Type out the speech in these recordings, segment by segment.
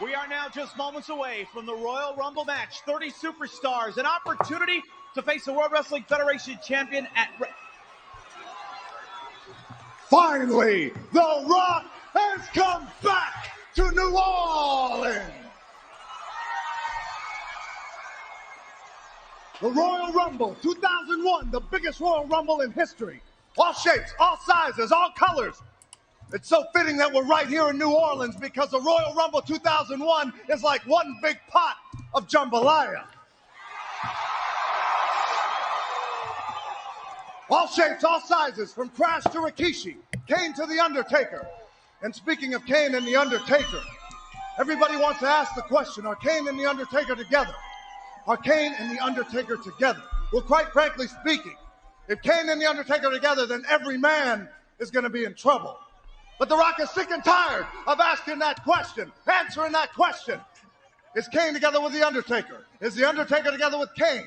We are now just moments away from the Royal Rumble match. 30 superstars, an opportunity to face the World Wrestling Federation champion at... Finally, The Rock has come back to New Orleans. The Royal Rumble 2001, the biggest Royal Rumble in history. All shapes, all sizes, all colors. It's so fitting that we're right here in New Orleans because the Royal Rumble 2001 is like one big pot of jambalaya. All shapes, all sizes, from Crash to Rikishi, Kane to The Undertaker. And speaking of Kane and The Undertaker, everybody wants to ask the question, are Kane and The Undertaker together? Are Kane and The Undertaker together? Well, quite frankly speaking, if Kane and The Undertaker are together, then every man is going to be in trouble. But The Rock is sick and tired of asking that question, answering that question. Is Kane together with The Undertaker? Is The Undertaker together with Kane?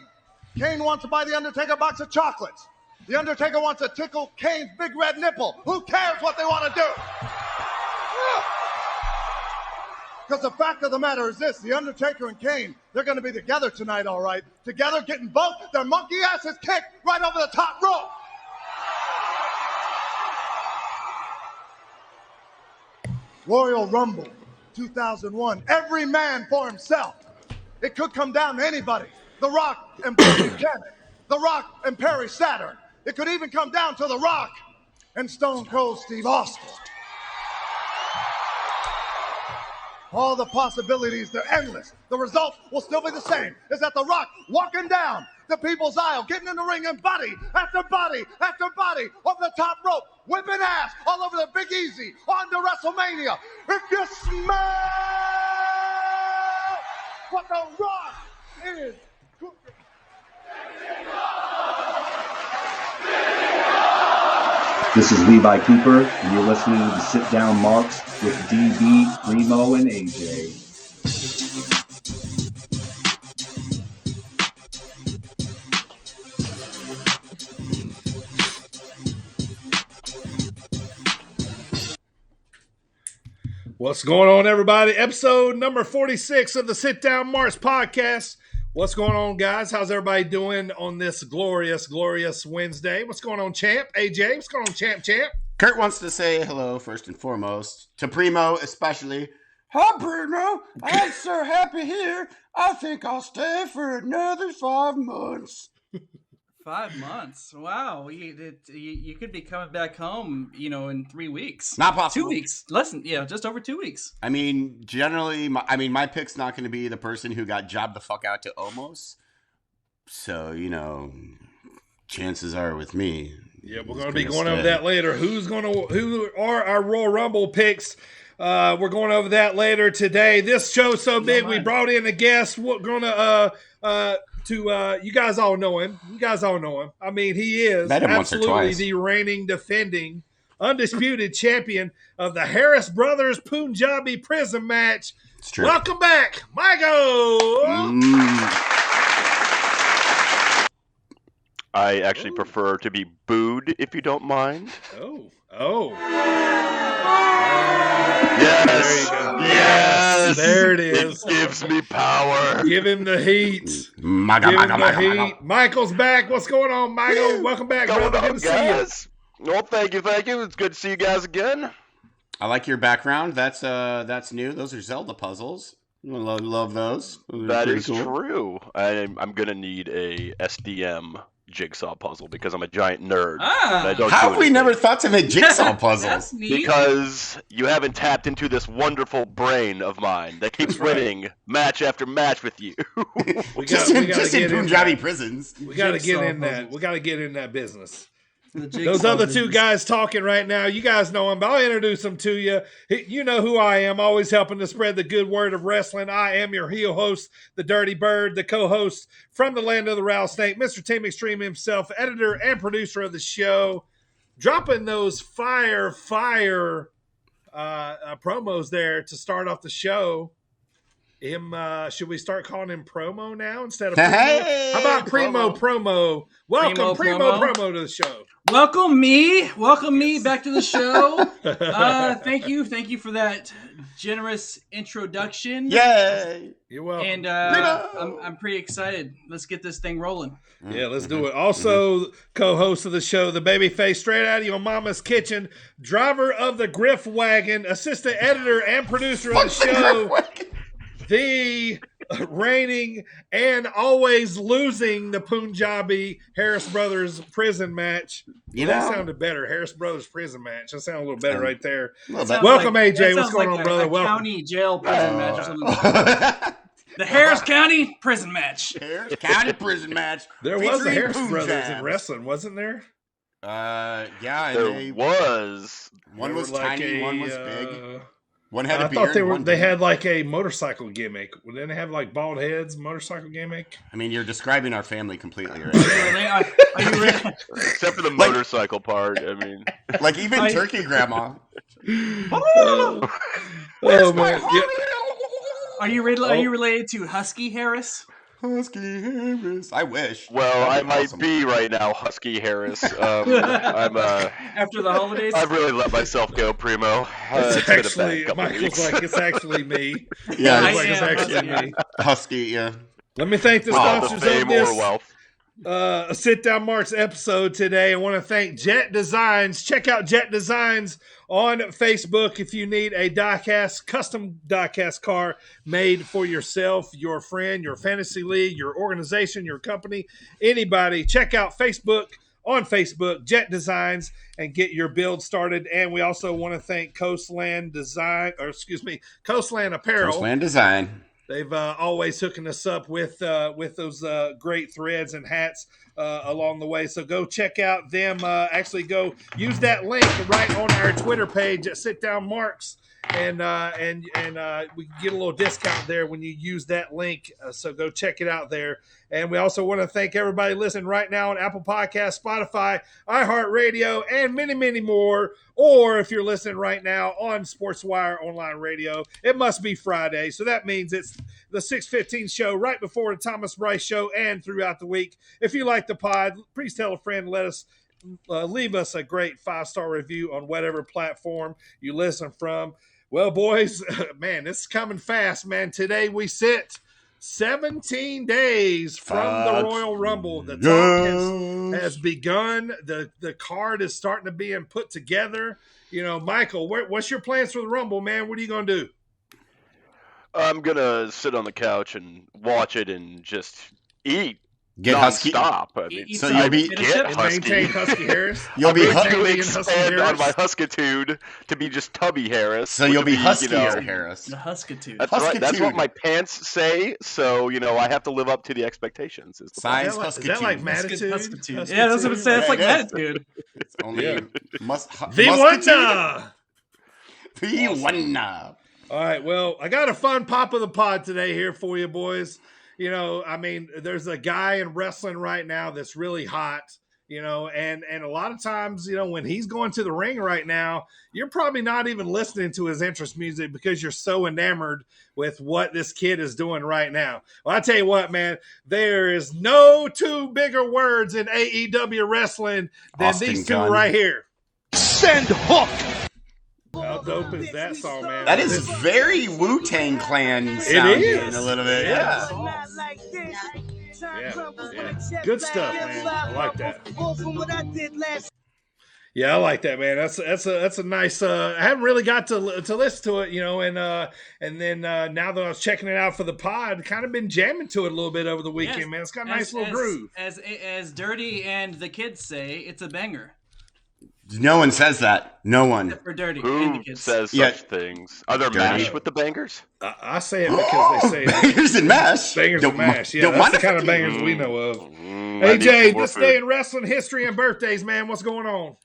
Kane wants to buy The Undertaker a box of chocolates. The Undertaker wants to tickle Kane's big red nipple. Who cares what they want to do? Because the fact of the matter is this, The Undertaker and Kane, they're going to be together tonight, all right? Together, getting both their monkey asses kicked right over the top rope. Royal Rumble 2001, every man for himself. It could come down to anybody. The Rock and Bobby Buchanan. The Rock and Perry Saturn. It could even come down to The Rock and Stone Cold Steve Austin. All the possibilities, they're endless. The result will still be the same. Is that The Rock walking down the people's aisle, getting in the ring and body after body after body over the top rope, whipping ass all over the Big Easy, on to WrestleMania. If you smell what The Rock is cooking. This is Levi Cooper, and you're listening to Sit Down Marks with DB, Primo, and AJ. What's going on, everybody? Episode number 46 of the Sit Down Marks podcast. What's going on, guys? How's everybody doing on this glorious, glorious Wednesday? What's going on, Champ? AJ, what's going on, Champ? Kurt wants to say hello first and foremost, to Primo especially. Hi, Primo. I'm so happy here. I think I'll stay for another 5 months. 5 months? Wow. You could be coming back home, in 3 weeks. Not possible. 2 weeks. Just over 2 weeks. I mean, generally, my pick's not going to be the person who got jobbed the fuck out to Omos. So, chances are with me. Yeah, we're going to be going over that later. Who are our Royal Rumble picks? We're going over that later today. This show's so big, we brought in a guest. We're going to you guys all know him. I mean, he is absolutely the reigning, defending, undisputed champion of the Harris Brothers Punjabi Prison match. It's true. Welcome back, Michael. I actually prefer to be booed, if you don't mind. Oh. Yes. Yes. There it is. It gives me power. Give him the heat. Michael's back. What's going on, Michael? Welcome back, brother. Good to see you. Well, thank you. It's good to see you guys again. I like your background. That's new. Those are Zelda puzzles. Love those. That is true. I'm gonna need a SDM jigsaw puzzle because I'm a giant nerd. How have we never thought to make jigsaw puzzles? Because you haven't tapped into this wonderful brain of mine that keeps winning match after match with you. we got to get in Punjabi prisons. We got to get in that. We got to get in that business. Those other two guys talking right now, you guys know them, but I'll introduce them to you. You know who I am, always helping to spread the good word of wrestling. I am your heel host, the Dirty Bird, the co-host from the land of the rattlesnake, Mr. Team Extreme himself, editor and producer of the show, dropping those fire promos there to start off the show. him. Should we start calling him Promo now instead of Hey, How about Primo Promo? Welcome, Primo Promo to the show. Welcome me back to the show. Thank you for that generous introduction. Yay! You're welcome. And I'm pretty excited. Let's get this thing rolling. Yeah, let's do it. Also, co-host of the show, the babyface straight out of your mama's kitchen, driver of the Griff Wagon, assistant editor and producer of the show, the reigning and always losing the Punjabi Harris Brothers prison match. That sounded better. Harris Brothers prison match. That sounded a little better right there. Welcome, AJ. What's going on, brother? Welcome. County jail prison match or something. The Harris County prison match. Harris County prison match. There was a Harris Brothers in wrestling, wasn't there? Yeah. There was. One was tiny, one was big. One had I a beard. thought they had like a motorcycle gimmick. Didn't they have like bald heads, motorcycle gimmick? I mean, you're describing our family completely right Are you ready? Except for the motorcycle part. I mean, like even Turkey Grandma. Oh man. Yeah. Are you related to Husky Harris? Husky Harris. I wish. Well, I might be right now, Husky Harris. I'm after the holidays. I've really let myself go, Primo. It's actually Michael's like it's actually me. Yeah, it's actually me. Husky. Yeah. Let me thank the sponsors of this. Or wealth. Sit Down Marks episode today. I want to thank Jet Designs. Check out Jet Designs on Facebook if you need a custom diecast car made for yourself, your friend, your fantasy league, your organization, your company, anybody. Check out on Facebook, Jet Designs, and get your build started. And we also want to thank Coastland Apparel. Coastland Design. They've always hooking us up with those great threads and hats along the way. So go check out them. Actually, go use that link right on our Twitter page at Sit Down Marks, and we can get a little discount there when you use that link. So go check it out there. And we also want to thank everybody listening right now on Apple Podcasts, Spotify, iHeartRadio, and many, many more. Or if you're listening right now on SportsWire Online Radio, it must be Friday. So that means it's the 6:15 show right before the Thomas Bryce show and throughout the week. If you like the pod, please tell a friend, leave us a great 5-star review on whatever platform you listen from. Well, boys, man, this is coming fast, man. Today we sit 17 days from the Royal Rumble. The talk has begun. The card is starting to be put together. You know, Michael, what's your plans for the Rumble, man? What are you going to do? I'm going to sit on the couch and watch it and just eat. Get Husky. Stop. I mean, so you'll be maintain Husky Harris. You'll be expand on my Huskitude to be just Tubby Harris. So you'll be Huskier Harris. The Huskitude. That's right. That's what my pants say. So I have to live up to the expectations. Size Huskitude. Is that like Matitude? Huskitude. Yeah, that's what it says. It's like Matitude. It's only V1. All right. Well, I got a fun pop of the pod today here for you, boys. I mean, there's a guy in wrestling right now that's really hot, and a lot of times, when he's going to the ring right now, you're probably not even listening to his entrance music because you're so enamored with what this kid is doing right now. Well, I tell you what, man, there is no two bigger words in AEW wrestling than Austin these two Gunn. right here. Send Hook! How dope is that song, man? That is very Wu-Tang Clan sounding a little bit. Yeah. Good stuff, man. I like that. Yeah, I like that, man. That's a nice. I haven't really got to listen to it, and then now that I was checking it out for the pod, kind of been jamming to it a little bit over the weekend, man. It's got a nice little groove. As Dirty and the kids say, it's a banger. No one says that. No one. Except for Dirty and the Who kids. says such things? Are there mash with the bangers? I say it because they say it. Bangers and mash. Bangers and mash. Yeah, that's the kind of bangers we know of. AJ, this day in wrestling history and birthdays, man. What's going on?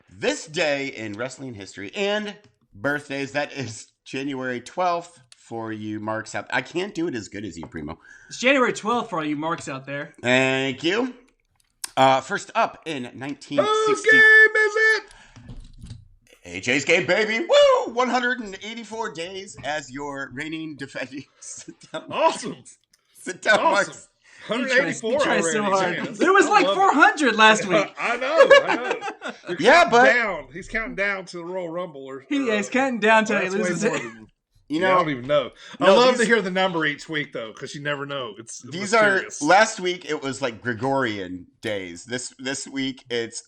This day in wrestling history and birthdays, that is January 12th for you marks out. I can't do it as good as you, Primo. It's January 12th for all you marks out there. Thank you. First up in 1960. Whose game is it? AJ's game, baby. Woo! 184 days as your reigning defending. Awesome. Sit down, Awesome. Marks. 184 He tries already. so hard. Man. There was I like love 400 last it. week. I know. You're Yeah, but down. He's counting down to the Royal Rumble. He's counting down till he that's way loses more it. than- you I know, don't even know. I No, love these- to hear the number each week though, because you never know. these mysterious. are last week. It was like Gregorian days. This week it's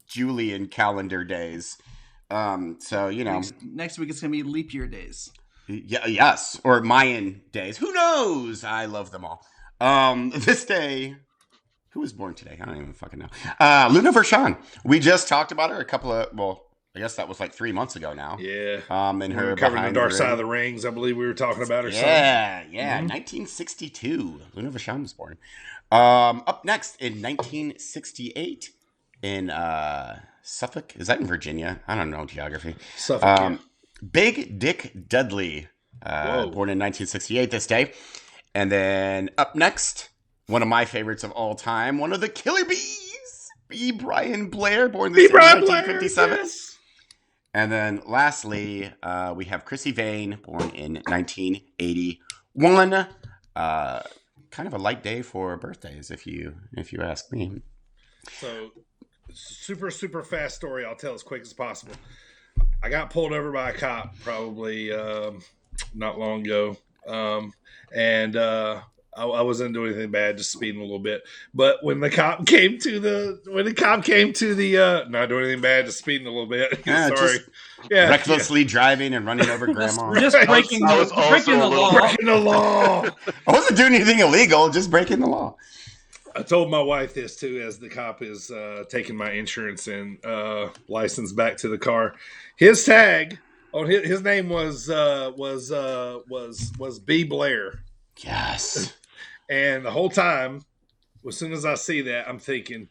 Julian calendar days. So you know, Next week it's gonna be leap year days. yeah, yes, or Mayan days. Who knows? I love them all. This day, who was born today? I don't even fucking know. Luna Vershawn. We just talked about her a couple of, well, I guess that was like 3 months ago now. Yeah. In We her were covering behind the Dark ring. Side of the Rings. I believe we were talking about her. Yeah, son. yeah. 1962. Luna Vachon was born. Up next in 1968 in Suffolk. Is that in Virginia? I don't know geography. Suffolk. yeah. Big Dick Dudley, born in 1968 this day. And then up next, one of my favorites of all time, one of the Killer Bees, B. Brian Blair, born this in 1957. Yes. And then lastly, we have Chrissy Vane, born in 1981. Kind of a light day for birthdays, if you ask me. So, super fast story. I'll tell as quick as possible. I got pulled over by a cop probably not long ago, and I wasn't doing anything bad, just speeding a little bit. But when the cop came to the not doing anything bad, just speaking a little bit. Yeah, Sorry, just recklessly driving and running over grandma. We're just breaking I was also breaking the a little law. breaking the law. I wasn't doing anything illegal, just breaking the law. I told my wife this too, as the cop is taking my insurance and license back to the car. His tag on his name was B. Blair, Yes. and the whole time, as soon as I see that, I'm thinking,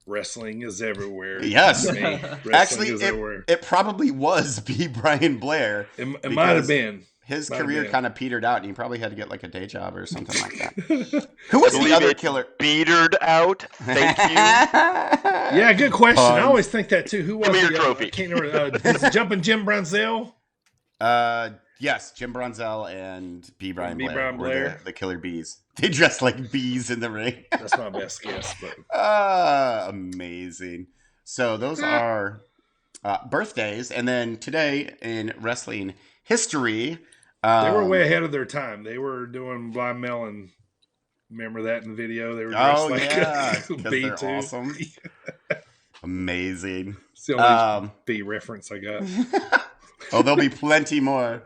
wrestling is everywhere. Yes. To me. Wrestling Actually, is everywhere. it probably was B. Brian Blair. It might have been. His Might have career been. kind of petered out, and he probably had to get like a day job or something like that. Who was the Believe other it, killer? Beatered out. Thank you. Yeah, good question. I always think that too. Who was Give me your the trophy. I can't remember. Is it Jumping Jim Brunzell? Yes, Jim Brunzell and B. Brian B. Blair Brian were Blair. the killer bees. They dressed like bees in the ring. That's my best guess. But Amazing. So those are birthdays, and then today in wrestling history, they were way ahead of their time. They were doing Blind Melon. Remember that in the video? They were dressed Oh like yeah, because B2. they're awesome. Amazing. It's the only B reference I got. Oh, there'll be plenty more.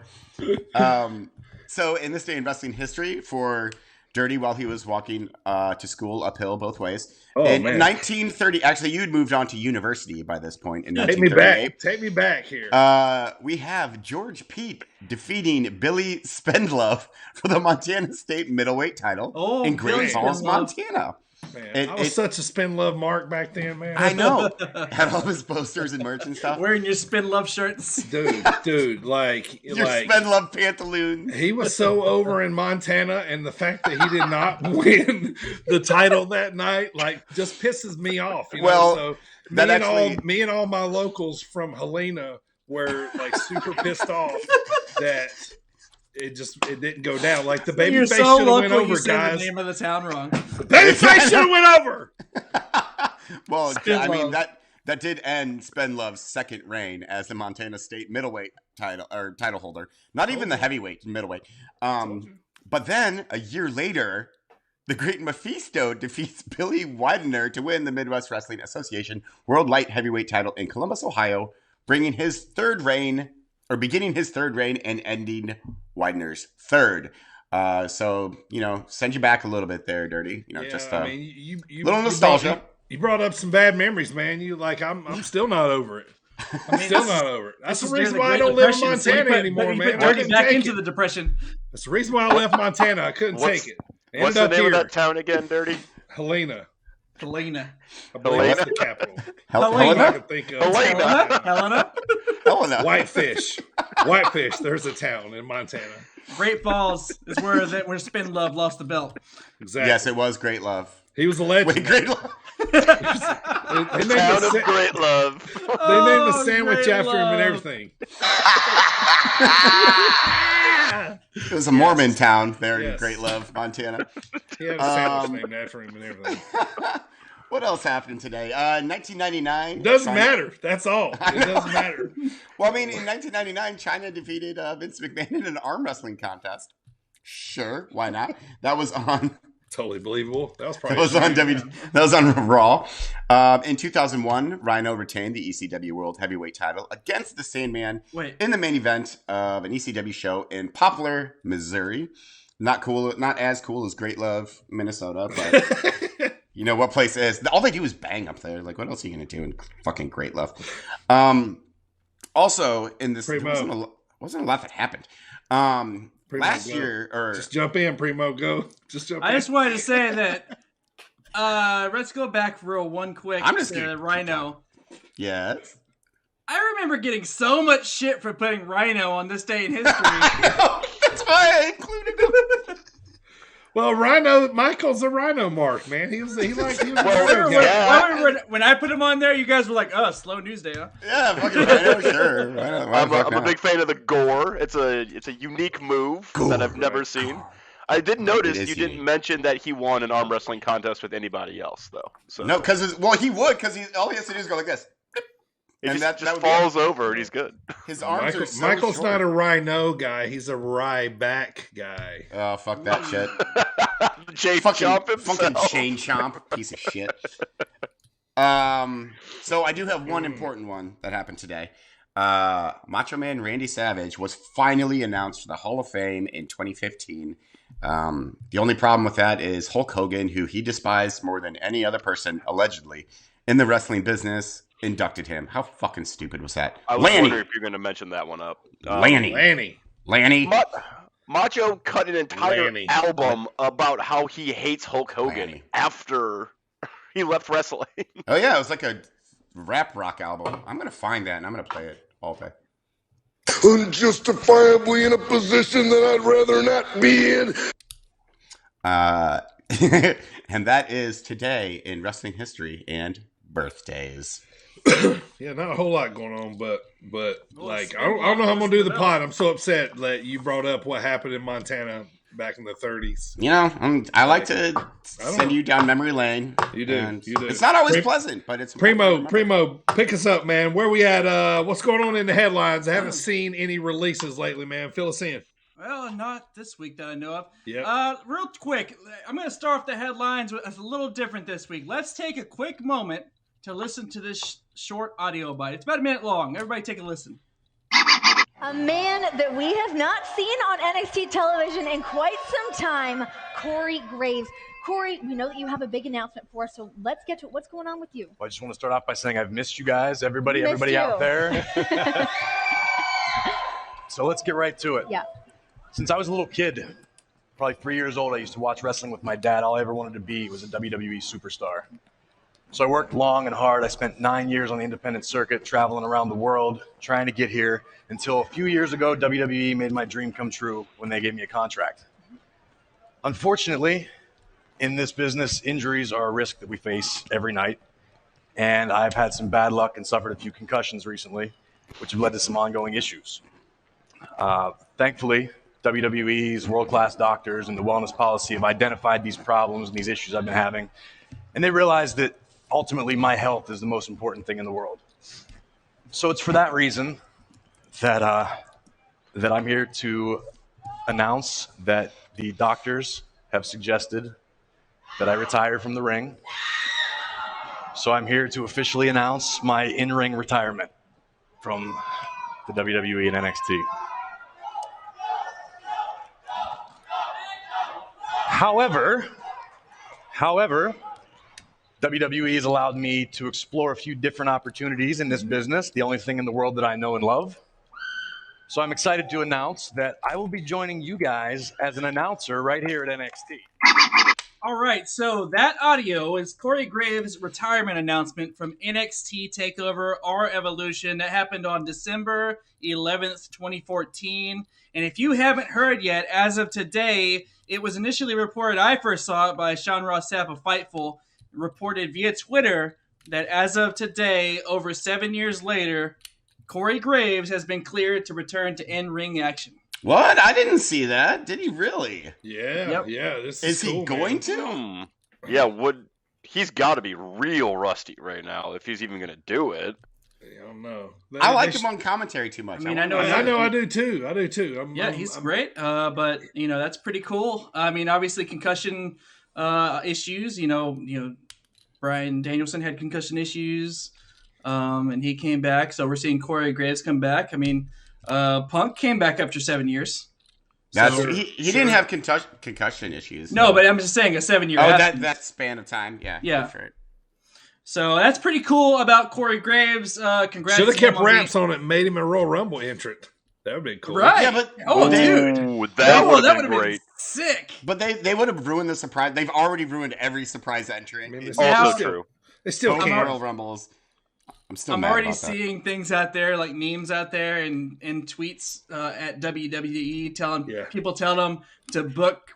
So in this day in wrestling history, for Dirty while he was walking to school uphill both ways. Oh, in man. 1930, actually, you'd moved on to university by this point in Take me 1938. back. Take me back here. We have George Peep defeating Billy Spendlove for the Montana State middleweight title Oh, in Great Billy Falls, Spendlove. Montana. Man, I was such a spin love mark back then, man. I know. Had all his posters and merch and stuff. Wearing your spin love shirts. dude, like Your Spendlove pantaloons. he was so over in Montana, and the fact that he did not win the title that night, like, just pisses me off. You know? Well, So that me and all my locals from Helena were like super pissed off that it didn't go down. Like the baby You're face so should have went local. You over, said guys. the name of the town wrong. Baby face should have went over. Well, I mean Spendlove. that did end Spendlove's second reign as the Montana State middleweight title holder. Not even the heavyweight, middleweight. But then a year later, the Great Mephisto defeats Billy Widener to win the Midwest Wrestling Association World Light Heavyweight title in Columbus, Ohio, beginning his third reign and ending Widener's third. So, send you back a little bit there, Dirty. Just you little nostalgia. You brought up some bad memories, man. I'm still not over it. I'm still not over it. That's the This is reason during why I the don't Great live in Depression, so you Montana put- anymore, you man. put I Dirty couldn't back take into it. the depression. That's the reason why I left Montana. I couldn't What's- take it. What's Ended the up name here, of that town again, Dirty? Helena. Helena. I believe it's the capital. Helena. All I can think of. Helena. Helena? Helena. Whitefish. Whitefish, there's a town in Montana. Great Falls is where Spin Love lost the belt. Exactly. Yes, it was Great Love. He was a legend. Wait, Great Love. They named Town of the great love. They named the sandwich Great after him and Love. everything. It was a Mormon town there in Yes. Great Love, Montana. He had a sandwich named after him and everything. What else happened today? 1999. It doesn't China- matter. That's all. It doesn't matter. Well, I mean, in 1999, China defeated Vince McMahon in an arm wrestling contest. Sure, why not? That was on. Totally believable. That was probably. That was on Raw. In 2001, Rhino retained the ECW World Heavyweight Title against the Sandman in the main event of an ECW show in Poplar, Missouri. Not cool. Not as cool as Great Love, Minnesota, but. You know what place it is? All they do is bang up there. Like, what else are you going to do in fucking Great Love? Also, in this, there wasn't a lot that happened. Last year, or just jump in, Primo, go. Just jump in. I just wanted to say that let's go back real one quick I'm just to kidding. Rhino. Yes. I remember getting so much shit for putting Rhino on this day in history. That's why I included him. Well, Rhino, Michael's a Rhino mark, man. He was a Well, Rhino guy. yeah. I remember when I put him on there, you guys were like, "Oh, slow news day, huh?" Yeah, fucking Rhino, sure. Rhino, why the fuck I'm a not? big fan of the gore. It's a unique move that I've never seen. I did notice is you didn't unique. mention that he won an arm wrestling contest with anybody else, though. So No, because he would, because all he has to do is go like this. he and just, that would falls be it. over and he's good. His arms are so Michael's short. not a Rhino guy. He's a Ryback guy. Oh, fuck that shit. Jay fucking Chomp himself. Shane Chomp, piece of shit. So I do have one important one that happened today. Macho Man Randy Savage was finally announced for the Hall of Fame in 2015. The only problem with that is Hulk Hogan, who he despised more than any other person, allegedly, in the wrestling business, inducted him. How fucking stupid was that? I was Lanny. wondering if you're going to mention that one up. Lanny. Lanny. Macho cut an entire Lanny. album about how he hates Hulk Hogan Lanny. after he left wrestling. Oh, yeah, it was like a rap rock album. I'm going to find that, and I'm going to play it all day. Unjustifiably in a position that I'd rather not be in. And that is today in wrestling history and birthdays. Yeah, not a whole lot going on, but like I don't know how I'm gonna do the pod. I'm so upset that you brought up what happened in Montana back in the 30s. You know, I like to send you down memory lane. You do, and you do. It's not always pleasant, but it's Primo, pick us up, man. Where we at? What's going on in the headlines? I haven't seen any releases lately, man. Fill us in. Well, not this week that I know of. Yeah. Real quick, I'm going to start off the headlines with a little different this week. Let's take a quick moment to listen to this short audio bite. It's about a minute long. Everybody take a listen. A man that we have not seen on NXT television in quite some time, Corey Graves. Corey, we know that you have a big announcement for us, so let's get to it. What's going on with you? Well, I just want to start off by saying I've missed you guys, everybody Missed out you. there. So let's get right to it. Yeah. Since I was a little kid, probably 3 years old, I used to watch wrestling with my dad. All I ever wanted to be was a WWE superstar. So I worked long and hard. I spent 9 years on the independent circuit, traveling around the world, trying to get here, until a few years ago, WWE made my dream come true when they gave me a contract. Unfortunately, in this business, injuries are a risk that we face every night. And I've had some bad luck and suffered a few concussions recently, which have led to some ongoing issues. Thankfully, WWE's world-class doctors and the wellness policy have identified these problems and these issues I've been having. And they realized that ultimately my health is the most important thing in the world. So it's for that reason that I'm here to announce that the doctors have suggested that I retire from the ring. So I'm here to officially announce my in-ring retirement from the WWE and NXT. However, WWE has allowed me to explore a few different opportunities in this business, the only thing in the world that I know and love. So I'm excited to announce that I will be joining you guys as an announcer right here at NXT. All right, so that audio is Corey Graves' retirement announcement from NXT TakeOver Our Evolution that happened on December 11th, 2014. And if you haven't heard yet, as of today, it was initially reported, I first saw it by Sean Ross Sapp of Fightful, reported via Twitter that as of today, over 7 years later, Corey Graves has been cleared to return to in-ring action. What? I didn't see that. Did he really? Yeah, Yep. yeah. This Is he cool, going man. to? Yeah, he's got to be real rusty right now if he's even going to do it. I don't know. I like him on commentary too much. I mean, I know I do too. I do too. He's great. But that's pretty cool. I mean, obviously concussion issues. Brian Danielson had concussion issues, and he came back. So we're seeing Corey Graves come back. I mean, Punk came back after 7 years. He didn't have concussion issues. So. No, but I'm just saying a 7 year. Oh, that span of time. Yeah. Yeah. Right. So that's pretty cool about Corey Graves. Congrats. Should have kept wraps on it and made him a Royal Rumble entrant. That would be cool. Right. Yeah, but dude, that would have been been great. Sick. But they would have ruined the surprise. They've already ruined every surprise entrant. It's Also true. They still can't. Royal Rumbles. I'm already about that. seeing things out there, like memes out there and tweets at WWE telling people them to book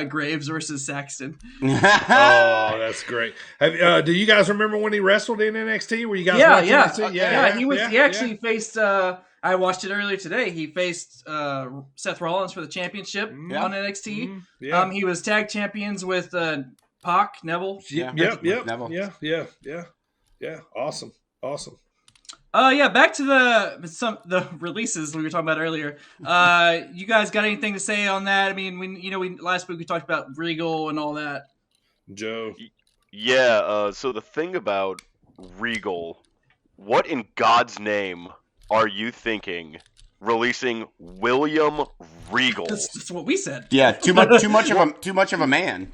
Graves versus Saxton. Oh, that's great. Do you guys remember when he wrestled in NXT? Were you guys watching NXT? He actually faced. I watched it earlier today. He faced Seth Rollins for the championship on NXT. Mm-hmm. He was tag champions with Pac, Neville. Neville. Yeah. Awesome. Back to the releases we were talking about earlier. You guys got anything to say on that? I mean, we last week we talked about Regal and all that. Joe. Yeah. So the thing about Regal, what in God's name are you thinking? Releasing William Regal? That's what we said. Yeah, too much of a man.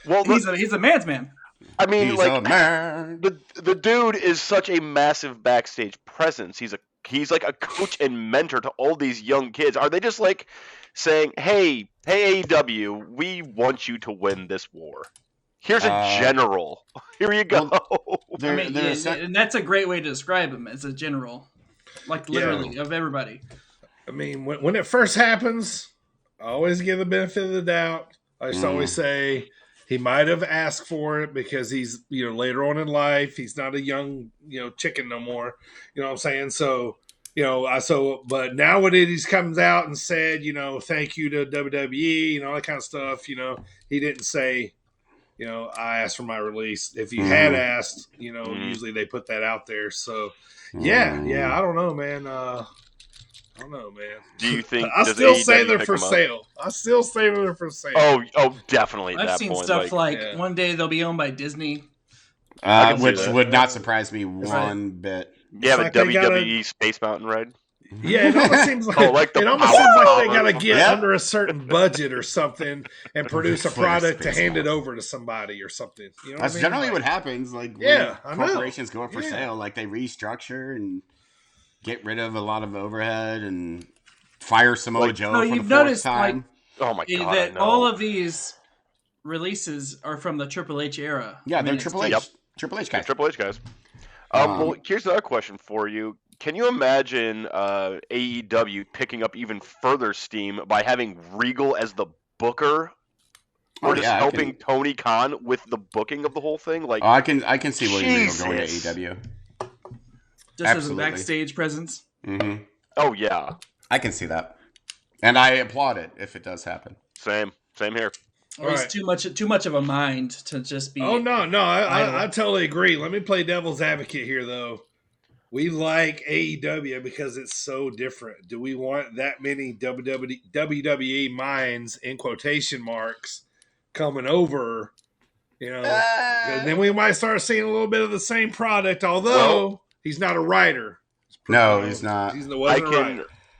Well, he's a man's man. I mean, He's like a man. the dude is such a massive backstage presence. He's like a coach and mentor to all these young kids. Are they just like saying, "Hey AEW, we want you to win this war. Here's a general. Here you go." And that's a great way to describe him as a general, like literally of everybody. I mean, when it first happens, I always give the benefit of the doubt. I just always say. He might have asked for it because he's, later on in life, he's not a young, chicken no more. You know what I'm saying? So, but now when he comes out and said, thank you to WWE, all that kind of stuff, he didn't say, I asked for my release. If you had asked, usually they put that out there. So, yeah, I don't know, man. Do you think I still say they're for sale? Oh, definitely. I've seen stuff like one day they'll be owned by Disney, which would not surprise me one bit. Yeah, the WWE Space Mountain ride. Yeah, it almost seems like they got to get under a certain budget or something and produce a product to hand it over to somebody or something. That's generally what happens. Like when corporations go up for sale, like they restructure and get rid of a lot of overhead and fire Samoa Joe for the fourth time. Oh my god! That all of these releases are from the Triple H era. Yeah, they're Triple H. Triple H guys. Triple H guys. Well, here's another question for you. Can you imagine AEW picking up even further steam by having Regal as the booker, or just helping Tony Khan with the booking of the whole thing? Like, I can see William Regal going to AEW. Just as a backstage presence. Mm-hmm. Oh yeah, I can see that, and I applaud it if it does happen. Same here. Or he's too much of a mind to just be. Oh no, I totally agree. Let me play devil's advocate here, though. We like AEW because it's so different. Do we want that many WWE minds in quotation marks coming over? And then we might start seeing a little bit of the same product. Although he's not a writer. No, he's not.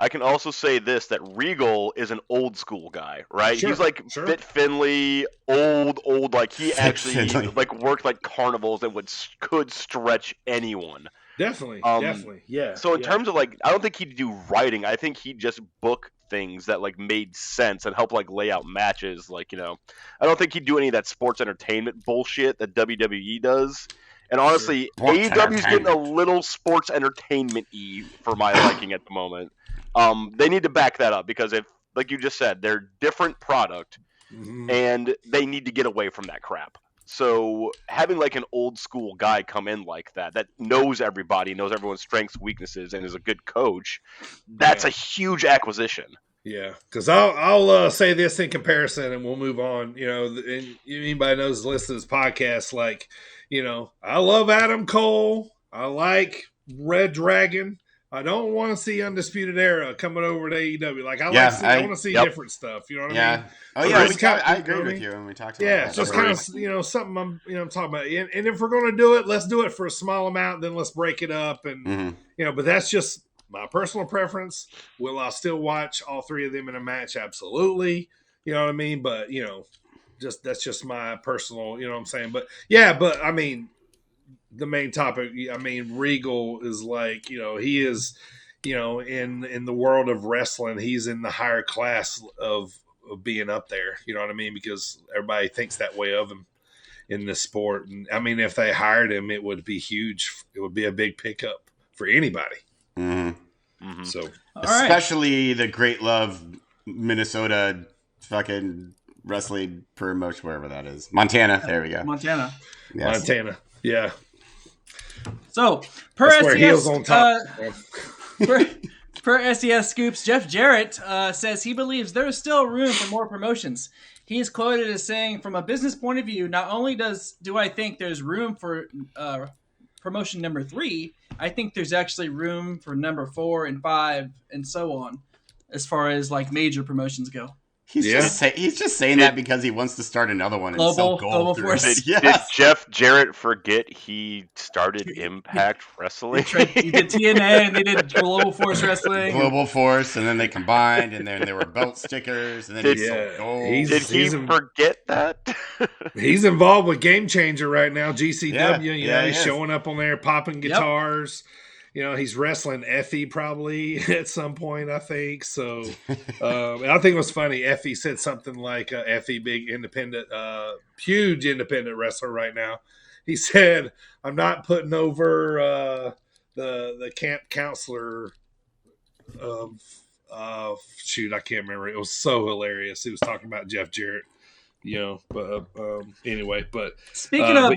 I can also say this, that Regal is an old school guy, right? Sure, he's like Fit Finley, old, like he actually like worked like carnivals and could stretch anyone. Definitely, yeah. So in terms of like, I don't think he'd do writing. I think he'd just book things that like made sense and help like lay out matches. Like, I don't think he'd do any of that sports entertainment bullshit that WWE does. And honestly, AEW's getting a little sports entertainment-y for my liking at the moment. They need to back that up because if, like you just said, they're different product, and they need to get away from that crap. So having like an old school guy come in like that knows everybody, knows everyone's strengths, weaknesses, and is a good coach, that's a huge acquisition. Yeah, because I'll say this in comparison, and we'll move on. And anybody knows listen to this podcast, like, I love Adam Cole. I like Red Dragon. I don't want to see Undisputed Era coming over to AEW. Like, I want to see different stuff. You know what I mean? Oh yeah, I agree with you when we talked about that. It's just kind of something I'm talking about. And if we're going to do it, let's do it for a small amount. Then let's break it up. And but that's just my personal preference. Will I still watch all three of them in a match? Absolutely. You know what I mean? But that's just my personal. You know what I'm saying? But I mean, the main topic. I mean, Regal is like, he is, in the world of wrestling, he's in the higher class of being up there. You know what I mean? Because everybody thinks that way of him in this sport. And I mean, if they hired him, it would be huge. It would be a big pickup for anybody. So, especially the Great Love, Minnesota, fucking wrestling promotion, wherever that is, Montana. There we go, Montana. Yes. Montana. Yeah. So per SES on top. Per SES Scoops, Jeff Jarrett says he believes there is still room for more promotions. He is quoted as saying, "From a business point of view, not only do I think there's room for promotion number 3, I think there's actually room for number 4 and 5 and so on, as far as like major promotions go." He's just saying that because he wants to start another one and sell gold through it. Yes. Did Jeff Jarrett forget he started Impact Wrestling? He did TNA and they did Global Force Wrestling. Global Force, and then they combined, and then there were belt stickers, and then he sold gold. Did he forget that? He's involved with Game Changer right now, GCW. Yeah, he's showing up on there, popping guitars. He's wrestling Effie probably at some point, I think. So I think it was funny. Effie said something like, Effie, big independent, huge independent wrestler right now. He said, "I'm not putting over the camp counselor shoot, I can't remember. It was so hilarious. He was talking about Jeff Jarrett. Anyway, but speaking of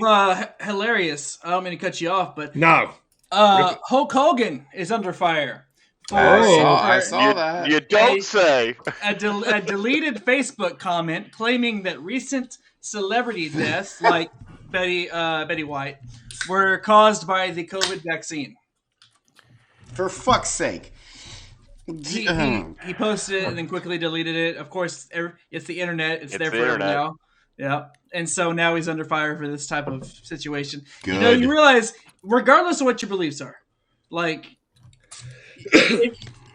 hilarious, I don't mean to cut you off, but no. Hulk Hogan is under fire. I saw that. You don't say. A deleted Facebook comment claiming that recent celebrity deaths, like Betty White, were caused by the COVID vaccine. For fuck's sake. He posted it and then quickly deleted it. Of course, it's the internet. It's there forever now. Yeah. And so now he's under fire for this type of situation. Good. You realize, regardless of what your beliefs are, like,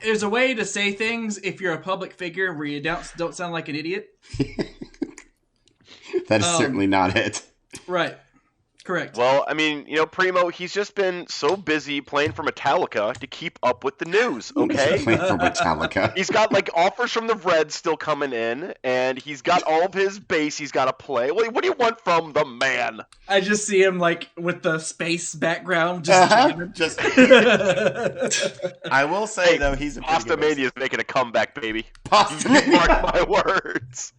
there's a way to say things if you're a public figure where you don't sound like an idiot. That is certainly not it. Right. Correct. Well, I mean, Primo, he's just been so busy playing for Metallica to keep up with the news, okay? Playing for Metallica. He's got, offers from the Reds still coming in, and he's got all of his base he's got to play. What do you want from the man? I just see him, with the space background. I will say, though, he's a Pasta Mania is making a comeback, baby. Pasta Mark my words.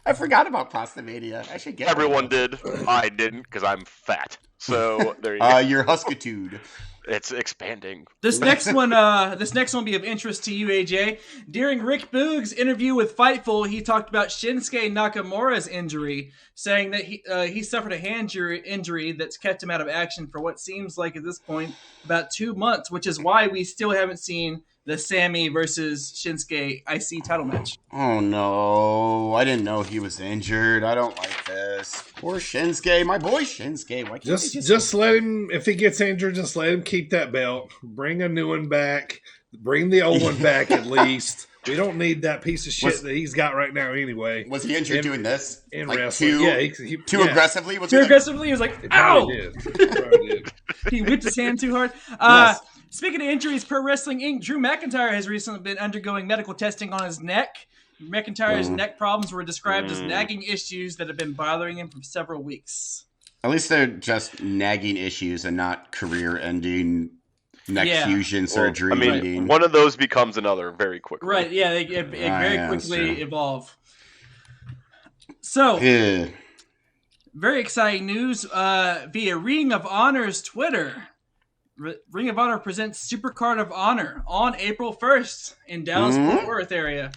I forgot about Pasta Mania. I should get Everyone did. I didn't because I'm fat. So there you go. Your Huskitude. It's expanding. This next one will be of interest to you, AJ. During Rick Boog's interview with Fightful, he talked about Shinsuke Nakamura's injury, saying that he suffered a hand injury that's kept him out of action for what seems like at this point about 2 months, which is why we still haven't seen the Sammy versus Shinsuke IC title match. Oh no, I didn't know he was injured. I don't like this. Poor Shinsuke, my boy Shinsuke. Why can't just let him, if he gets injured, just let him keep that belt. Bring a new one back. Bring the old one back at least. We don't need that piece of shit that he's got right now anyway. Was he injured doing this? In like wrestling? Too aggressively? Was too aggressively? He was like, ow! Did. He whipped his hand too hard. Yes. Speaking of injuries, Pro Wrestling Inc., Drew McIntyre has recently been undergoing medical testing on his neck. McIntyre's neck problems were described as nagging issues that have been bothering him for several weeks. At least they're just nagging issues and not career-ending neck fusion surgery. I mean, one of those becomes another very quickly. Right, yeah, they very quickly evolve. So, very exciting news via Ring of Honor's Twitter. Ring of Honor presents Supercard of Honor on April 1st in Dallas-Fort Worth area.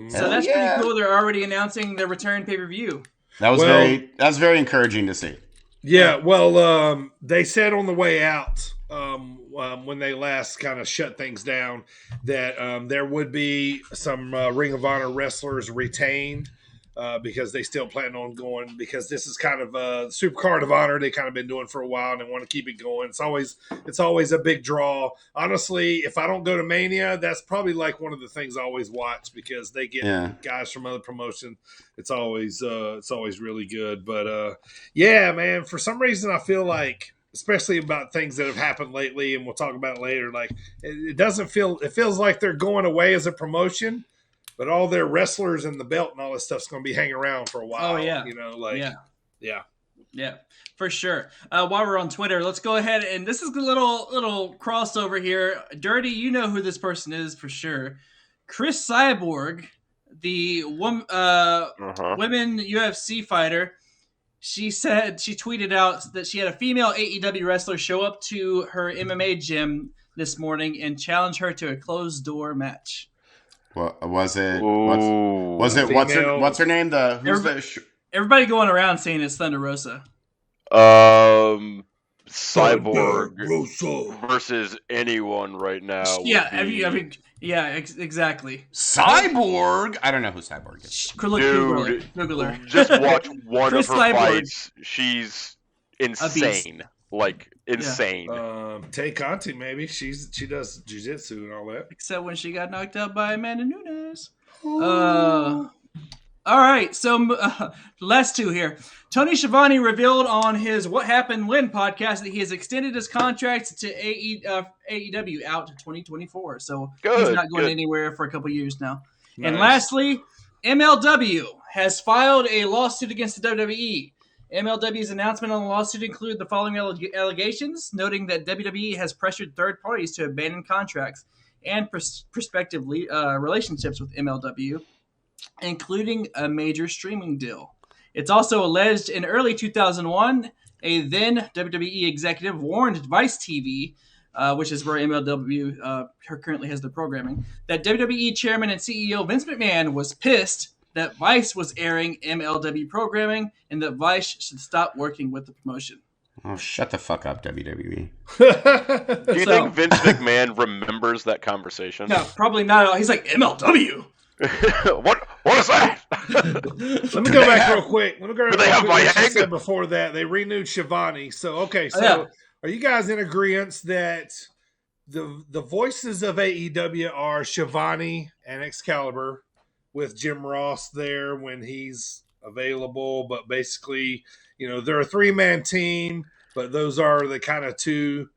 So that's pretty cool. They're already announcing their return pay-per-view. That was very encouraging to see. Yeah, well, they said on the way out when they last kind of shut things down that there would be some Ring of Honor wrestlers retained because they still plan on going, because this is kind of a Supercard of Honor they kind of been doing for a while and they want to keep it going. It's always a big draw. Honestly, if I don't go to Mania, that's probably like one of the things I always watch because they get guys from other promotions. It's always really good. But yeah, man, for some reason I feel like, especially about things that have happened lately, and we'll talk about it later, like it feels like they're going away as a promotion. But all their wrestlers and the belt and all this stuff's going to be hanging around for a while. Oh, yeah. You know, like, yeah, for sure. While we're on Twitter, let's go ahead. And this is a little crossover here. Dirty, you know who this person is for sure. Chris Cyborg, the women UFC fighter. She tweeted out that she had a female AEW wrestler show up to her MMA gym this morning and challenge her to a closed door match. What was it? What's her name? Everybody going around saying it's Thunder Rosa. Cyborg versus anyone right now. Yeah, exactly. Cyborg? I don't know who Cyborg is. Dude, Google her. Just watch one of her Cyborg. fights. She's insane. Like, insane. Tay Conti, maybe. She does jiu-jitsu and all that. Except when she got knocked out by Amanda Nunes. All right, so last two here. Tony Schiavone revealed on his What Happened When podcast that he has extended his contract to AEW out to 2024. So he's not going anywhere for a couple years now. Nice. And lastly, MLW has filed a lawsuit against the WWE. MLW's announcement on the lawsuit include the following allegations, noting that WWE has pressured third parties to abandon contracts and prospective relationships with MLW, including a major streaming deal. It's also alleged in early 2001, a then WWE executive warned Vice TV, which is where MLW currently has their programming, that WWE chairman and CEO Vince McMahon was pissed that Vice was airing MLW programming and that Vice should stop working with the promotion. Oh, shut the fuck up, WWE. Do you think Vince McMahon remembers that conversation? No, probably not at all. He's like, MLW? What is that? Let me go back real quick. Like I said before that, they renewed Schiavone. So are you guys in agreement that the voices of AEW are Schiavone and Excalibur, with Jim Ross there when he's available, but basically, they're a 3-man team, but those are the kind of two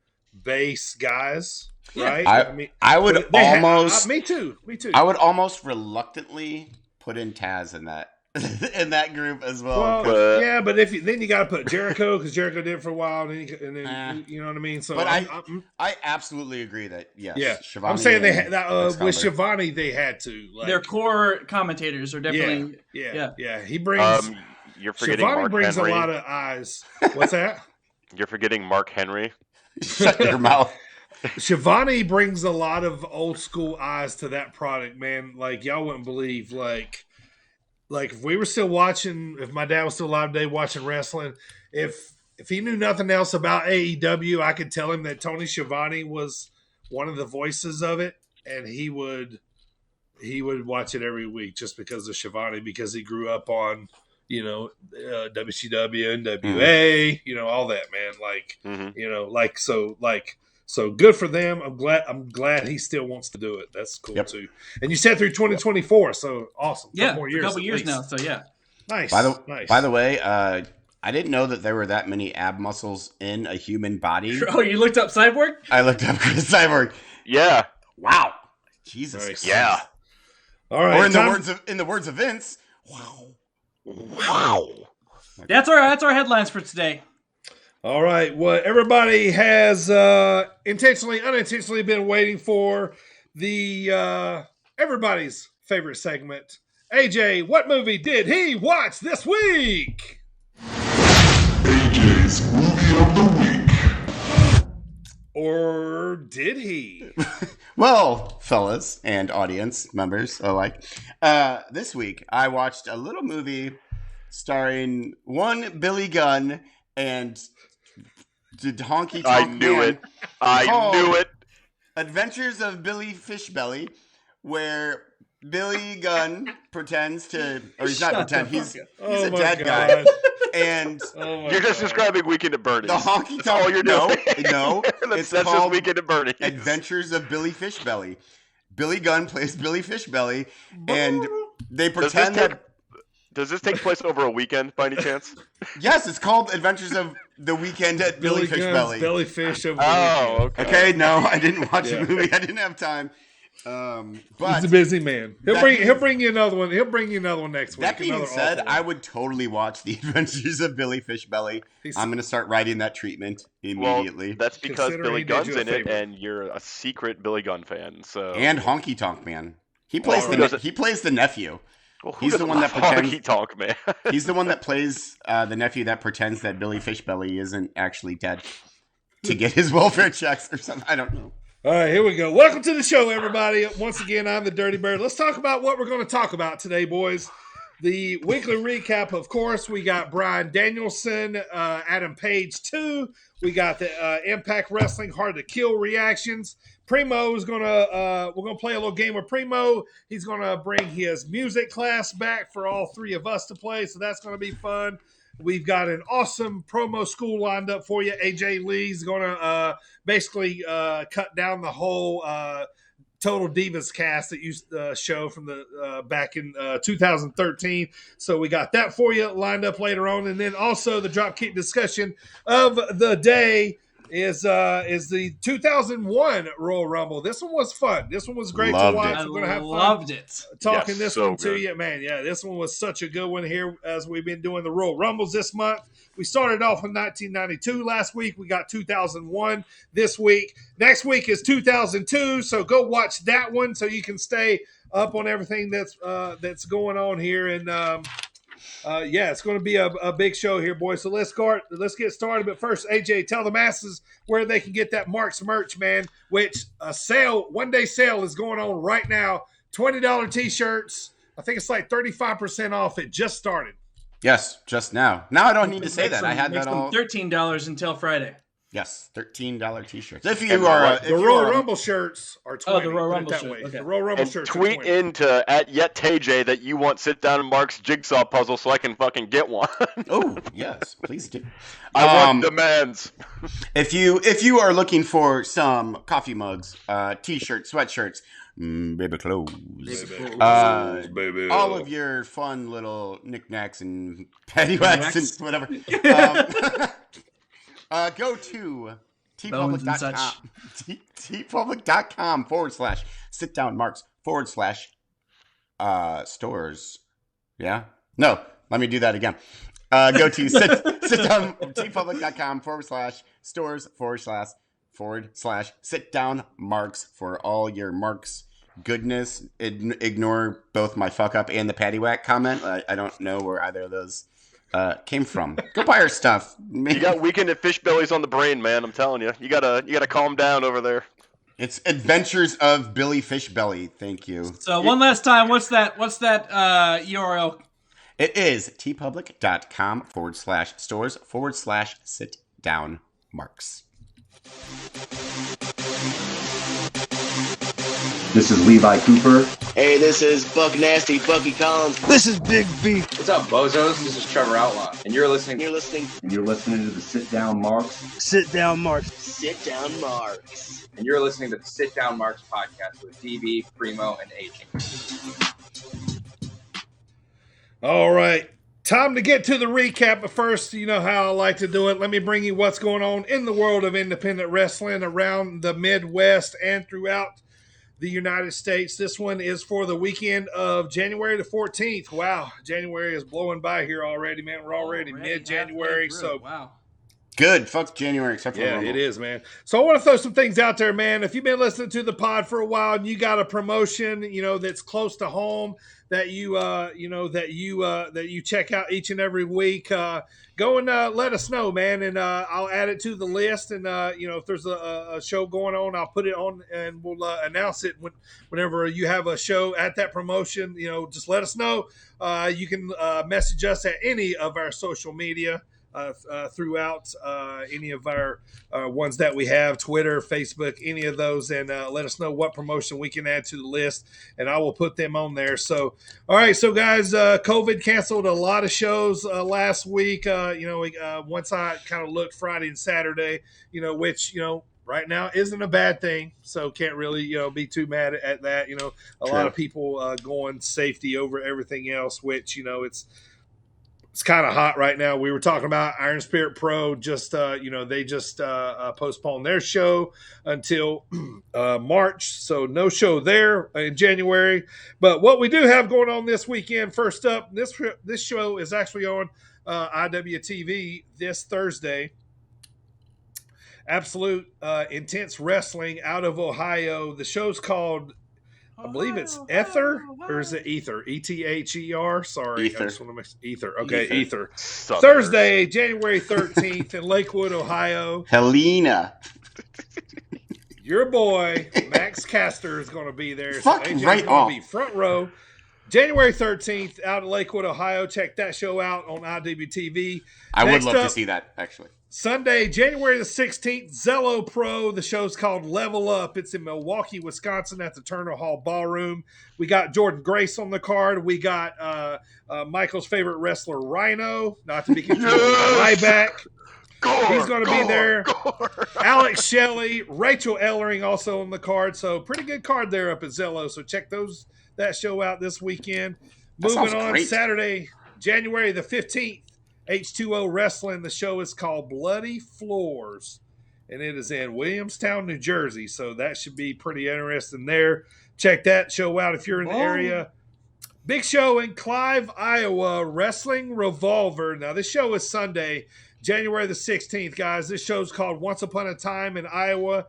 base guys, right? I would almost. Me too. I would almost reluctantly put in Taz in that in that group as well. But then you got to put Jericho, because Jericho did it for a while, and then you know what I mean. So, but I absolutely agree that I'm saying they had with Schiavone they had to. Like, their core commentators are definitely He brings. You're forgetting Schiavone Mark brings Henry. A lot of eyes. What's that? You're forgetting Mark Henry. Shut your mouth. Schiavone brings a lot of old school eyes to that product, man. Like, y'all wouldn't believe, like if we were still watching, if my dad was still alive today watching wrestling, if he knew nothing else about AEW, I could tell him that Tony Schiavone was one of the voices of it, and he would watch it every week just because of Schiavone, because he grew up on, WCW, NWA, all that, man. Like, So good for them. I'm glad he still wants to do it. That's cool too. And you said through 2024, so awesome. Yeah, more a years, couple at years least. now. So yeah, nice. By the way, I didn't know that there were that many ab muscles in a human body. Oh, you looked up Cyborg? I looked up Chris Cyborg. Yeah. Wow. Jesus. Nice. Yeah. All right. Or in the words of Vince. Wow. That's our headlines for today. All right. What everybody has intentionally, unintentionally been waiting for, the everybody's favorite segment. AJ, what movie did he watch this week? AJ's movie of the week. Or did he? Well, fellas and audience members alike, this week I watched a little movie starring one Billy Gunn and Honky Tonk I knew Man it. I knew it. Adventures of Billy Fishbelly, where Billy Gunn pretends to, or he's not pretend, he's a dead guy. And you're just describing Weekend at Bernie's. The Honky Tonk. That's all you're doing. No, that's just Weekend at Bernie's. Adventures of Billy Fishbelly. Billy Gunn plays Billy Fishbelly, and they pretend that. Does this take place over a weekend, by any chance? Yes, it's called Adventures of the Weekend at Billy Fishbelly. Billy Fish over okay. Okay, no, I didn't watch the movie. I didn't have time. But he's a busy man. He'll bring you another one. He'll bring you another one next week. That being said, I would totally watch The Adventures of Billy Fishbelly. I'm going to start writing that treatment immediately. Well, that's because Billy Gunn's in it, and you're a secret Billy Gunn fan. So and Honky Tonk Man. He plays he plays the nephew. Well, he's the one that pretends. Honky Tonk Man. He's the one that plays the nephew that pretends that Billy Fishbelly isn't actually dead to get his welfare checks or something. I don't know. All right, here we go. Welcome to the show, everybody. Once again, I'm the Dirty Bird. Let's talk about what we're going to talk about today, boys. The weekly recap, of course. We got Brian Danielson, Adam Page 2. We got the Impact Wrestling Hard to Kill reactions. Primo is going to, we're going to play a little game with Primo. He's going to bring his music class back for all three of us to play, so that's going to be fun. We've got an awesome promo school lined up for you. AJ Lee's going to basically cut down the whole Total Divas cast that used to show from the back in 2013. So we got that for you lined up later on. And then also the Dropkick discussion of the day is the 2001 Royal Rumble. This one was fun. This one was great to watch. I We're going to have fun. Loved it. Talking this one to you, man. Yeah, this one was such a good one here as we've been doing the Royal Rumbles this month. We started off in 1992 last week. We got 2001 this week. Next week is 2002, so go watch that one so you can stay up on everything that's going on here. And yeah, it's going to be a big show here, boys. So let's get started. But first, AJ, tell the masses where they can get that Marks merch, man. Which a sale, one-day sale is going on right now. $20 T-shirts. I think it's like 35% off. It just started. Yes, just now. Now I don't need to say that. I had that all. $13 until Friday. Yes, $13 T-shirts. If you are the Royal Rumble shirts are 20. Oh, the Royal Rumble shirts. Okay. Okay. The Royal Rumble and shirts. tweet into @YetTJ that you want Sit Down and Mark's jigsaw puzzle so I can fucking get one. Oh yes, please do. I want demands. If you are looking for some coffee mugs, T-shirts, sweatshirts, baby clothes, baby. all of your fun little knickknacks and paddywhacks and whatever. Go to tpublic.com/sit-down-marks/stores. Yeah? No, let me do that again. Go to tpublic.com/stores/sit-down-marks for all your Marks goodness. Ignore both my fuck up and the paddywhack comment. I don't know where either of those came from. Go buy our stuff. You got Weekend at Fishbelly's on the brain, man. I'm telling you. You gotta calm down over there. It's Adventures of Billy Fishbelly. Thank you. So one last time, what's that URL? It is tpublic.com/stores/sit-down-marks. This is Levi Cooper. Hey, this is Buck Nasty, Bucky Collins. This is Big B. What's up, bozos? This is Trevor Outlaw, and you're listening. And you're listening to the Sit Down Marks. Sit Down Marks. Sit Down Marks. And you're listening to the Sit Down Marks podcast with DB, Primo, and AJ. All right. Time to get to the recap, but first, you know how I like to do it. Let me bring you what's going on in the world of independent wrestling around the Midwest and throughout the United States. This one is for the weekend of January the 14th. Wow, January is blowing by here already, man. We're already mid-January, so wow. Good. Fuck January, except for yeah, it is, man. So I want to throw some things out there, man. If you've been listening to the pod for a while and you got a promotion, you know, that's close to home that you check out each and every week, go and let us know, man, and I'll add it to the list. And if there's a show going on, I'll put it on and we'll announce it whenever you have a show at that promotion. You know, just let us know. You can message us at any of our social media. Throughout any of our ones that we have, Twitter, Facebook, any of those, and let us know what promotion we can add to the list, and I will put them on there. So, all right, so guys, COVID canceled a lot of shows last week. Once I kind of looked Friday and Saturday, which, right now isn't a bad thing, so can't really be too mad at that. A lot of people going safety over everything else, which it's kind of hot right now. We were talking about Iron Spirit Pro. Just they just postponed their show until March, so no show there in January. But what we do have going on this weekend, first up, this show is actually on IWTV this Thursday. Absolute Intense Wrestling out of Ohio. The show's called, I believe it's Ether, or is it Ether? E-T-H-E-R? Sorry. Ether. I just want to mix Ether. Okay, Ether. Southerners. Thursday, January 13th in Lakewood, Ohio. Helena. Your boy, Max Caster, is going to be there. Fuck AJ's right going off. to be front row. January 13th out of Lakewood, Ohio. Check that show out on IWTV. I would Next love up, to see that, actually. Sunday, January the 16th, Zello Pro. The show's called Level Up. It's in Milwaukee, Wisconsin at the Turner Hall Ballroom. We got Jordan Grace on the card. We got Michael's favorite wrestler, Rhino, not to be confused with Ryback. He's going to be there. Alex Shelley, Rachel Ellering also on the card. So pretty good card there up at Zello. So check that show out this weekend. Moving on, great. Saturday, January the 15th. H2O Wrestling. The show is called Bloody Floors, and it is in Williamstown, New Jersey. So that should be pretty interesting there. Check that show out if you're in the area. Big show in Clive, Iowa, Wrestling Revolver. Now, this show is Sunday, January the 16th, guys. This show's called Once Upon a Time in Iowa.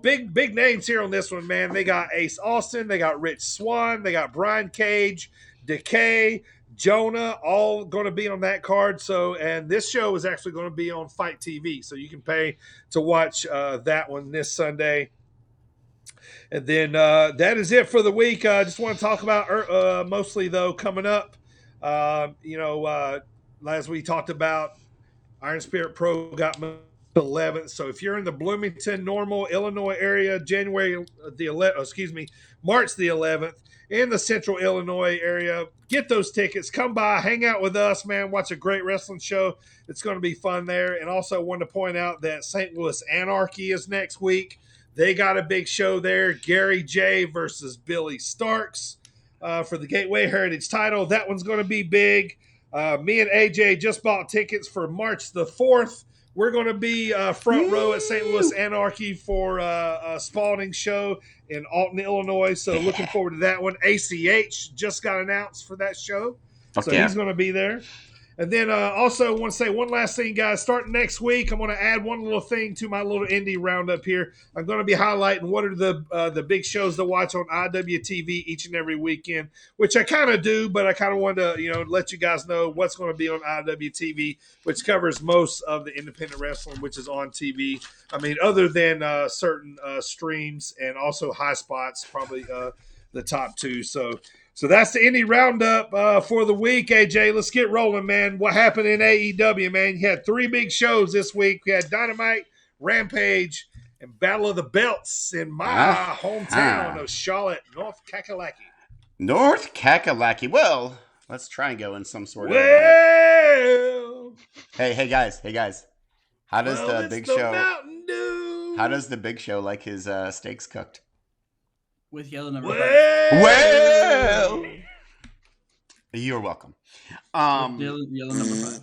Big names here on this one, man. They got Ace Austin. They got Rich Swann. They got Brian Cage, Decay, Jonah, all going to be on that card. So, and this show is actually going to be on Fight TV, so you can pay to watch that one this Sunday. And then that is it for the week. I just want to talk about mostly, though, coming up. As we talked about, Iron Spirit Pro got 11th. So if you're in the Bloomington, Normal, Illinois area, March the 11th, in the Central Illinois area, get those tickets. Come by, hang out with us, man. Watch a great wrestling show. It's going to be fun there. And also wanted to point out that St. Louis Anarchy is next week. They got a big show there. Gary J versus Billy Starks for the Gateway Heritage title. That one's going to be big. Me and AJ just bought tickets for March the 4th. We're going to be front row at St. Louis Anarchy for a Spalding show in Alton, Illinois. So looking forward to that one. ACH just got announced for that show. He's going to be there. And then also want to say one last thing, guys. Starting next week, I'm going to add one little thing to my little indie roundup here. I'm going to be highlighting what are the big shows to watch on IWTV each and every weekend, which I kind of do, but I kind of wanted to let you guys know what's going to be on IWTV, which covers most of the independent wrestling, which is on TV. I mean, other than certain streams and also high spots, probably the top two. So that's the indie roundup for the week, AJ. Let's get rolling, man. What happened in AEW, man? You had 3 big shows this week. We had Dynamite, Rampage, and Battle of the Belts in my hometown of Charlotte, North Kakalaki. North Kakalaki. Well, let's try and go in some sort of. Hey guys. How does the Big Show? How does the Big Show like his steaks cooked? With yellow number 5. Well, you're welcome. Yellow number 5.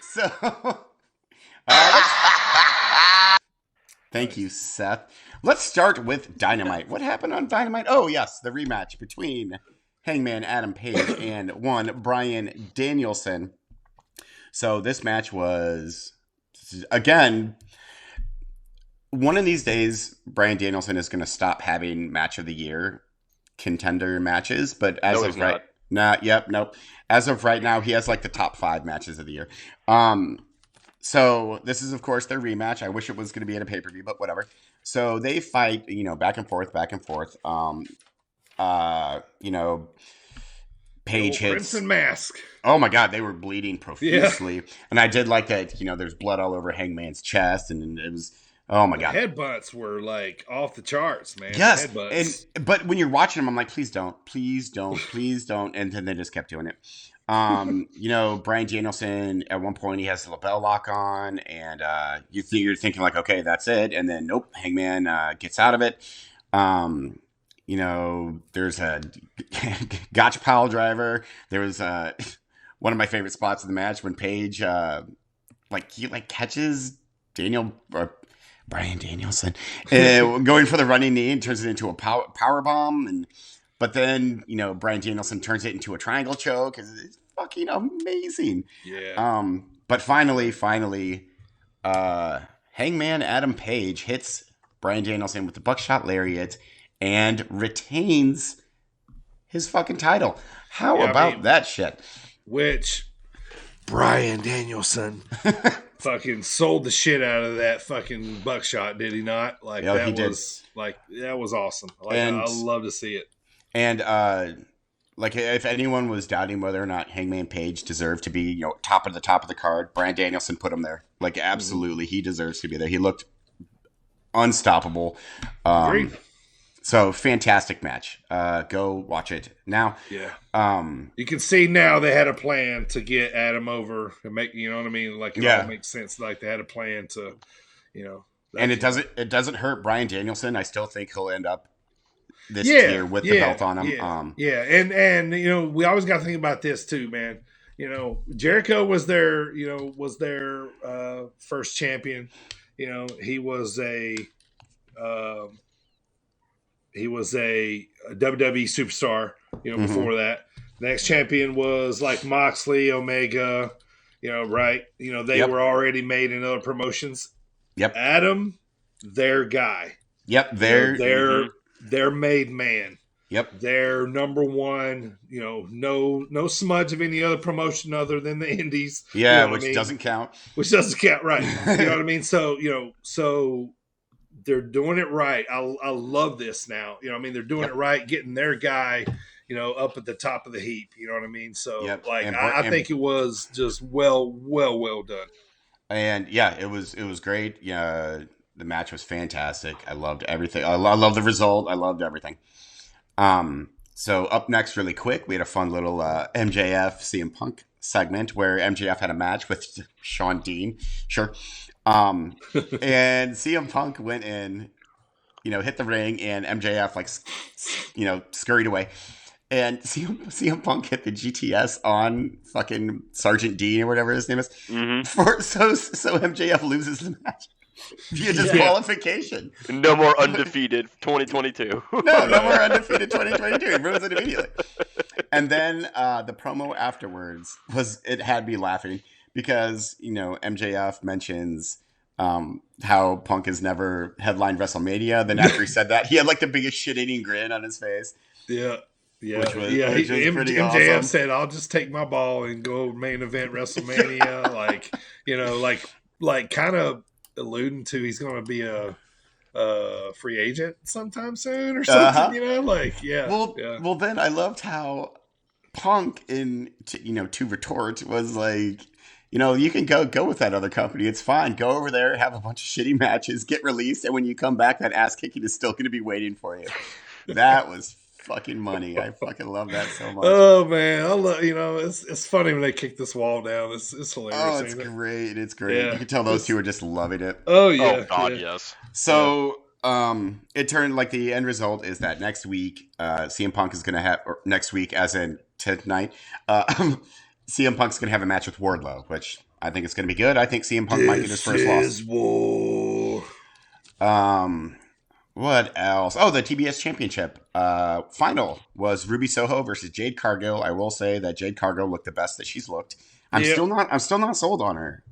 So. Thank you, Seth. Let's start with Dynamite. What happened on Dynamite? Oh, yes, the rematch between Hangman Adam Page and one Bryan Danielson. So this match was, again, one of these days, Bryan Danielson is going to stop having match of the year contender matches. But as of right now, nope. As of right now, he has like the top 5 matches of the year. So this is, of course, their rematch. I wish it was going to be in a pay-per-view, but whatever. So they fight, back and forth. Page hits. Crimson Mask. Oh my God, they were bleeding profusely. Yeah. And I did like that, there's blood all over Hangman's chest, and it was, oh my God. Headbutts were like off the charts, man. Yes. Headbutts. But when you're watching them, I'm like, please don't. And then they just kept doing it. Bryan Danielson, at one point he has the lapel lock on, and you're thinking like, okay, that's it. And then nope, Hangman gets out of it. There's a gotcha pile driver. There was one of my favorite spots of the match when Page catches Bryan Danielson going for the running knee and turns it into a power bomb, but then Bryan Danielson turns it into a triangle choke. It's fucking amazing. Yeah. But finally, Hangman Adam Page hits Bryan Danielson with the buckshot lariat and retains his fucking title. How about that shit? Which Bryan Danielson fucking sold the shit out of that fucking buckshot, did he not? Like that was awesome. I love to see it. And if anyone was doubting whether or not Hangman Page deserved to be, top of the card, Bryan Danielson put him there. Like, absolutely, he deserves to be there. He looked unstoppable. Agreed. So fantastic match. Go watch it now. Yeah. You can see now they had a plan to get Adam over and make, you know what I mean? Like it all makes sense. Like they had a plan to, And it doesn't hurt Bryan Danielson. I still think he'll end up this year with the belt on him. And we always got to think about this too, man. Jericho was their first champion. He was a WWE superstar, before that. Next champion was like Moxley, Omega, right? They were already made in other promotions. Yep. Adam, their guy. Yep. Their made man. Yep. They're number one, no smudge of any other promotion other than the indies. Yeah, which doesn't count. Which doesn't count, right. You know what I mean? So they're doing it right. I love this now. They're doing it right, getting their guy, up at the top of the heap. You know what I mean? So I think it was just well done. And yeah, it was great. Yeah, the match was fantastic. I loved everything. I love the result. I loved everything. So up next, really quick, we had a fun little MJF CM Punk segment where MJF had a match with Sean Dean. Sure. And CM Punk went in, hit the ring, and MJF scurried away. And CM Punk hit the GTS on fucking Sergeant Dean or whatever his name is. Mm-hmm. So MJF loses the match via disqualification. No more undefeated 2022. No more undefeated 2022. He ruins it immediately. And then the promo afterwards it had me laughing because MJF mentions how Punk has never headlined WrestleMania. Then after he said that, he had like the biggest shit-eating grin on his face. Yeah. Which was pretty MJF awesome. said, "I'll just take my ball and go main event WrestleMania." like kind of alluding to he's going to be a free agent sometime soon or something. Well, then I loved how Punk to retort was like, you can go with that other company. It's fine. Go over there, have a bunch of shitty matches, get released, and when you come back, that ass kicking is still going to be waiting for you. That was fucking money. I fucking love that so much. Oh man, I love it's funny when they kick this wall down. It's hilarious. Oh, it's great. It's great. Yeah. You can tell those two are just loving it. Oh yeah. Oh God, yeah. yes. So it turned like the end result is that next week, CM Punk is gonna have or next week, as in tonight, CM Punk's gonna have a match with Wardlow, which I think it's gonna be good. I think CM Punk might get his first loss. War. What else? Oh, the TBS Championship final was Ruby Soho versus Jade Cargill. I will say that Jade Cargill looked the best that she's looked. I'm still not sold on her.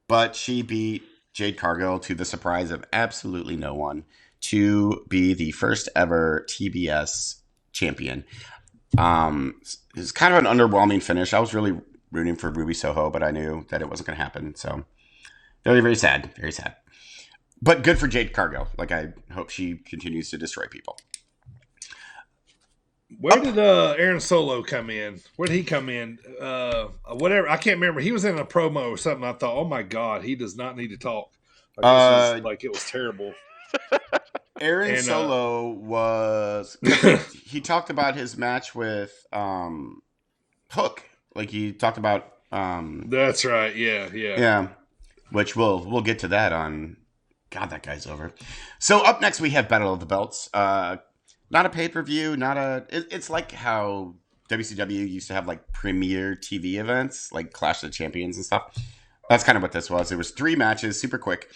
But she beat Jade Cargill to the surprise of absolutely no one to be the first ever TBS champion. It's kind of an underwhelming finish. I was really rooting for Ruby Soho, but I knew that it wasn't going to happen. So very, very sad. Very sad. But good for Jade Cargill. Like, I hope she continues to destroy people. Where did Aaron Solo come in? Where did he come in? Whatever. I can't remember. He was in a promo or something. I thought, oh my God, he does not need to talk. Like it was terrible. Aaron Solo was... he talked about his match with Hook. Like, he talked about... That's right. Yeah. Yeah. Which we'll get to that on... God, that guy's over. So up next we have Battle of the Belts. Not a pay-per-view, it's like how WCW used to have like premiere TV events, like Clash of the Champions and stuff. That's kind of what this was. It was 3 matches, super quick.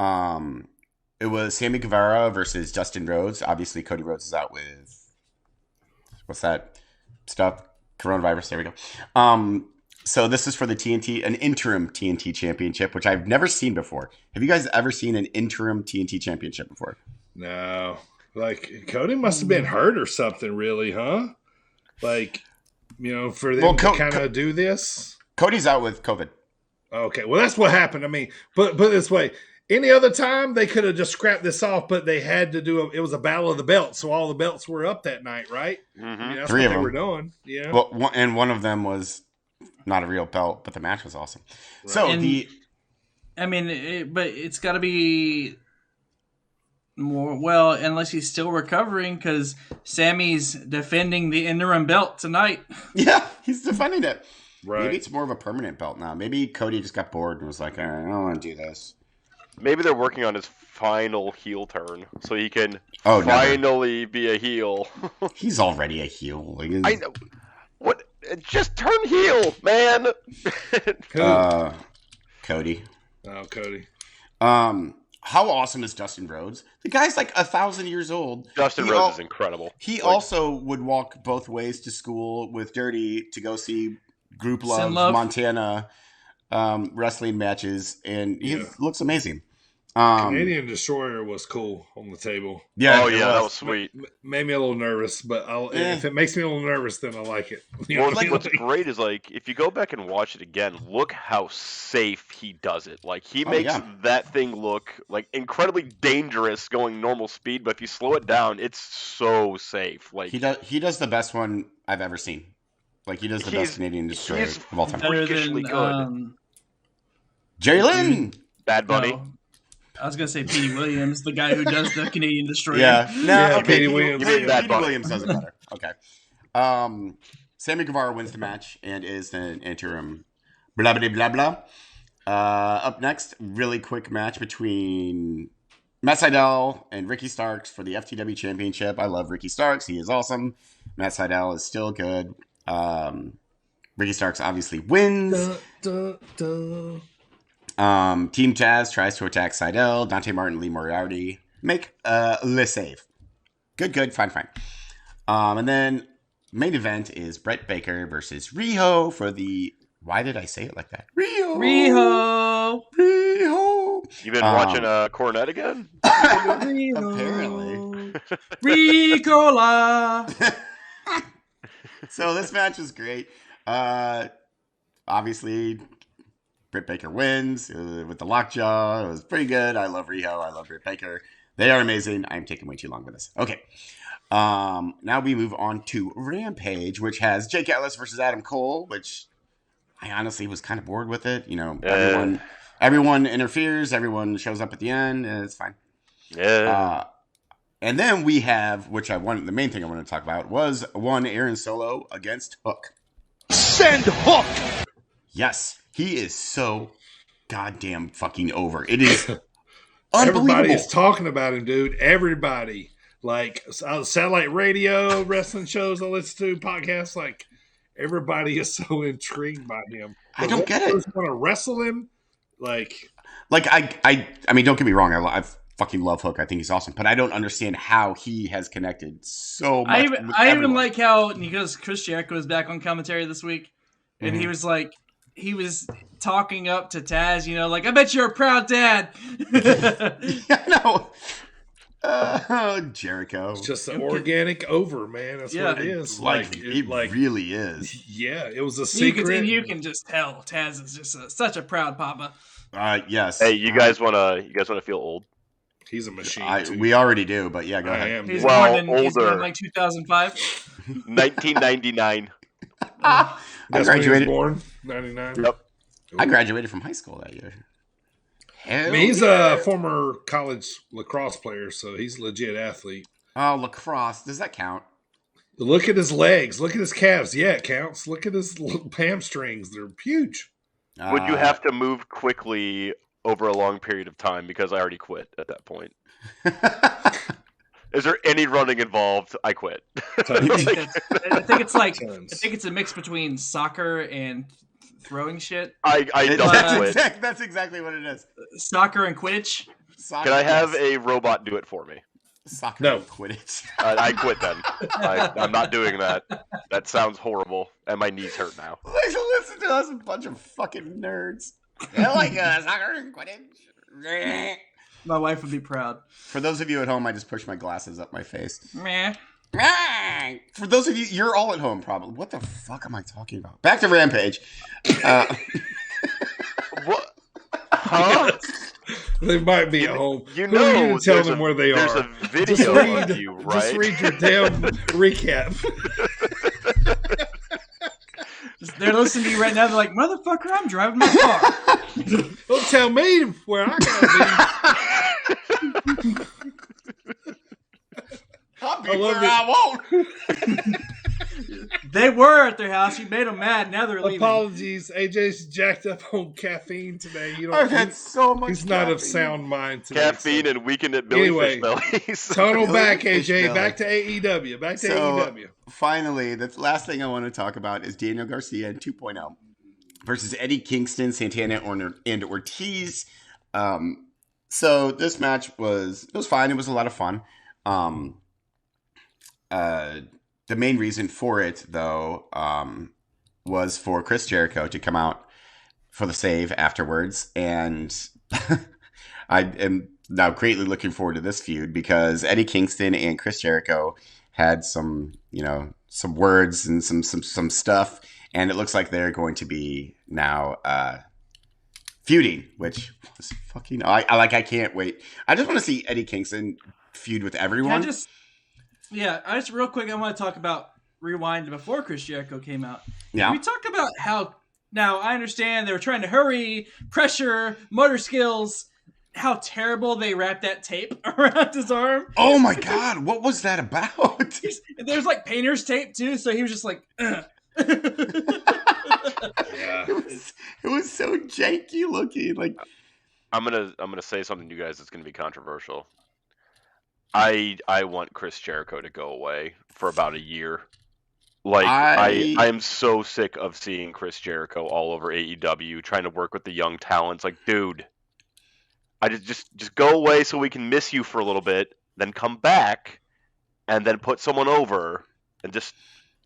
It was Sammy Guevara versus Dustin Rhodes. Obviously, Cody Rhodes is out with what's that stuff? Coronavirus. There we go. So this is for the an interim TNT championship, which I've never seen before. Have you guys ever seen an interim TNT championship before? No. Like, Cody must have been hurt or something, really, huh? Like, for them to kind of do this? Cody's out with COVID. Okay, well, that's what happened. I mean, put it this way. Any other time, they could have just scrapped this off, but they had to do it was a battle of the belts, so all the belts were up that night, right? Mm-hmm. That's 3 what of they them were doing. Yeah. Well, and one of them was not a real belt, but the match was awesome. Right. So but it's got to be more, unless he's still recovering, because Sammy's defending the interim belt tonight. Yeah, he's defending it. Right. Maybe it's more of a permanent belt now. Maybe Cody just got bored and was like, I don't want to do this. Maybe they're working on his final heel turn, so he can finally be a heel. He's already a heel. I know. What? Just turn heel, man. Cody. Oh, Cody. How awesome is Dustin Rhodes? The guy's like 1,000 years old. Dustin Rhodes is incredible. He also would walk both ways to school with Dirty to go see Group Love Montana wrestling matches, and he looks amazing. Canadian Destroyer was cool on the table. Yeah, that was sweet. Made me a little nervous, but if it makes me a little nervous, then I like it. What's great is, like, if you go back and watch it again, look how safe he does it. Like, he makes that thing look like incredibly dangerous going normal speed, but if you slow it down, it's so safe. Like, he does the best one I've ever seen. Like, he does the best Canadian Destroyer of all time. Freakishly good. Jerry Lynn, Bad Bunny. No. I was gonna say Petey Williams, the guy who does the Canadian Destroyer. Petey Williams. Petey Williams does it better. Okay. Sammy Guevara wins the match and is an interim. Blah blah blah blah. Up next, really quick match between Matt Sydal and Ricky Starks for the FTW Championship. I love Ricky Starks. He is awesome. Matt Sydal is still good. Ricky Starks obviously wins. Team Taz tries to attack Sydal. Dante Martin, Lee Moriarty make le save. Good, fine. And then main event is Brett Baker versus Riho for the... Why did I say it like that? Riho! You been watching Cornette again? Apparently. Ricola! So this match is great. Obviously... Britt Baker wins with the lockjaw. It was pretty good. I love Riho. I love Britt Baker. They are amazing. I'm taking way too long with this. Okay. Now we move on to Rampage, which has Jake Ellis versus Adam Cole, which I honestly was kind of bored with it. You know, everyone interferes, everyone shows up at the end, and it's fine. Yeah. And then we have, the main thing I wanted to talk about was one Aaron Solo against Hook. Send Hook! Yes, he is so goddamn fucking over. It is unbelievable. Everybody is talking about him, dude. Everybody. Like, satellite radio, wrestling shows I listen to, podcasts, like, everybody is so intrigued by him. I don't get it. Want to wrestle him? Like I mean, don't get me wrong. I fucking love Hook. I think he's awesome, but I don't understand how he has connected so much. I even like how, because Chris Jericho was back on commentary this week, and he was like, he was talking up to Taz, you know, like, I bet you're a proud dad. I know. Jericho. It's just an organic over, man. That's what it is. It really is. Yeah, it was a secret. You can just tell Taz is just such a proud papa. Yes. Hey, you guys wanna feel old? He's a machine. We already do, but yeah, go ahead. He's born in like 2005, 1999. That's I graduated. When he was born, 99. Yep. I graduated from high school that year. I mean, he's a former college lacrosse player, so he's a legit athlete. Oh, lacrosse. Does that count? Look at his legs. Look at his calves. Yeah, it counts. Look at his hamstrings. They're huge. Would you have to move quickly over a long period of time? Because I already quit at that point. Is there any running involved? I quit. I think it's a mix between soccer and throwing shit. That's exactly what it is. Soccer and Quidditch. Can I have a robot do it for me? Soccer no. and Quidditch. I quit then. I'm not doing that. That sounds horrible, and my knees hurt now. Listen to us, a bunch of fucking nerds. They like soccer and Quidditch. My wife would be proud. For those of you at home, I just pushed my glasses up my face. Meh. For those of you, you're all at home probably. What the fuck am I talking about? Back to Rampage. What? Huh? They might be at home. You know, tell them where they there's are. There's a video of you, right? Just read your damn recap. They're listening to you right now. They're like, motherfucker, I'm driving my car. Don't tell me where I gotta be. I'll be where I won't. They were at their house. You made them mad. Now they're leaving. Apologies. AJ's jacked up on caffeine today. I've had so much. He's not of sound mind today. Caffeine and weekend at Billy Fish Bellies. Tunnel back, AJ. Back to AEW. Back to AEW. Finally, the last thing I want to talk about is Daniel Garcia in 2.0 versus Eddie Kingston, Santana, and Ortiz. So this match was fine. It was a lot of fun. The main reason for it, though, was for Chris Jericho to come out for the save afterwards. And I am now greatly looking forward to this feud because Eddie Kingston and Chris Jericho had some words and some stuff. And it looks like they're going to be now feuding, which was fucking... I can't wait. I just want to see Eddie Kingston feud with everyone. I just real quick, I want to talk about Rewind before Chris Jericho came out. Yeah. We talked about how, now I understand they were trying to hurry, pressure, motor skills, how terrible they wrapped that tape around his arm. Oh my God, what was that about? There's like painter's tape too, so he was just like, Yeah. It was so janky looking. Like, I'm gonna say something to you guys that's gonna be controversial. I want Chris Jericho to go away for about a year. Like I am so sick of seeing Chris Jericho all over AEW trying to work with the young talents. Like, dude, I just go away so we can miss you for a little bit, then come back, and then put someone over, and just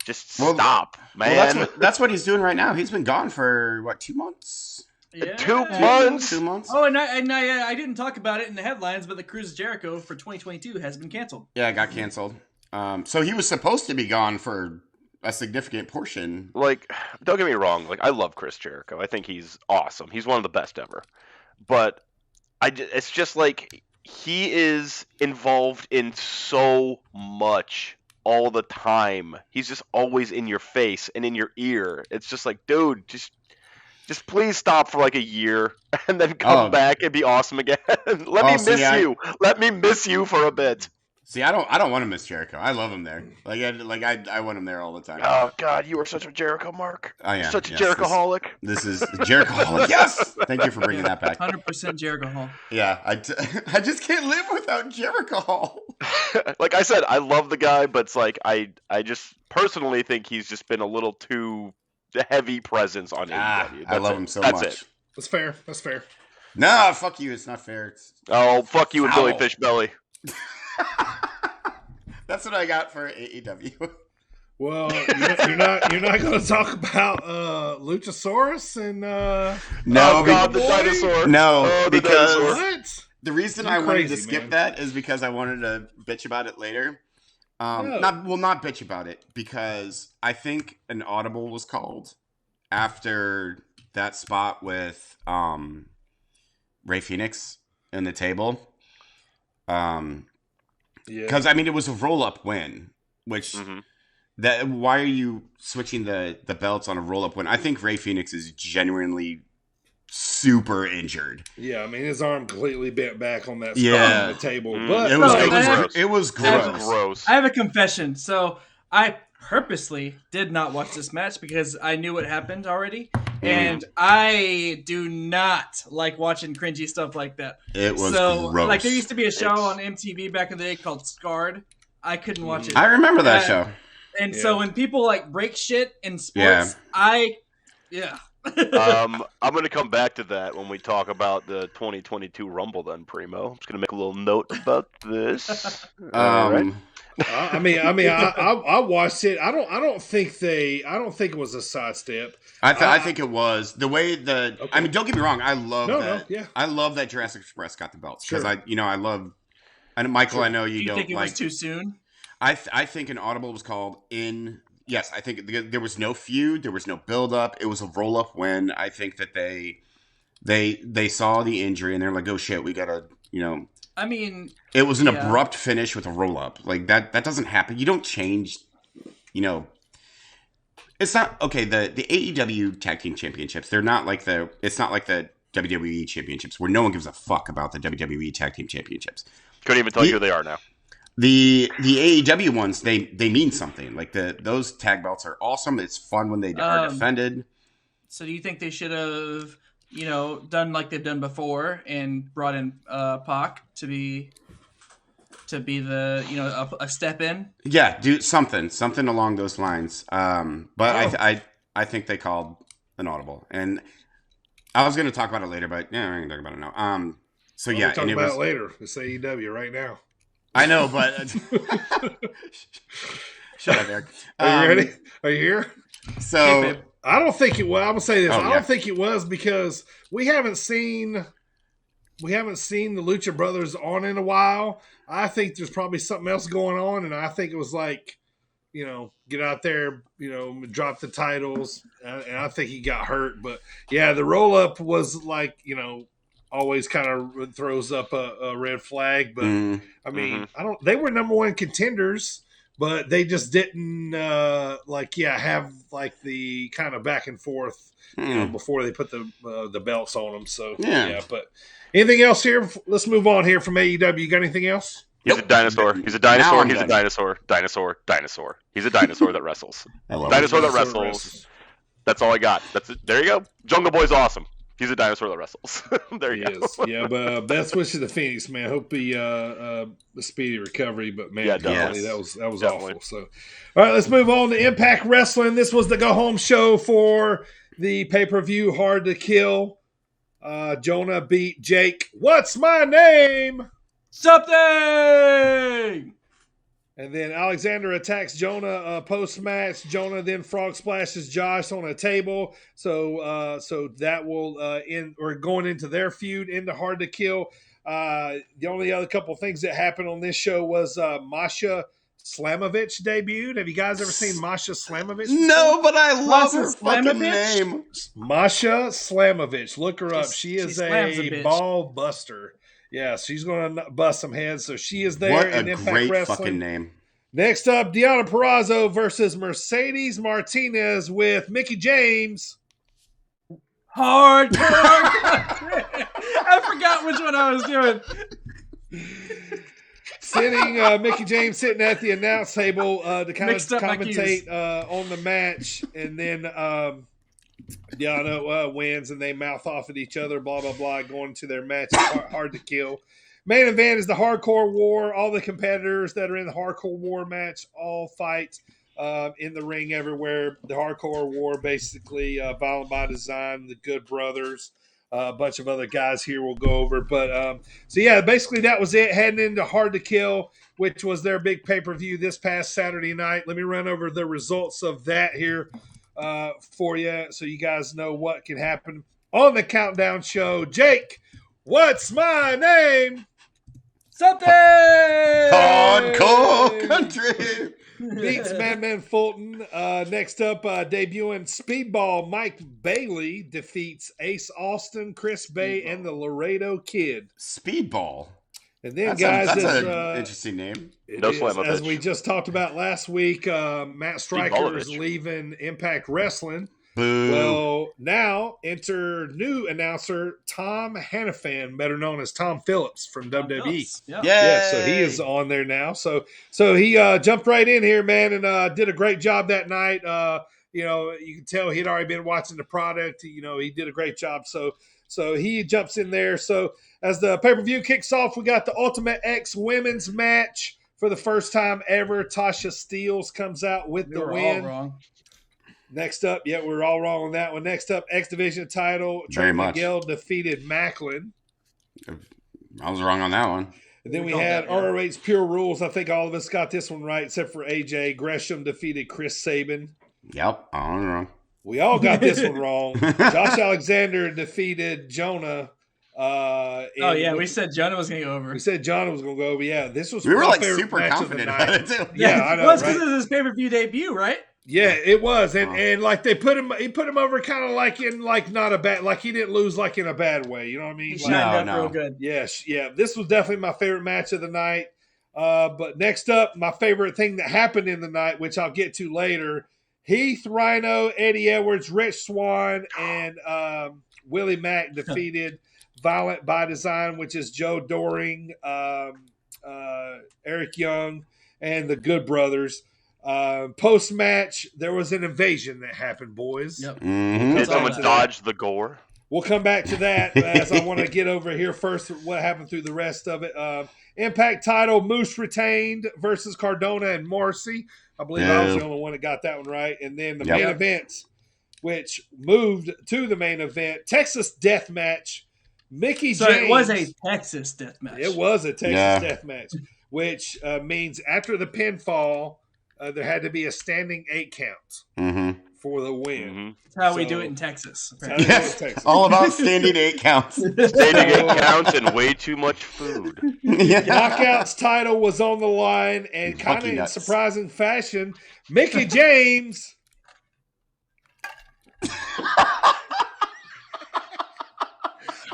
stop, man. Well, that's what he's doing right now. He's been gone for what, 2 months? Yeah. 2 months. 2 months. Oh, and I didn't talk about it in the headlines, but the Cruise of Jericho for 2022 has been canceled. Yeah, it got canceled. So he was supposed to be gone for a significant portion. Like, don't get me wrong. Like, I love Chris Jericho. I think he's awesome. He's one of the best ever. But it's just like he is involved in so much all the time. He's just always in your face and in your ear. It's just like, dude, just Just please stop for like a year and then come back and be awesome again. Let me miss you. Let me miss you for a bit. See, I don't want to miss Jericho. I love him there. I want him there all the time. Oh God, you are such a Jericho mark. I am. Such a Jerichoholic. This is Jerichoholic. Yes. Thank you for bringing that back. 100% Jericho Hall. Yeah, I just can't live without Jericho Hall. Like I said, I love the guy, but it's like I just personally think he's just been a little too heavy presence on AEW. I love him so much. It. That's fair. That's fair. No, fuck you. It's not fair. Fuck you and Billy Fishbelly. That's what I got for AEW. Well, you're not going to talk about Luchasaurus and the dinosaur. No, because what? The reason I wanted to skip that is because I wanted to bitch about it later. Not bitch about it, because I think an audible was called after that spot with Rey Fenix in the table. Because I mean, it was a roll-up win, which why are you switching the belts on a roll-up win? I think Rey Fenix is genuinely super injured. Yeah, I mean, his arm completely bent back on that spot on the table. But it was gross. I have a confession. So I purposely did not watch this match because I knew what happened already. And I do not like watching cringy stuff like that. It was gross. Like, there used to be a show on MTV back in the day called Scarred. I couldn't watch it. I remember that show. And so when people like break shit in sports, I'm going to come back to that when we talk about the 2022 Rumble then, Primo. I'm just going to make a little note about this. Right. I mean, I watched it. I don't think it was a sidestep. I think it was the way that. Okay. I mean, don't get me wrong. I love that. I love that Jurassic Express got the belts because I love. And Michael, I know you don't think it was too soon. I think an audible was called in. Yes, I think there was no feud. There was no build up. It was a roll up win. I think that they saw the injury and they're like, oh shit, we gotta I mean, it was an abrupt finish with a roll up. Like that doesn't happen. You don't change, It's not okay. The AEW Tag Team Championships, it's not like the WWE Championships where no one gives a fuck about the WWE Tag Team Championships. Couldn't even tell you who they are now. The AEW ones, they mean something. Like those tag belts are awesome. It's fun when they are defended. So do you think they should have done like they've done before and brought in Pac to be the a step in? Yeah, do something along those lines. But I think they called an audible, and I was going to talk about it later, but we're going to talk about it now. We'll talk about it later. It's AEW right now. I know, but shut up, Eric. Are you ready? Are you here? So. I don't think it was. I will say this. I don't think it was because we haven't seen the Lucha Brothers on in a while. I think there's probably something else going on, and I think it was like, get out there, drop the titles, and I think he got hurt. But yeah, the roll up was like, always kind of throws up a red flag. But I mean, they were number one contenders. But they just didn't have like the kind of back and forth before they put the belts on them. So yeah. But anything else here? Let's move on here from AEW. You got anything else? He's a dinosaur. He's a dinosaur. He's a dinosaur. Dinosaur. He's a dinosaur that wrestles. Dinosaur that wrestles. That's all I got. That's it. There you go. Jungle Boy's awesome. He's a dinosaur that wrestles. There you go. Yeah, but best wishes to Phoenix, man. Hope he a speedy recovery. But man, that was awful. So, all right, let's move on to Impact Wrestling. This was the go home show for the pay-per-view Hard to Kill. Jonah beat Jake. What's my name? Something. And then Alexander attacks Jonah post-match. Jonah then frog splashes Josh on a table. So that will end, or going into their feud into Hard to Kill. The only other couple things that happened on this show was Masha Slamovich debuted. Have you guys ever seen Masha Slamovich before? No, but I love her fucking name. Masha Slamovich. Look her up. She is a ball buster. Yeah, she's going to bust some heads. So she is there. What in a Impact great Wrestling. fucking name. Next up, Deonna Purrazzo versus Mercedes Martinez with Mickie James. Hardcore Country. I forgot which one I was doing. Mickey James sitting at the announce table to kind Mixed of up my commentate on the match, and then Yano wins, and they mouth off at each other, blah blah blah, going to their match. Hard to kill. Main event is the Hardcore War. All the competitors that are in the Hardcore War match all fight in the ring everywhere. The Hardcore War, basically, Violent by Design, the Good Brothers, a bunch of other guys here we'll go over. But so yeah, basically that was it. Heading into Hard to Kill, which was their big pay-per-view this past Saturday night. Let me run over the results of that here for you, so you guys know what can happen on the Countdown Show. Jake, what's my name? Something! Hardcore Country! Beats Madman Fulton. Next up, debuting Speedball, Mike Bailey defeats Ace Austin, Chris Bay, and the Laredo Kid. Speedball? And then, that's guys, an interesting name. No slam as we just talked about last week, Matt Stryker is Speedballovich. leaving Impact Wrestling. Boo. Well, now enter new announcer Tom Hannafan, better known as Tom Phillips from WWE. Yeah, so he is on there now. So he jumped right in here, man, and did a great job that night. You can tell he'd already been watching the product. He did a great job. So he jumps in there. So as the pay-per-view kicks off, we got the Ultimate X women's match for the first time ever. Tasha Steelz comes out with the win. All wrong. Next up, we're all wrong on that one. Next up, X Division title. Very Trent much. Miguel defeated Macklin. I was wrong on that one. And then we had ROH Pure Rules. I think all of us got this one right, except for AJ. Gresham defeated Chris Sabin. Yep, I was wrong. We all got this one wrong. Josh Alexander defeated Jonah. We said Jonah was going to go over. We said Jonah was going to go over. Yeah, this was We were my like favorite super match of the confident night. about it too. Yeah, I know. Well, it's right? because of his pay-per-view debut, right? Yeah, it was, and like they put him over kind of like in like not a bad, like he didn't lose like in a bad way. You know what I mean? He Like, shined up real good. Yes, yeah. This was definitely my favorite match of the night. But next up, my favorite thing that happened in the night, which I'll get to later, Heath Rhino, Eddie Edwards, Rich Swann, and Willie Mack defeated Violent by Design, which is Joe Doring, Eric Young, and the Good Brothers. Post-match, there was an invasion that happened, boys. Yep. Did someone dodge the gore? We'll come back to that as I want to get over here first what happened through the rest of it. Impact title, Moose retained versus Cardona and Morrissey. I believe I was the only one that got that one right. And then the main event, which moved to the main event, Texas Death Match. Mickey James. It was a Texas Death Match. It was a Texas Death Match, which means after the pinfall, there had to be a standing 8 count for the win. Mm-hmm. That's how we do it in Texas. Yes, all about standing 8 counts. Standing 8 counts and way too much food. Knockouts title was on the line, and kind of in surprising fashion, Mickey James.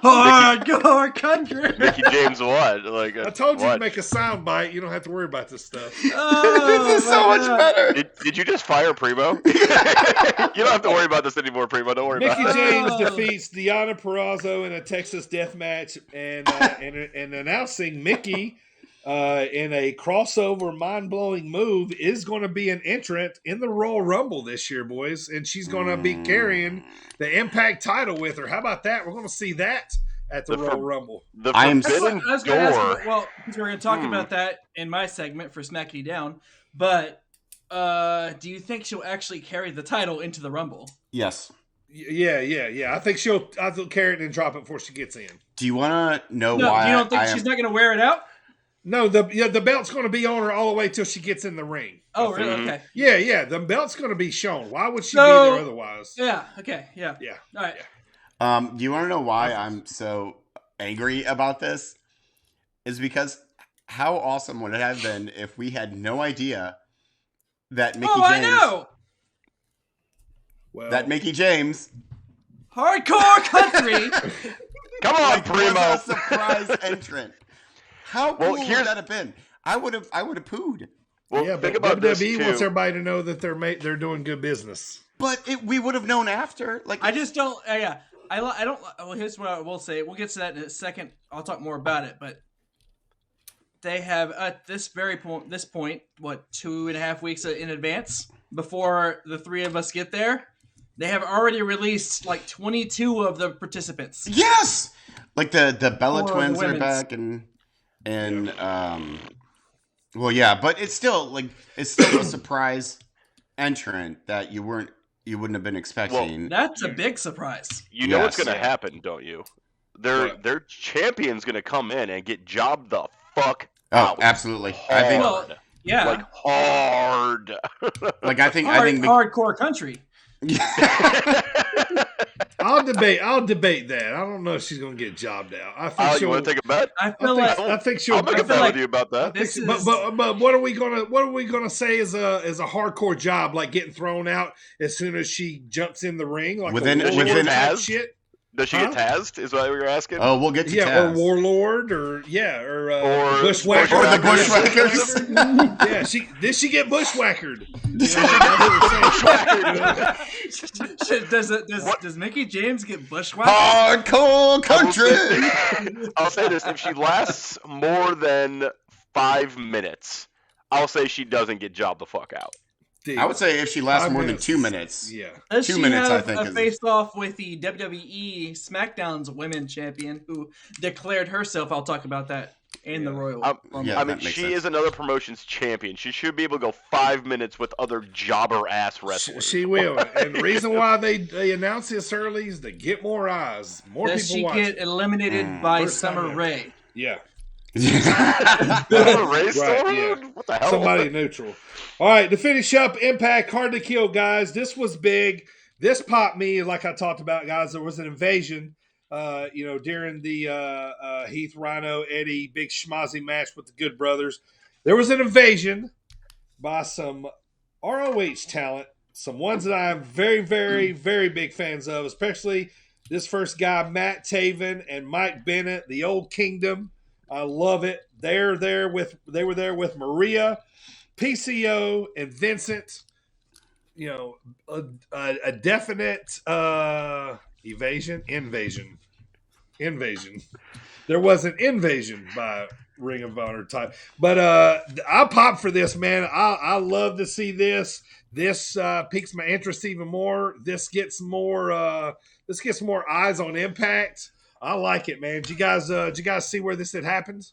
Hardcore Country. Mickey James what? Like I told you to make a sound bite. You don't have to worry about this stuff. This is so much better. Did you just fire Primo? You don't have to worry about this anymore, Primo. Don't worry Mickey about it. James defeats Deonna Purrazzo in a Texas Death Match, and announcing Mickey in a crossover mind-blowing move is going to be an entrant in the Royal Rumble this year, boys, and she's going to be carrying the Impact title with her. How about that? We're going to see that at the Royal Rumble. The I was Forbidden going to ask Door. you, well, because we're going to talk about that in my segment for Smack You Down, but do you think she'll actually carry the title into the Rumble? Yes. Yeah. I think she'll carry it and drop it before she gets in. Do you want to know No, why? you don't think she's not going to wear it out? No, the belt's going to be on her all the way till she gets in the ring. Oh, really? Okay. Yeah. The belt's going to be shown. Why would she be there otherwise? Yeah. Okay. Yeah. All right. Do you want to know why I'm so angry about this? Is because how awesome would it have been if we had no idea that Mickey James. I know. That Mickey James. Hardcore Country. Come on, Primo. Was a surprise entrant. How cool would that have been? I would have pooed. Well, yeah, think but about this WWE too. wants everybody to know that they're doing good business. But we would have known after. Like I just don't. I don't. Well, here's what I will say. We'll get to that in a second. I'll talk more about it, but they have at this point, what 2.5 weeks in advance before the three of us get there. They have already released like 22 of the participants. Yes, like the Bella For twins the are women's. back, and well, yeah, but it's still a surprise entrant that you wouldn't have been expecting. That's a big surprise. You know what's Yes. going to happen, don't you? Their champion's going to come in and get jobbed the fuck out. Absolutely. Hard. I think. Well, yeah, Like hard. Like I think hardcore country. I'll debate that. I don't know if she's going to get jobbed out. I think You want to take a bet? I feel like I think she'll. I'll make a bet with you about that. But what are we gonna say is a hardcore job, like getting thrown out as soon as she jumps in the ring, like Within type Taz? shit. Does she get tazzed? Is what you're asking? Oh, we'll get to Yeah, Taz. or warlord, or bushwhacker, or the bushwhackers. Yeah, did she get bushwhackered? Does Mickey James get bushwhacked? Hardcore country. I'll say this: if she lasts more than 5 minutes, I'll say she doesn't get jobbed the fuck out. I would say if she lasts more than 2 minutes. Yeah. Does 2 she minutes, I have think. a face-off with the WWE SmackDown's Women's Champion, who declared herself? I'll talk about that in the Royal Rumble. I mean, she is another promotion's champion. She should be able to go 5 minutes with other jobber-ass wrestlers. She will. And the reason why they announced this early is to get more eyes, more Does people she watching. get eliminated by First time Summer ever. Rae? Yeah. Rae's still Right, around? yeah. What the hell? Somebody neutral. All right, to finish up, Impact, Hard to Kill, guys. This was big. This popped me, like I talked about, guys. There was an invasion, during the Heath, Rhino, Eddie, big schmozzy match with the Good Brothers. There was an invasion by some ROH talent, some ones that I'm very, very, very big fans of, especially this first guy, Matt Taven and Mike Bennett, the Old Kingdom. I love it. They were there with Maria, PCO, and Vincent. A definite invasion. There was an invasion by Ring of Honor type, but I pop for this, man. I love to see this. This piques my interest even more. This gets more eyes on Impact. I like it, man. Did you guys see where this had happened?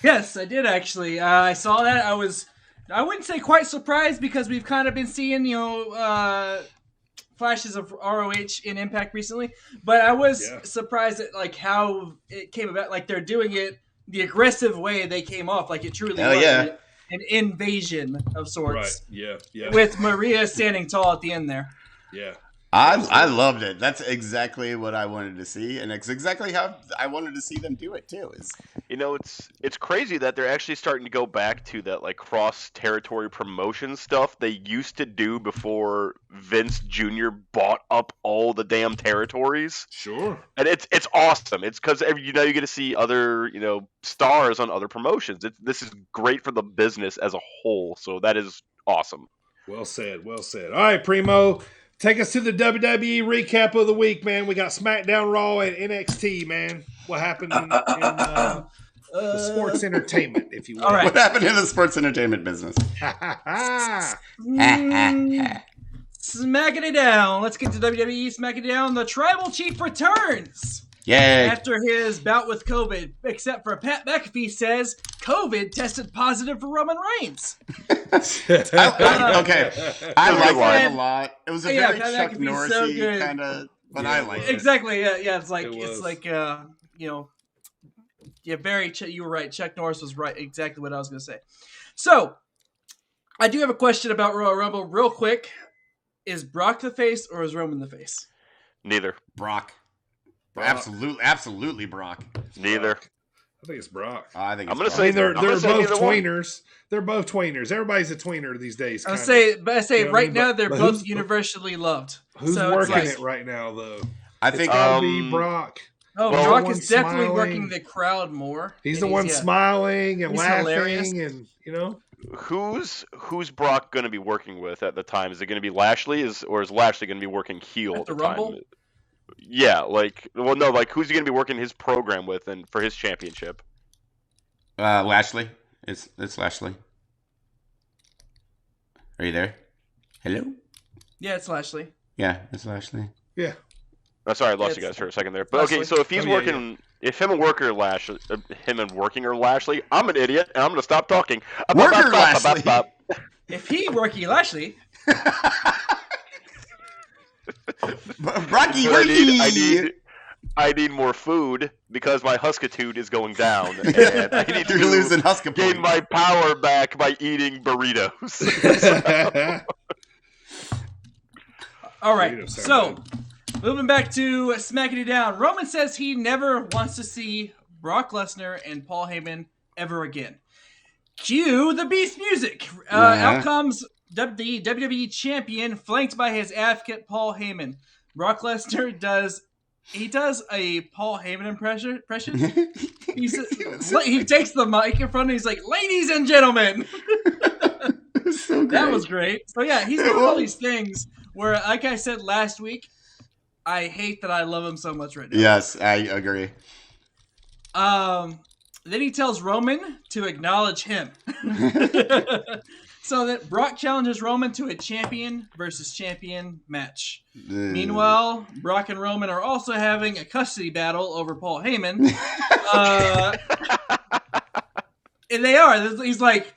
Yes, I did actually. I saw that. I wouldn't say quite surprised because we've kind of been seeing, flashes of ROH in Impact recently, but I was surprised at like how it came about. Like they're doing it the aggressive way they came off, like it truly was an invasion of sorts. Right. Yeah. With Maria standing tall at the end there. Yeah. I loved it. That's exactly what I wanted to see, and it's exactly how I wanted to see them do it too. It's crazy that they're actually starting to go back to that like cross territory promotion stuff they used to do before Vince Jr. bought up all the damn territories. Sure. And it's awesome. It's because you get to see other stars on other promotions. This is great for the business as a whole. So that is awesome. Well said. Well said. All right, Primo. Take us to the WWE recap of the week, man. We got SmackDown, Raw, and NXT, man. What happened in the sports entertainment, if you will. All right. What happened in the sports entertainment business? Smacking it down. Let's get to WWE. Smacking it down. The Tribal Chief returns. Yay. After his bout with COVID, except for Pat McAfee says COVID tested positive for Roman Reigns. I like it a lot. It was a very Pat Chuck McAfee's so Norris-y good. kind of, but I like it. Exactly. Yeah. It's like you were right. Chuck Norris was right. Exactly what I was going to say. So, I do have a question about Royal Rumble, real quick. Is Brock the face or is Roman the face? Neither. Brock. Absolutely Brock. Neither. I think it's Brock. I think I'm it's gonna Brock. say they're both neither one. tweeners. They're both tweeners. Everybody's a tweener these days. I kinda. say You know what I right mean? now But they're who's- both universally loved. Who's So it's working like- it right now, though? I It's think gotta be Brock. Oh, Well, Brock one is definitely smiling. working the crowd more. He's And the one yeah. smiling and He's laughing, hilarious. and Who's Brock going to be working with at the time? Is it going to be Lashley, or is Lashley going to be working heel At at the the Rumble? time? Yeah, like, well, no, like, who's he gonna be working his program with and for his championship? Lashley. It's Lashley. Are you there? Hello? Yeah, it's Lashley. Yeah, it's Lashley. Yeah. Oh, sorry, I lost you guys for a second there. But okay, so if he's working, if him and working or Lashley, I'm an idiot and I'm gonna stop talking. Worker Lashley. If he working Lashley, Brocky, I need more food because my huskitude is going down, and I need You're losing huska gain my power back by eating burritos. all right. So moving back to smacking it down, Roman says he never wants to see Brock Lesnar and Paul Heyman ever again. Cue the Beast music. Out comes the WWE champion, flanked by his advocate Paul Heyman. Brock Lesnar does a Paul Heyman impression. He takes the mic in front and he's like, "Ladies and gentlemen." That was great. So yeah, he's doing all these things where, like I said last week, I hate that I love him so much right now. Yes, I agree. Then he tells Roman to acknowledge him. So that Brock challenges Roman to a champion versus champion match. Meanwhile, Brock and Roman are also having a custody battle over Paul Heyman. And they are. He's like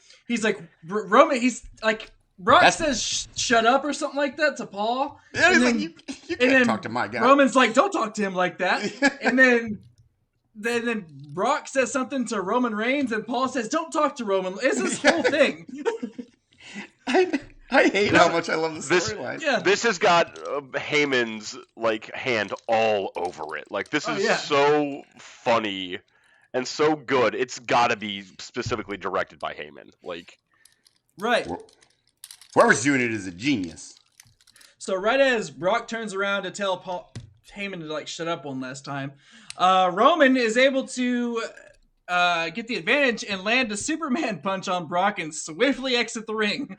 Roman. He's like Brock says shut up or something like that to Paul. Yeah, he's like, you can't talk to my guy. Roman's like, don't talk to him like that. And then Brock says something to Roman Reigns, and Paul says, "Don't talk to Roman." It's this whole thing. I hate how much I love the storyline. Yeah. This has got Heyman's like hand all over it. Like this is so funny and so good. It's got to be specifically directed by Heyman. Like, right. Whoever's doing it is a genius. So right as Brock turns around to tell Paul Heyman to like shut up one last time, Roman is able to get the advantage and land a Superman punch on Brock and swiftly exit the ring.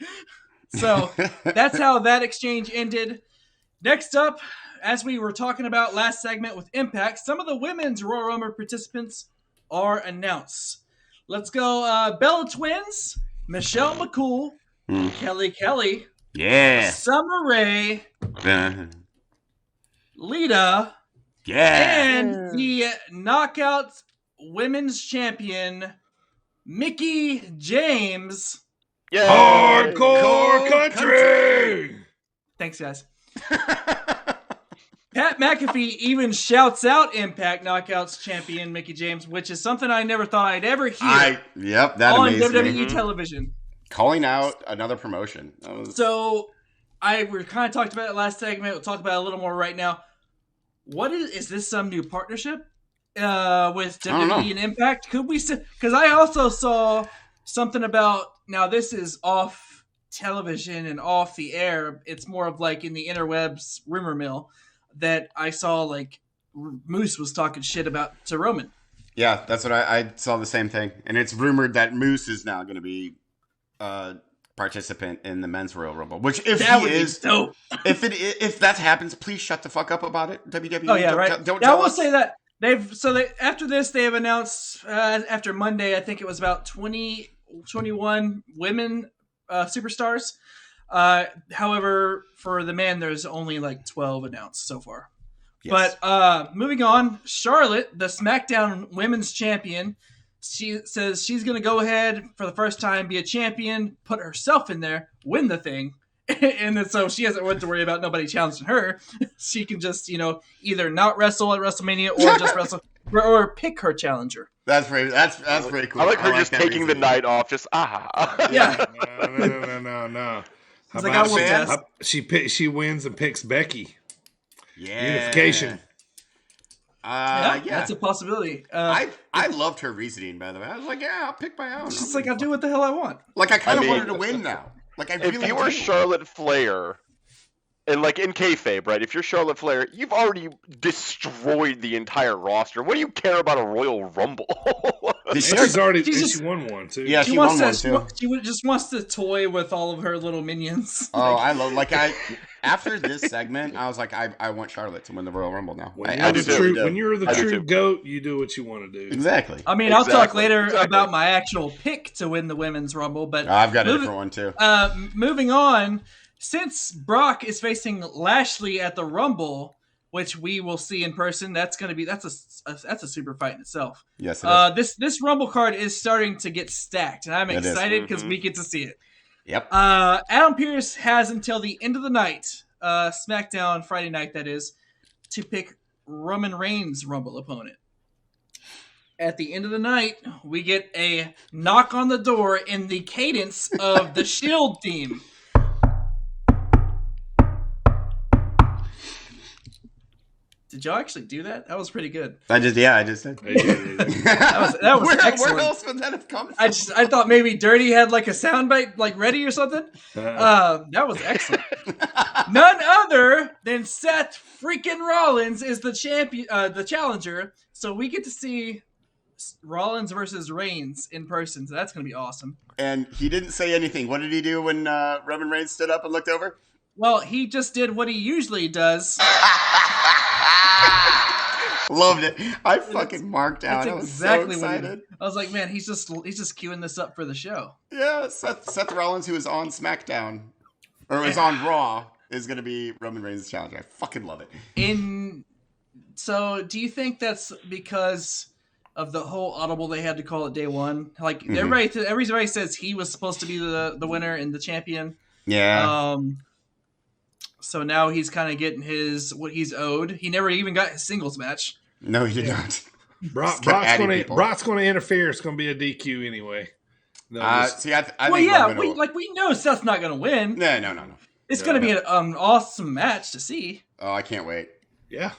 So that's how that exchange ended. Next up, as we were talking about last segment with Impact, some of the women's Royal Rumble participants are announced. Let's go. Bella Twins, Michelle McCool, Kelly, Summer Rae, Lita, and the Knockouts Women's Champion, Mickie James. Hardcore country! Thanks, guys. Pat McAfee even shouts out Impact Knockouts champion Mickie James, which is something I never thought I'd ever hear that on amazed WWE me. television. Calling out another promotion. So, we kind of talked about it last segment. We'll talk about it a little more right now. What is this some new partnership with WWE and Impact? Could we? Because I also saw something about, now this is off television and off the air. It's more of like in the interwebs rumor mill that I saw, like Moose was talking shit about to Roman. Yeah, that's what I saw the same thing. And it's rumored that Moose is now going to be participant in the men's Royal Rumble. Which if that he would is, be dope. if that happens, please shut the fuck up about it. WWE. Oh yeah, right. Don't I tell will us. say that after this they have announced after Monday, I think it was about 21 women superstars. However, for the man, there's only like 12 announced so far. Yes. But moving on, Charlotte, the SmackDown Women's Champion, she says she's going to go ahead for the first time, be a champion, put herself in there, win the thing. And then so she doesn't to worry about nobody challenging her. She can just, either not wrestle at WrestleMania or just wrestle or pick her challenger. That's very cool. I like her just that taking the reasoning. night off. Just Yeah. No. He's like, I will test. She wins and picks Becky. Yeah. Unification. Yeah, that's a possibility. I loved her reasoning, by the way. I was like, yeah, I'll pick my own. She's like, I'll do what the hell I want. Like, I kind of want her to win now. Like, if you were Charlotte Flair, and like in kayfabe, right? If you're Charlotte Flair, you've already destroyed the entire roster. What do you care about a Royal Rumble? She won one too. Yeah, she won one too. She just wants to toy with all of her little minions. Oh, I love after this segment, I was like, I want Charlotte to win the Royal Rumble now. When I you're the true GOAT, you do what you want to do. Exactly. I mean, I'll talk later about my actual pick to win the Women's Rumble, but I've got a different one too. Moving on, since Brock is facing Lashley at the Rumble, which we will see in person, that's a super fight in itself. Yes, it is. This Rumble card is starting to get stacked, and I'm excited because we get to see it. Yep. Adam Pearce has until the end of the night, SmackDown Friday night, that is, to pick Roman Reigns' Rumble opponent. At the end of the night, we get a knock on the door in the cadence of the Shield theme. Did y'all actually do that? That was pretty good. I just did. That was excellent. Where else would that have come from? I thought maybe Dirty had like a soundbite like ready or something. That was excellent. None other than Seth freaking Rollins is the champion, the challenger. So we get to see Rollins versus Reigns in person. So that's gonna be awesome. And he didn't say anything. What did he do when Roman Reigns stood up and looked over? Well, he just did what he usually does. Loved it. I fucking marked out. That's I was exactly so what he excited. did. I was like, man, he's just queuing this up for the show. Yeah, Seth Rollins, who is on SmackDown, or is on Raw, is going to be Roman Reigns' challenger. I fucking love it. So, do you think that's because of the whole audible they had to call it day one? Like everybody says he was supposed to be the winner and the champion. Yeah. So now he's kind of getting what he's owed. He never even got his singles match. No, he did not. Brock's going to interfere. It's going to be a DQ anyway. I think we know Seth's not going to win. No. It's going to be an awesome match to see. Oh, I can't wait. Yeah.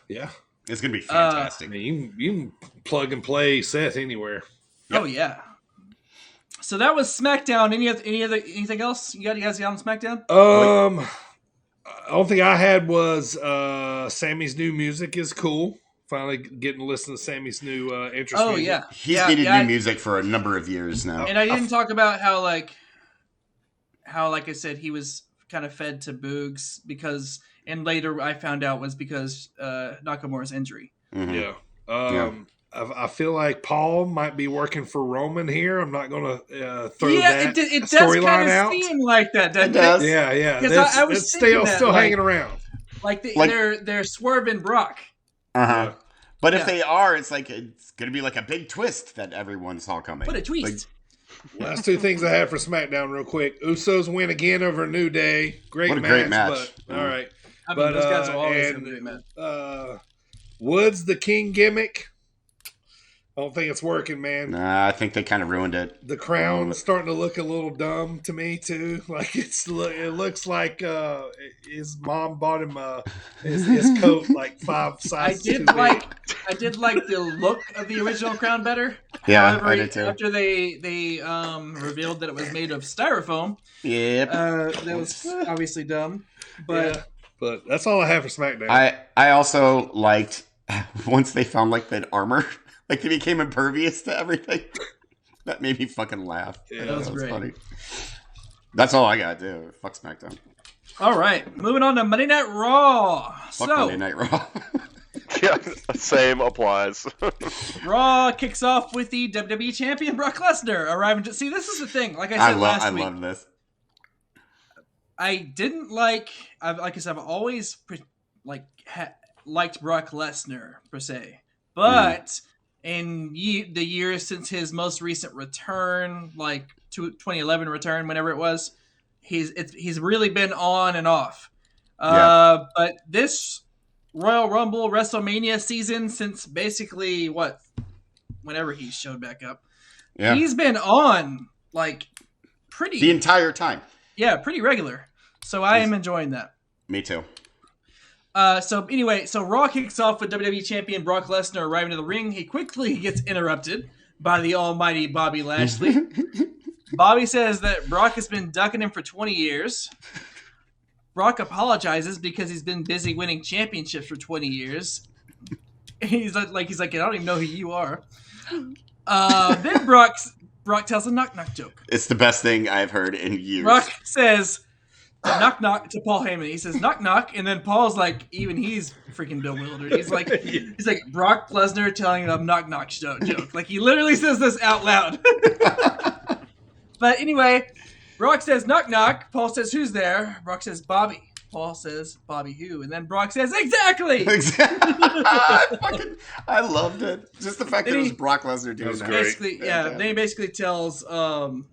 It's going to be fantastic. I mean, you can plug and play Seth anywhere. Yep. Oh yeah. So that was SmackDown. Anything else you guys got on SmackDown? The only thing I had was Sammy's new music is cool. Finally getting to listen to Sammy's new interest music. Yeah. He's needed new music for a number of years now. And I didn't talk about how like I said, he was kind of fed to Boogs because, and later I found out was because Nakamura's injury. Mm-hmm. Yeah. I feel like Paul might be working for Roman here. I'm not going to throw that it does storyline kind out. Seem like that, doesn't it? Does. Yeah. Because I was still hanging around. They're swerving Brock. Uh-huh. But if they are, it's going to be like a big twist that everyone saw coming. What a twist. Last two things I have for SmackDown real quick. Usos win again over New Day. Great match. But, all right. I mean, those guys are always going to be a match. Woods the King gimmick. I don't think it's working, man. Nah, I think they kind of ruined it. The crown's starting to look a little dumb to me too. Like it looks like his mom bought him his coat like 5 sizes too big. I did like the look of the original crown better. Yeah, however, I did too. After they revealed that it was made of styrofoam. Yep. That was obviously dumb. But but that's all I have for SmackDown. I also liked once they found like that armor. Like they became impervious to everything. That made me fucking laugh. Yeah, that was great. Funny. That's all I got to do. Fuck SmackDown. All right, moving on to Monday Night Raw. Fuck Monday Night Raw. Yeah, same applies. Raw kicks off with the WWE Champion Brock Lesnar arriving to see. This is the thing. Like I said last week, I love this. I didn't like I said, I've always liked Brock Lesnar per se, but. In the years since his most recent return, like 2011 return, whenever it was, he's really been on and off. But this Royal Rumble WrestleMania season, since basically whenever he showed back up, he's been on like pretty the entire time. Yeah, pretty regular. So I am enjoying that. Me too. So Raw kicks off with WWE Champion Brock Lesnar arriving to the ring. He quickly gets interrupted by the almighty Bobby Lashley. Bobby says that Brock has been ducking him for 20 years. Brock apologizes because he's been busy winning championships for 20 years. He's like, I don't even know who you are. Then Brock tells a knock-knock joke. It's the best thing I've heard in years. Brock says, knock knock to Paul Heyman. He says knock knock, and then Paul's like, even he's freaking bewildered. He's like, Brock Lesnar telling a knock knock joke. Like he literally says this out loud. But anyway, Brock says knock knock. Paul says who's there? Brock says Bobby. Paul says Bobby who, and then Brock says exactly. I loved it. Just the fact that it was Brock Lesnar doing that. Basically, then he basically tells Bobby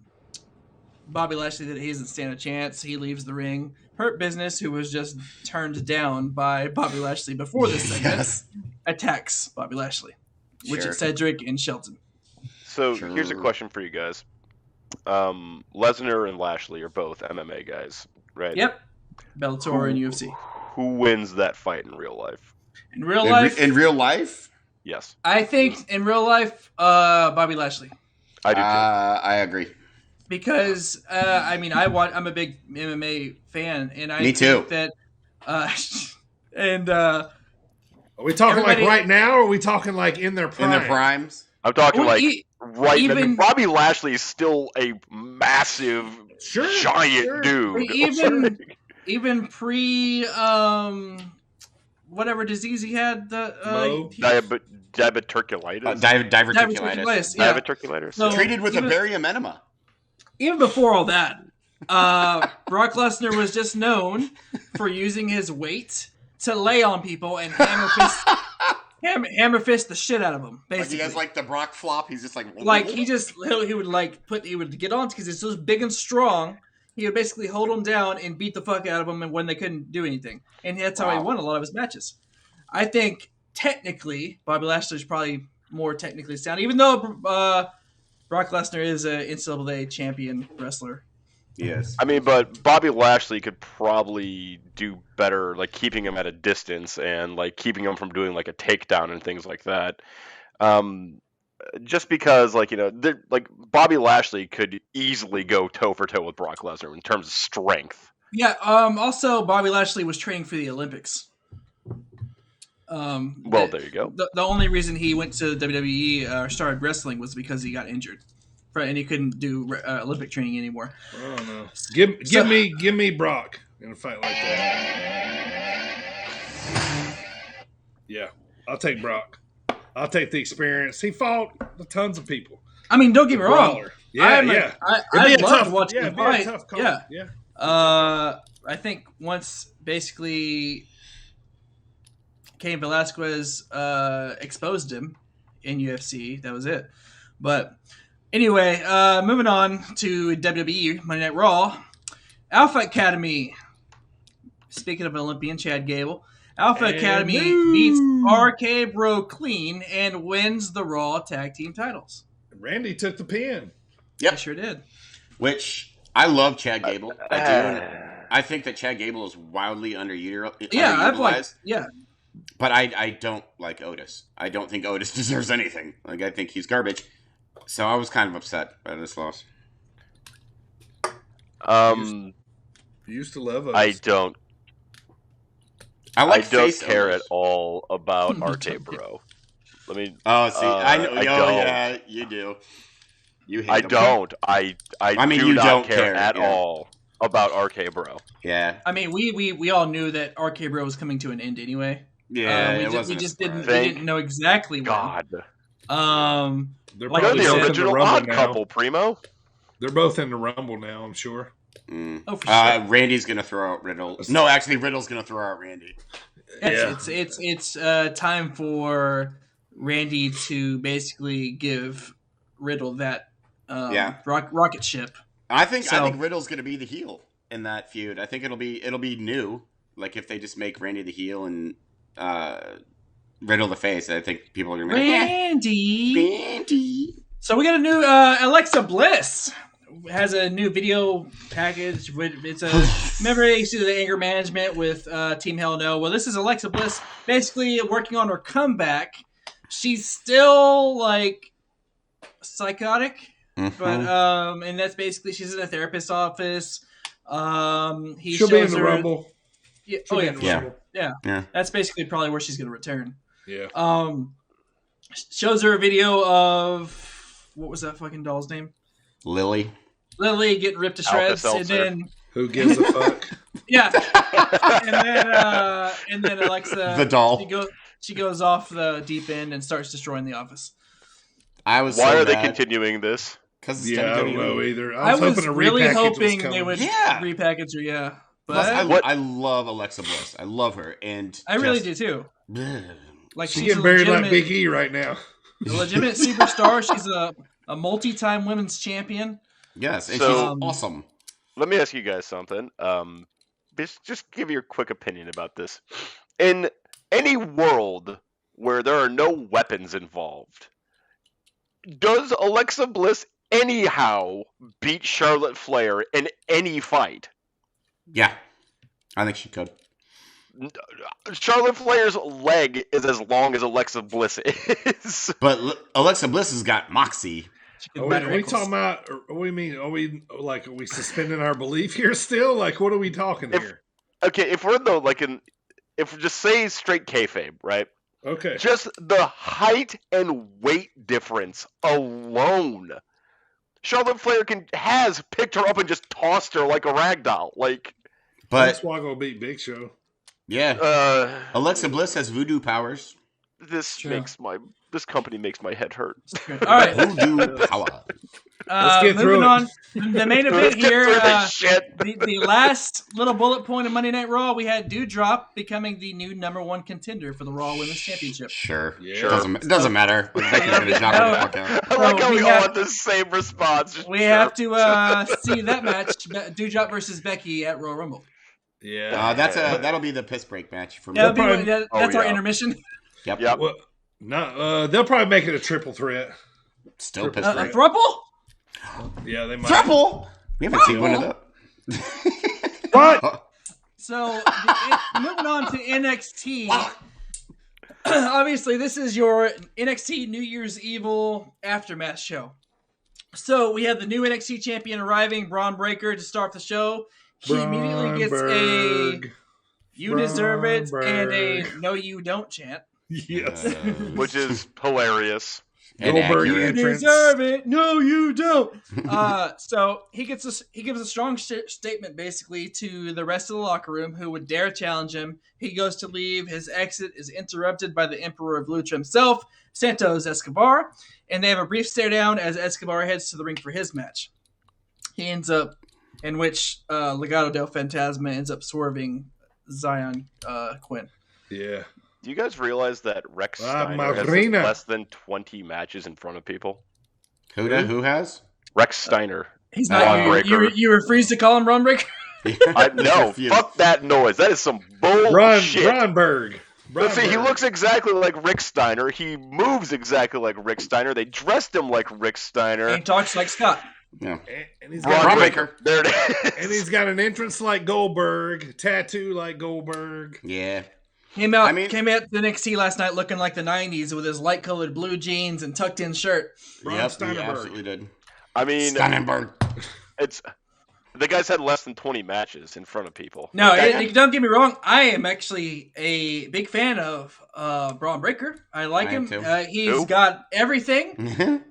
Lashley that he doesn't stand a chance. He leaves the ring. Hurt Business, who was just turned down by Bobby Lashley before this segment, attacks Bobby Lashley, which is Cedric and Shelton. So here's a question for you guys. Lesnar and Lashley are both MMA guys, right? Yep. Bellator and UFC. Who wins that fight in real life? In real life? In real life? Yes. I think in real life, Bobby Lashley. I do too. I agree. Because I'm a big MMA fan, and I Me too. think that are we talking like right now, or are we talking like in their prime? In their primes? I'm talking right now. I mean, Bobby Lashley is still a massive, giant dude. Even pre whatever disease he had, diverticulitis. Diverticulitis. So treated with a barium enema. Even before all that, Brock Lesnar was just known for using his weight to lay on people and hammer fist the shit out of them. Basically, like he has like the Brock flop. He's just like he would get on because he's so big and strong. He would basically hold them down and beat the fuck out of them, and when they couldn't do anything, and that's how he won a lot of his matches. I think technically Bobby Lashley is probably more technically sound, even though Brock Lesnar is an NCAA champion wrestler. Yes. I mean, but Bobby Lashley could probably do better, like keeping him at a distance and like keeping him from doing like a takedown and things like that. Just because, like, like Bobby Lashley could easily go toe for toe with Brock Lesnar in terms of strength. Yeah. Also, Bobby Lashley was training for the Olympics. There you go. The only reason he went to WWE or started wrestling was because he got injured, and he couldn't do Olympic training anymore. Oh no! Give me Brock in a fight like that. Yeah, I'll take Brock. I'll take the experience. He fought tons of people. I mean, don't get me wrong. Yeah. I loved watching him fight. Yeah. I think once basically Cain Velasquez exposed him in UFC, that was it. But anyway, moving on to WWE Monday Night Raw. Alpha Academy. Speaking of Olympian Chad Gable, Alpha Academy beats RK Bro clean and wins the Raw Tag Team titles. Randy took the pin. Yep. I sure did. Which, I love Chad Gable. I do. I think that Chad Gable is wildly underutilized. But I don't like Otis. I don't think Otis deserves anything. Like, I think he's garbage. So I was kind of upset by this loss. You used to love Otis. I don't care at all about RK Bro. Let me. Oh, see, I know. Yeah, you do. You hate him. Don't. I mean, do not care at all about RK Bro. Yeah. I mean, we all knew that RK Bro was coming to an end anyway. Yeah, we just didn't know exactly when. God. They're like the original Odd Couple, Primo. They're both in the Rumble now, I'm sure. Oh, for sure. Randy's gonna throw out Riddle. No, actually, Riddle's gonna throw out Randy. It's time for Randy to basically give Riddle that rocket ship. I think Riddle's gonna be the heel in that feud. I think it'll be new. Like if they just make Randy the heel and Riddle the face, I think people are gonna be Randy. So we got a new Alexa Bliss has a new video package. It's remember you see the anger management with Team Hell No. Well, this is Alexa Bliss basically working on her comeback. She's still like psychotic, but and that's basically she's in a therapist's office. She'll be in the Rumble. Yeah, yeah. That's basically probably where she's going to return. Yeah. Shows her a video of what was that fucking doll's name? Lily getting ripped to shreds, and then who gives a fuck? Yeah. And then Alexa, The doll. She goes off the deep end and starts destroying the office. I was. Why so are they mad. continuing this? Because I don't know either. I was hoping a really repackage hoping was coming. they would Yeah. repackage her. Yeah, Plus, but I love Alexa Bliss. I love her, and I really do too. Bleh. Like She's she's getting a buried like legitimate, Big E right now. a legitimate superstar. She's a multi-time women's champion. Yes, and So- she's awesome. Let me ask you guys something. Just give your quick opinion about this. In any world where there are no weapons involved, does Alexa Bliss anyhow beat Charlotte Flair in any fight? Yeah, I think she could. Charlotte Flair's leg is as long as Alexa Bliss is. But Alexa Bliss has got moxie. Are we talking about? What do you mean? Are we suspending our belief here still? Like, what are we talking here? Okay, if we're though if we just say straight kayfabe, right? Okay. Just the height and weight difference alone, Charlotte Flair has picked her up and just tossed her like a rag doll. Like, That's why I'm gonna beat Big Show. Yeah. Alexa Bliss has voodoo powers. This company makes my head hurt. All right. Voodoo power. Let's get through moving it. on. The main event here. Shit. The last little bullet point of Monday Night Raw, we had Doudrop becoming the new #1 contender for the Raw Women's Championship. Sure. Sure. It doesn't matter. Becky's gonna knock her the fuck out. I like how we we all have- had the same response. Just We sure. have to see that match, Doudrop versus Becky at Royal Rumble. Yeah. That'll be the piss break match for me. That's our intermission. Yep. Well, no, they'll probably make it a triple threat. Still piss A break. thruple? Yeah, they might. Triple. We haven't seen one of them. What? So, moving on to NXT. Obviously, this is your NXT New Year's Evil Aftermath show. So, we have the new NXT champion arriving, Braun Breaker, to start the show. He immediately gets a "You deserve it" and a "No, you don't" chant. Yes. Which is hilarious. Goldberg You entrance. deserve it. No, you don't. So he gives a strong statement basically to the rest of the locker room who would dare challenge him. He goes to leave. His exit is interrupted by the Emperor of Lucha himself, Santos Escobar, and they have a brief stare down as Escobar heads to the ring for his match. He ends up, in which Legado del Fantasma ends up swerving Zion Quinn. Yeah. Do you guys realize that Rex Steiner has Marina. less than 20 matches in front of people? Who has? Rex Steiner. He's Braun not. Breaker. You refuse to call him Braun Breaker? No, fuck that noise. That is some bullshit. Braunberg. Let's see, he looks exactly like Rick Steiner. He moves exactly like Rick Steiner. They dressed him like Rick Steiner. And he talks like Scott. Yeah. And he's Braun got Breaker. There it is. and he's got an entrance like Goldberg, tattoo like Goldberg. Yeah. Came out to NXT last night looking like the 90s with his light-colored blue jeans and tucked-in shirt. Yep, he absolutely did. I mean, Steinberg. The guy's had less than 20 matches in front of people. No, don't get me wrong. I am actually a big fan of Braun Breaker. I like him. He's got everything.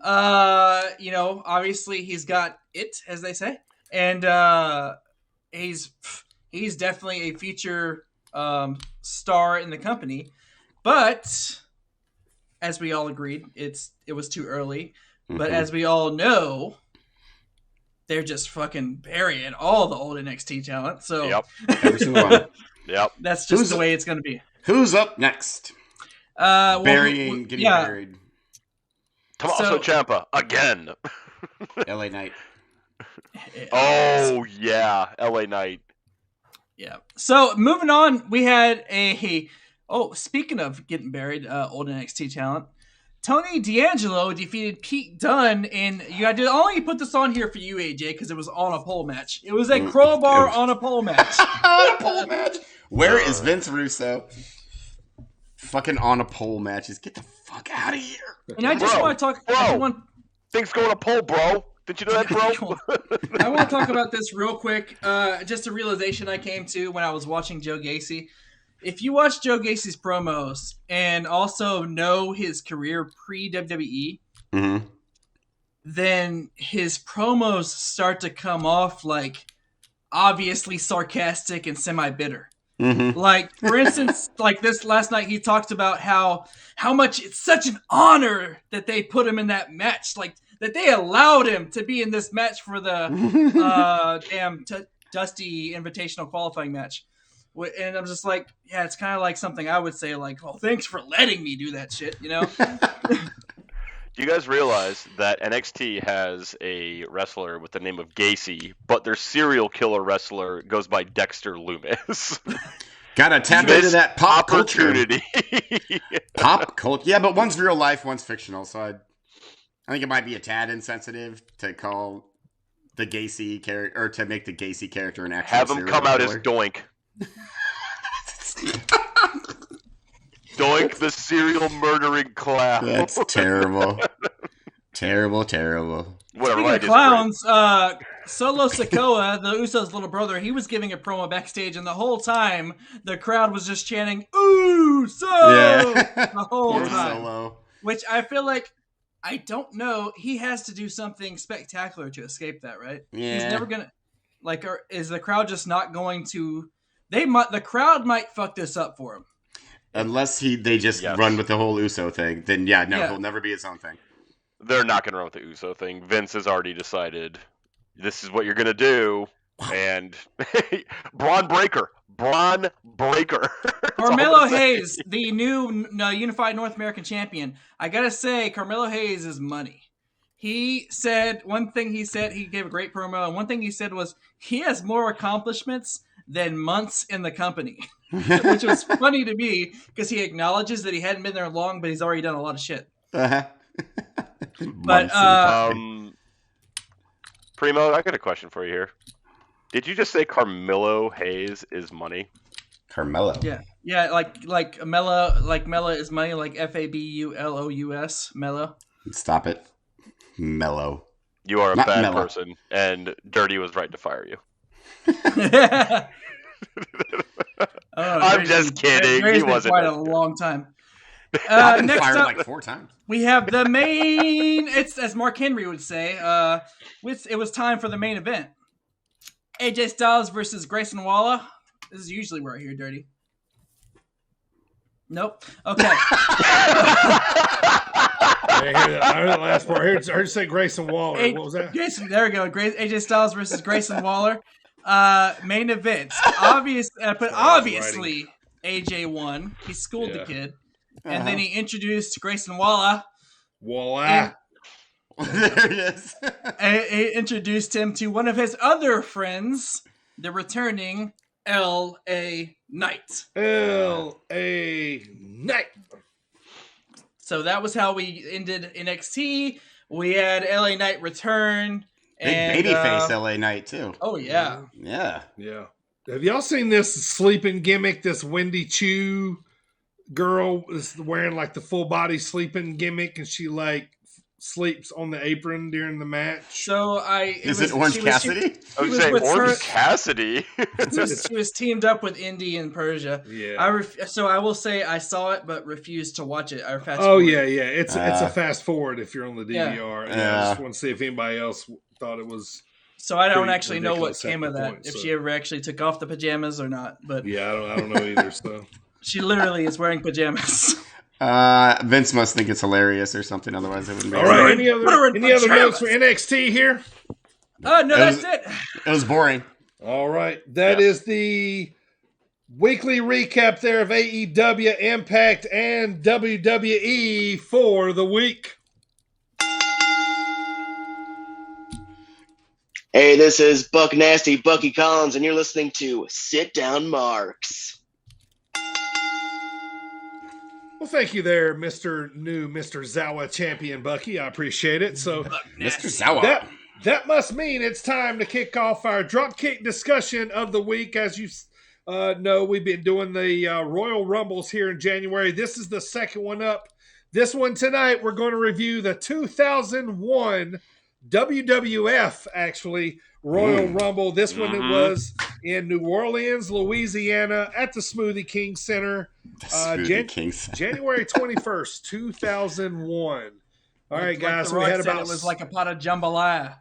Obviously he's got it, as they say, and he's definitely a future star in the company. But as we all agreed, it was too early. But as we all know, they're just fucking burying all the old NXT talent. So Every single one. Yep. That's just the way it's going to be. Who's up next? Getting buried. Tommaso Ciampa again. LA Knight. Oh yeah, LA Knight. Yeah. So moving on, we had speaking of getting buried, old NXT talent, Tony D'Angelo defeated Pete Dunne in. I only put this on here for you, AJ, because it was on a pole match. It was a crowbar on a pole match. On a pole match. Where is Vince Russo? Fucking on a pole matches. Get the fuck out of here. And I just want to talk. Things going to pole, bro. Did you know that, bro? I want to talk about this real quick. Just a realization I came to when I was watching Joe Gacy. If you watch Joe Gacy's promos and also know his career pre-WWE, then his promos start to come off like obviously sarcastic and semi-bitter. Mm-hmm. Like, for instance, like this last night, he talked about how much it's such an honor that they put him in that match, like that they allowed him to be in this match for the Dusty Invitational qualifying match. And I'm just like, yeah, it's kind of like something I would say, like, well, thanks for letting me do that shit, you know? Do you guys realize that NXT has a wrestler with the name of Gacy, but their serial killer wrestler goes by Dexter Loomis? Gotta tap into that pop opportunity. Pop culture. Yeah, but one's real life, one's fictional. So I think it might be a tad insensitive to call the Gacy character, or to make the Gacy character an actual Have him serial come out killer. as Doink. Doink the serial murdering clown. That's terrible. Terrible. Whatever. Speaking of clowns, Solo Sikoa, the Usos' little brother, he was giving a promo backstage, and the whole time the crowd was just chanting "Uso" the whole time. Solo. Which I feel like, I don't know, he has to do something spectacular to escape that, right? Yeah. He's never gonna, like, or is the crowd just not going to? The crowd might fuck this up for him. Unless they just run with the whole Uso thing, then yeah, he'll never be his own thing. They're not going to run with the Uso thing. Vince has already decided this is what you're going to do. And Braun Breaker. Carmelo Hayes, the new Unified North American Champion. I got to say, Carmelo Hayes is money. He said, he gave a great promo, and one thing he said was, he has more accomplishments than months in the company. Which was funny to me, because he acknowledges that he hadn't been there long, but he's already done a lot of shit. Uh-huh. But Primo, I got a question for you here. Did you just say Carmelo Hayes is money? Carmelo. Yeah, like Mela, like Mela is money, like Fabulous, Mela. Stop it, Mellow. You are a Not bad Mela. person, and Dirty was right to fire you. I'm just kidding. He wasn't quite a long time. I've been Next fired up, like 4 times. we have the main. It's as Mark Henry would say. It was time for the main event. AJ Styles versus Grayson Waller. This is usually where I hear Dirty. Nope. Okay. I heard the last part. I heard you say Grayson Waller. What was that? There we go. AJ Styles versus Grayson Waller. Main event. Obviously, AJ won. He schooled the kid. And then he introduced Grayson Waller. Voila. There he is. He introduced him to one of his other friends, the returning L.A. Knight. L.A. Knight. So that was how we ended NXT. We had L.A. Knight return. Big babyface LA Knight too. Oh yeah. Yeah. Have y'all seen this sleeping gimmick? This Wendy Chu girl is wearing like the full body sleeping gimmick, and she like sleeps on the apron during the match. So Is it Orange Cassidy? I was saying Orange Cassidy. She was teamed up with Indy and Persia. Yeah. So I will say I saw it, but refused to watch it. I fast Oh forward. yeah. It's a fast forward if you're on the DVR. Yeah. I just want to see if anybody else thought it was. So I don't pretty actually know what ridiculous at came the of that. point, If so. she ever actually took off the pajamas or not, but Yeah, I don't know either. So she literally is wearing pajamas. Vince must think it's hilarious or something. Otherwise, it wouldn't be. all right. Put her in Any other pajamas. notes for NXT here? Oh no, that's it. It was boring. All right. That is the weekly recap there of AEW, Impact, and WWE for the week. Hey, this is Buck Nasty, Bucky Collins, and you're listening to Sit Down Marks. Well, thank you there, Mr. Zawa Champion Bucky. I appreciate it. So, Mr. Zawa. That must mean it's time to kick off our Dropkick discussion of the week. As you know, we've been doing the Royal Rumbles here in January. This is the second one up. This one tonight, we're going to review the 2001 WWF, actually, Royal Rumble. This one it was in New Orleans, Louisiana, at the Smoothie King Center. January 21st, 2001. All right, guys. Like we had said, about it was like a pot of jambalaya.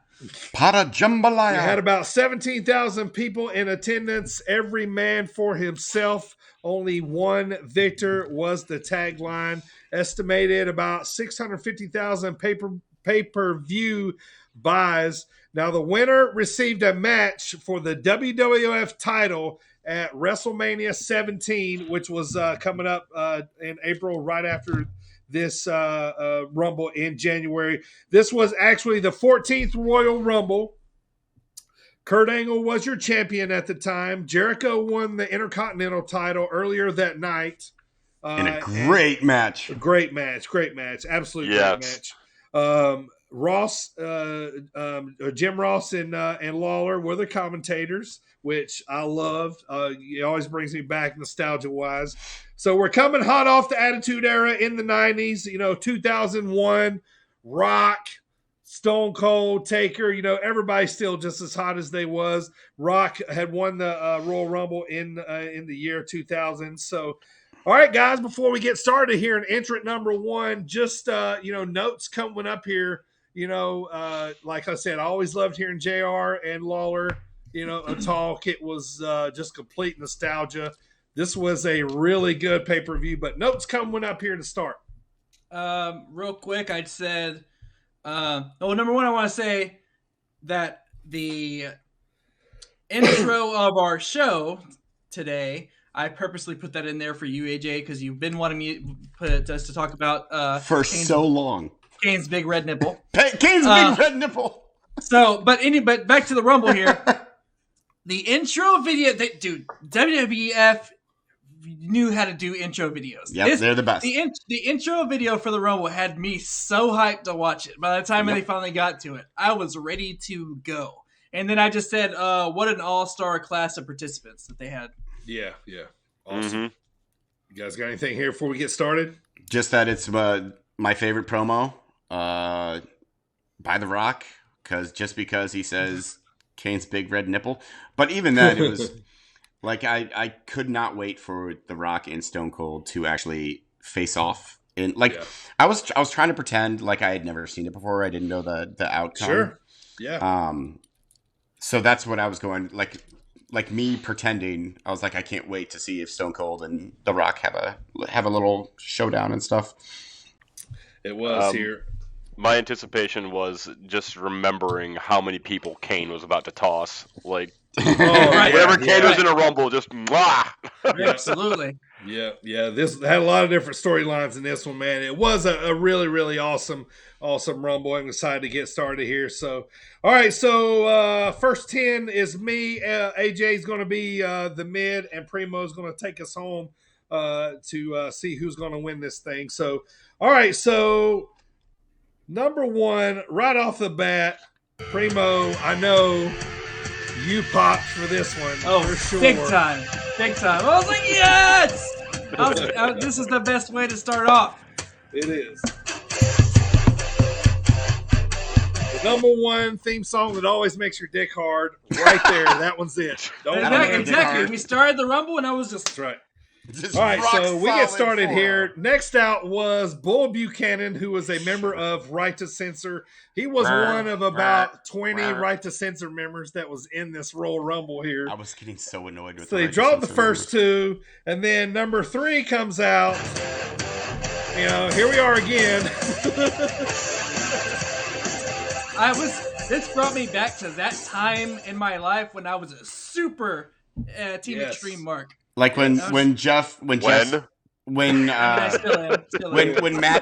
Pada jambalaya. We had about 17,000 people in attendance, every man for himself. Only one victor was the tagline. Estimated about 650,000 pay-per-view buys. Now, the winner received a match for the WWF title at WrestleMania 17, which was coming up in April, right after this Rumble in January. This was actually the 14th Royal Rumble. Kurt Angle was your champion at the time. Jericho won the Intercontinental title earlier that night. In a great match. Great match. Absolutely great match. Ross, Jim Ross and Lawler were the commentators, which I loved. It always brings me back nostalgia-wise. So we're coming hot off the Attitude Era in the 90s, 2001, Rock, Stone Cold, Taker, everybody's still just as hot as they was. Rock had won the Royal Rumble in the year 2000. So, all right, guys, before we get started here in entrant number one, just, notes coming up here. Like I said, I always loved hearing JR and Lawler, talk. It was just complete nostalgia. This was a really good pay-per-view, but notes coming up here to start. Real quick, I'd said, number one, I want to say that the intro of our show today, I purposely put that in there for you, AJ, because you've been wanting me to put us to talk about for so long. Kane's big red nipple. Kane's big red nipple. So, but back to the Rumble here. The intro video, WWF knew how to do intro videos. Yep, they're the best. The intro video for the Rumble had me so hyped to watch it. By the time they finally got to it, I was ready to go. And then I just said, what an all-star class of participants that they had. Yeah. Awesome. You guys got anything here before we get started? Just that it's my favorite promo by The Rock, because he says Kane's big red nipple. But even then, it was like I could not wait for The Rock and Stone Cold to actually face off. I was trying to pretend like I had never seen it before. I didn't know the outcome. Sure. Yeah. So that's what I was going like me pretending. I was like, I can't wait to see if Stone Cold and The Rock have a little showdown and stuff. It was here. My anticipation was just remembering how many people Kane was about to toss. Like, whenever Kane was in a Rumble, just mwah! Absolutely. Yeah. This had a lot of different storylines in this one, man. It was a really, really awesome Rumble. I'm excited to get started here. So, all right. So, first 10 is me. AJ's going to be the mid, and Primo's going to take us home to see who's going to win this thing. So, all right. So, number one, right off the bat, Primo, I know you popped for this one. Oh, for sure. Big time. I was like, yes! This is the best way to start off. It is. The number one theme song that always makes your dick hard, right there. That one's it. Exactly. We started the Rumble, and I was just... That's right. All right, so we get started here. Next out was Bull Buchanan, who was a member of Right to Censor. He was one of about 20 Right to Censor members that was in this Royal Rumble here. I was getting so annoyed with So they dropped the first two, and then number 3 comes out. Here we are again. This brought me back to that time in my life when I was a super Team Extreme mark. Like when Matt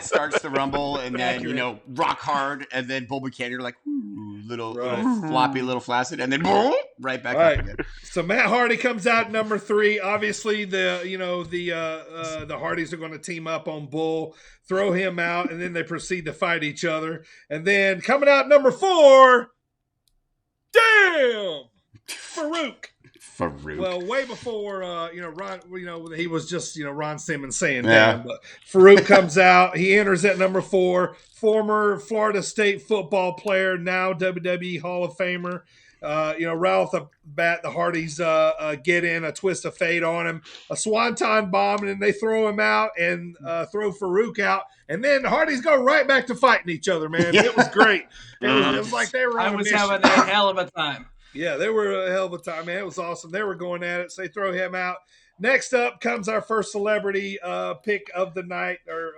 starts the Rumble and then rock hard and then Bull Buchanan like little floppy, little flaccid, and then right back up again. So Matt Hardy comes out number 3. Obviously the Hardys are going to team up on Bull, throw him out, and then they proceed to fight each other. And then coming out number 4, Farouk. Well, way before Ron, he was just Ron Simmons saying damn. But Farouk comes out. He enters at number 4. Former Florida State football player, now WWE Hall of Famer. right off the bat, the Hardys get in a twist of fate on him, a swanton bomb, and then they throw him out and throw Farouk out. And then the Hardys go right back to fighting each other, man. It was great. It was like they were on I was a mission. having a hell of a time. Yeah, they were a hell of a time, man. It was awesome. They were going at it, so they throw him out. Next up comes our first celebrity pick of the night or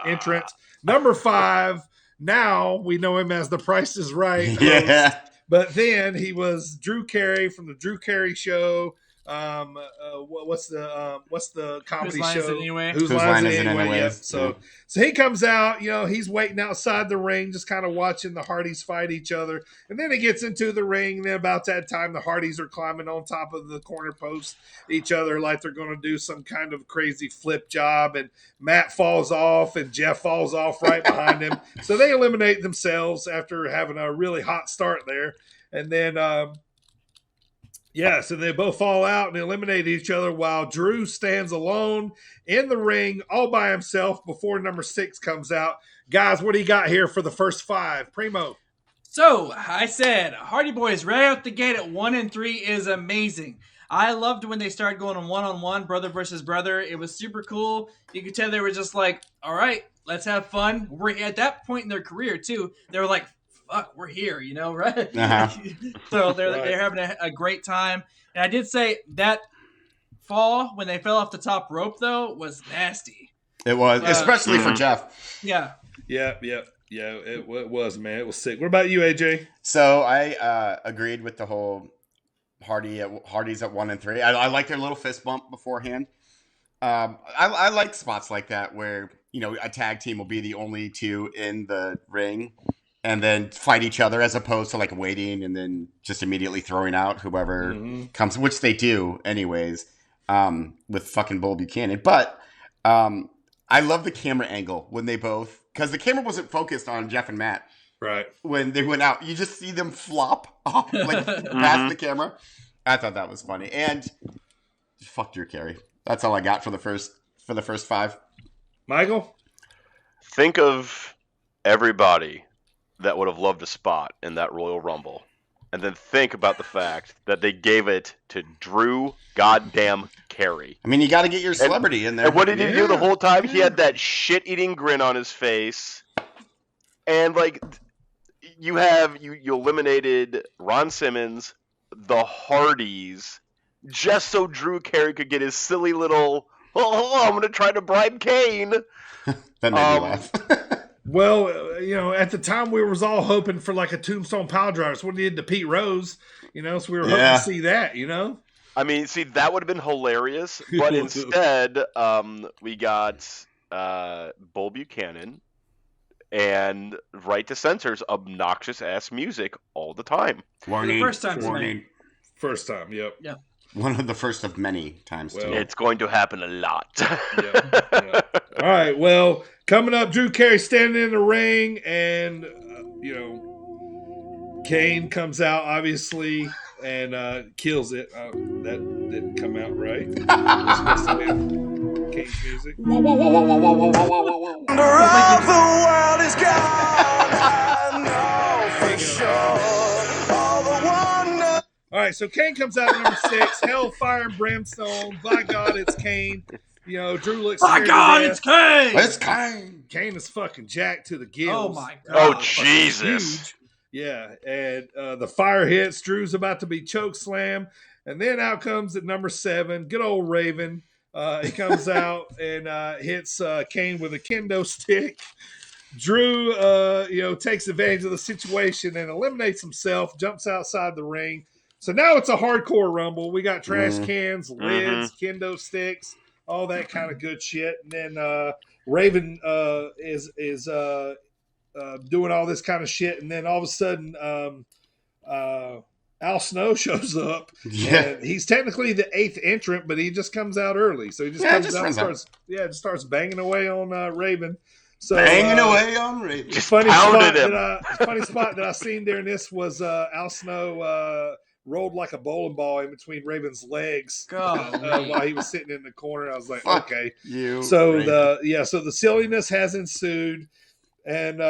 entrant. Number 5. Now we know him as The Price is Right. Yeah. But then he was Drew Carey from the Drew Carey Show. What's the comedy Whose Line Is show? It Anyway? Whose Line Is It Anyway? Yep. So he comes out, he's waiting outside the ring, just kind of watching the Hardys fight each other. And then he gets into the ring. And then about that time, the Hardys are climbing on top of the corner post each other like they're going to do some kind of crazy flip job. And Matt falls off and Jeff falls off right behind him. So they eliminate themselves after having a really hot start there. And then, so they both fall out and eliminate each other while Drew stands alone in the ring all by himself before number 6 comes out. Guys, what do you got here for the first 5? Primo. So, I said, Hardy Boys right out the gate at 1 and 3 is amazing. I loved when they started going on one-on-one, brother versus brother. It was super cool. You could tell they were just like, all right, let's have fun. We're at that point in their career, too. They were like, fuck, we're here, right? Uh-huh. So they're having a great time. And I did say that fall when they fell off the top rope, though, was nasty. It was, especially for Jeff. Yeah. Yeah, it was, man. It was sick. What about you, AJ? So I agreed with the whole Hardys at 1 and 3. I like their little fist bump beforehand. I like spots like that where, a tag team will be the only 2 in the ring and then fight each other as opposed to like waiting and then just immediately throwing out whoever comes, which they do anyways, with fucking Bull Buchanan. But I love the camera angle when they both, because the camera wasn't focused on Jeff and Matt. Right. When they went out, you just see them flop off like past the camera. I thought that was funny. And fuck Drew Carey. That's all I got for the first 5. Michael? Think of everybody that would have loved a spot in that Royal Rumble. And then think about the fact that they gave it to Drew goddamn Carey. I mean, you got to get your celebrity in there. And what did he do the whole time? He had that shit-eating grin on his face. And, like, you eliminated Ron Simmons, the Hardys, just so Drew Carey could get his silly little, I'm going to try to bribe Kane. That made me laugh. Well, at the time we was all hoping for like a tombstone pile driver. So what he did to Pete Rose, so we were hoping to see that, I mean, see, that would have been hilarious, but instead, we got Bull Buchanan and Right to Censor's obnoxious ass music all the time. Warning. The first time. Warning. First time, yep. Yeah. One of the first of many times. Well, it's going to happen a lot. Yeah. All right. Well, coming up, Drew Carey standing in the ring, and Kane comes out obviously and kills it. That didn't come out right. Kane's music. All right, so Kane comes out at number 6. Hellfire and Brimstone. By God, it's Kane. Drew looks. By God, it's Kane. It's Kane. Kane is fucking jacked to the gills. Oh my God. Oh Jesus. Huge. Yeah, and the fire hits. Drew's about to be choke slam, and then out comes at number 7. Good old Raven. He comes out and hits Kane with a kendo stick. Drew, takes advantage of the situation and eliminates himself. Jumps outside the ring. So now it's a hardcore rumble. We got trash cans, lids, kendo sticks, all that kind of good shit. And then Raven is doing all this kind of shit. And then all of a sudden, Al Snow shows up. Yeah. And he's technically the 8th entrant, but he just comes out early. So he just comes out and starts banging away on Raven. So banging away on Raven. Funny spot that I seen during this was Al Snow rolled like a bowling ball in between Raven's legs while he was sitting in the corner. I was like, okay. You. So the silliness has ensued, and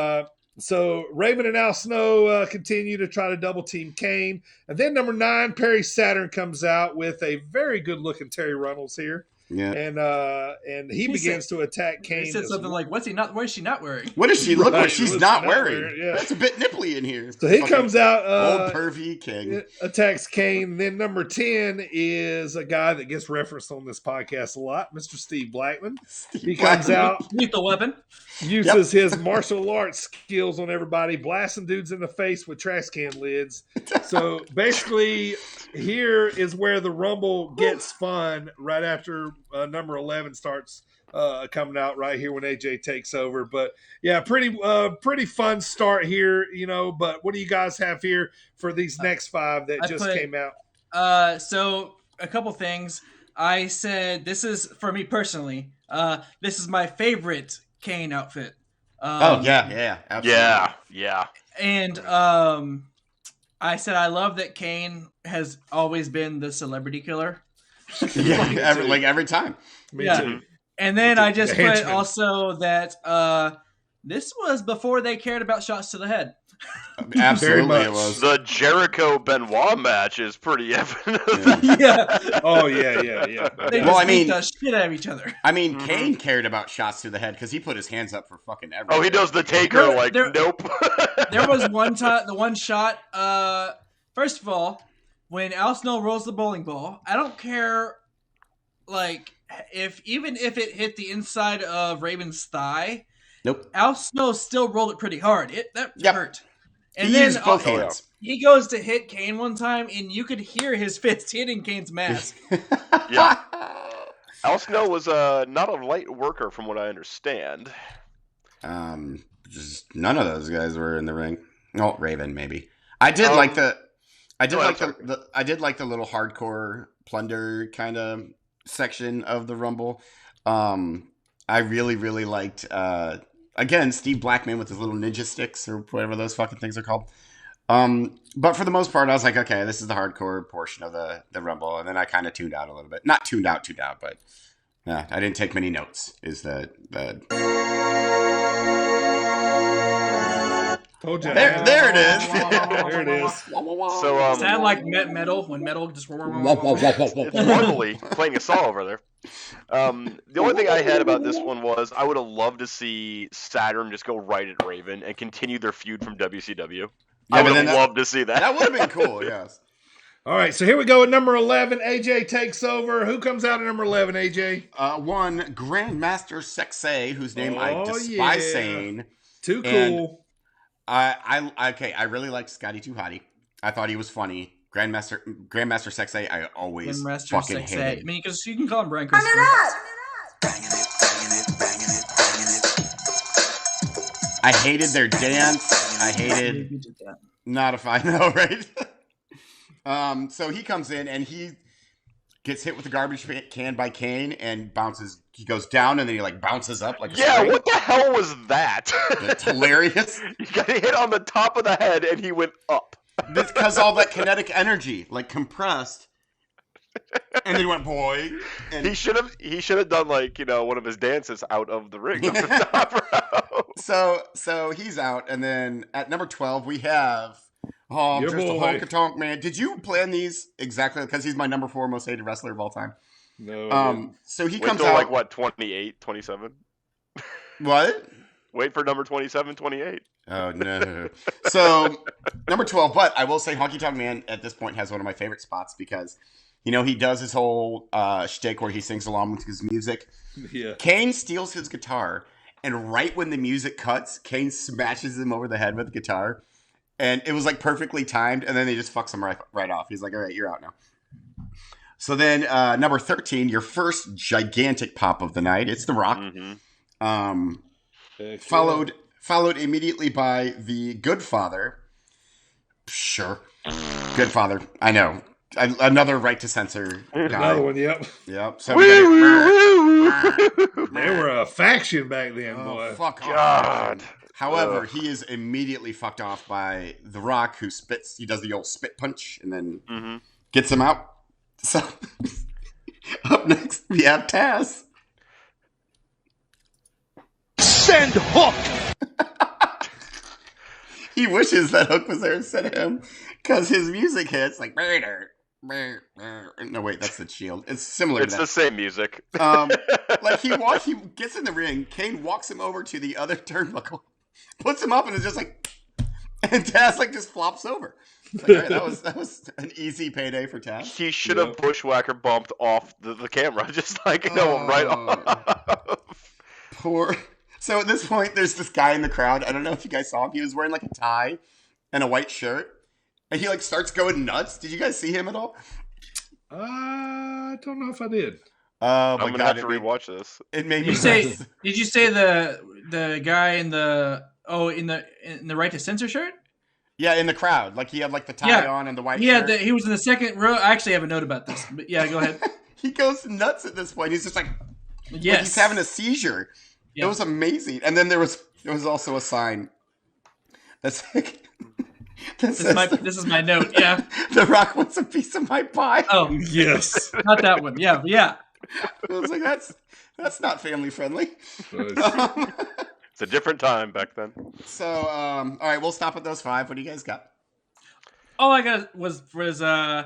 So Raven and Al Snow continue to try to double team Kane. And then number 9, Perry Saturn comes out with a very good looking Terry Runnels here. Yeah. And he begins to attack Kane. He said something like, "What is she not wearing? What does she look like she's not wearing? Yeah. That's a bit nipply in here." So he comes out, old pervy King attacks Kane. Then number 10 is a guy that gets referenced on this podcast a lot, Mr. Steve Blackman. He comes out, Lethal Weapon, uses his martial arts skills on everybody, blasting dudes in the face with trash can lids. So basically, here is where the Rumble gets fun right after number 11 starts coming out right here when AJ takes over. But yeah, pretty fun start here, but what do you guys have here for these next 5 that came out? So a couple things. I said, this is, for me personally, this is my favorite Kane outfit. Yeah, absolutely. Yeah. And I said I love that Kane has always been the celebrity killer. every time. Me too. And then I just put also that this was before they cared about shots to the head. Absolutely, it was. The Jericho Benoit match is pretty evident. Yeah. Oh yeah. They just beat the shit out of each other. I mean, Kane cared about shots to the head because he put his hands up for fucking everything. Oh, he does the Taker nope. There was one time, the one shot. First of all, when Al Snow rolls the bowling ball, I don't care, even if it hit the inside of Raven's thigh. Nope. Al Snow still rolled it pretty hard. That hurt. And he then used both hands. He goes to hit Kane one time, and you could hear his fist hitting Kane's mask. Yeah. Al Snow was not a light worker, from what I understand. Just none of those guys were in the ring. Oh, Raven maybe. I did like the little hardcore plunder kind of section of the Rumble. I really liked again Steve Blackman with his little ninja sticks or whatever those fucking things are called. But for the most part, I was like, okay, this is the hardcore portion of the Rumble, and then I kind of tuned out a little bit. Not tuned out, but yeah, I didn't take many notes. Is the Told you. There it is. There it is. So sound like metal when metal just. It's normally playing a song over there. The only thing I had about this one was I would have loved to see Saturn just go right at Raven and continue their feud from WCW. I would have loved to see that. That would have been cool, yes. All right, so here we go at number 11. AJ takes over. Who comes out at number 11, AJ? One Grandmaster Sexay, whose name I despise saying. Too cool. I really liked Scotty 2 Hotty. I thought he was funny. Grandmaster Sexay, I always fucking hated. I mean, because you can call him Brian Christopher. I hated their dance. I hated. Not if I know, right? So he comes in and he gets hit with the garbage can by Kane and bounces. He goes down and then he bounces up like a spring. What the hell was that? It's hilarious. He got hit on the top of the head and he went up. Because all that kinetic energy compressed, and then he went boy. And he should have done one of his dances out of the ring. The top row. So he's out, and then at number 12 we have just a honky tonk man. Did you plan these exactly? Because he's my number 4 most hated wrestler of all time. No. So he Wait comes till out 28, 27. What? Wait for number 27, 28. Oh, no. So, number 12, but I will say Honky Tonk Man at this point has one of my favorite spots because, he does his whole shtick where he sings along with his music. Yeah. Kane steals his guitar, and right when the music cuts, Kane smashes him over the head with the guitar. And it was perfectly timed, and then he just fucks him right off. He's like, all right, you're out now. So then number 13, your first gigantic pop of the night, it's The Rock. Mm-hmm. Followed immediately by the Good Father. Sure. Good Father. I know. Another right to censor guy. Another one, yep. So we they were a faction back then, boy. Fuck God. However, he is immediately fucked off by The Rock, who spits. He does the old spit punch and then gets him out. So up next, we have Taz. Send Hook! He wishes that Hook was there instead of him because his music hits like. No, wait, that's the Shield. It's similar. It's to that. the same music. Like he gets in the ring. Kane walks him over to the other turnbuckle, puts him up, and is just like, and Taz like just flops over. Like, all right, that was an easy payday for Taz. He should have bushwhacker bumped off the camera, just like right off. Poor. So at this point, there's this guy in the crowd. I don't know if you guys saw him. He was wearing like a tie and a white shirt, and he like starts going nuts. Did you guys see him at all? I don't know if I did. Oh, I'm gonna have to rewatch this. It made me. Did you say the guy in the right to censor shirt? Yeah, in the crowd, like he had like the tie on and the white. Yeah, shirt. he was in the second row. I actually have a note about this, but yeah, go ahead. He goes nuts at this point. He's just like, yes, he's having a seizure. Yep. It was amazing. And then there was also a sign that's like, this is my note. Yeah, The Rock wants a piece of my pie. Oh yes, not that one. Yeah. I was like, that's not family friendly. It's a different time back then. So, all right, we'll stop at those 5. What do you guys got? All I got was I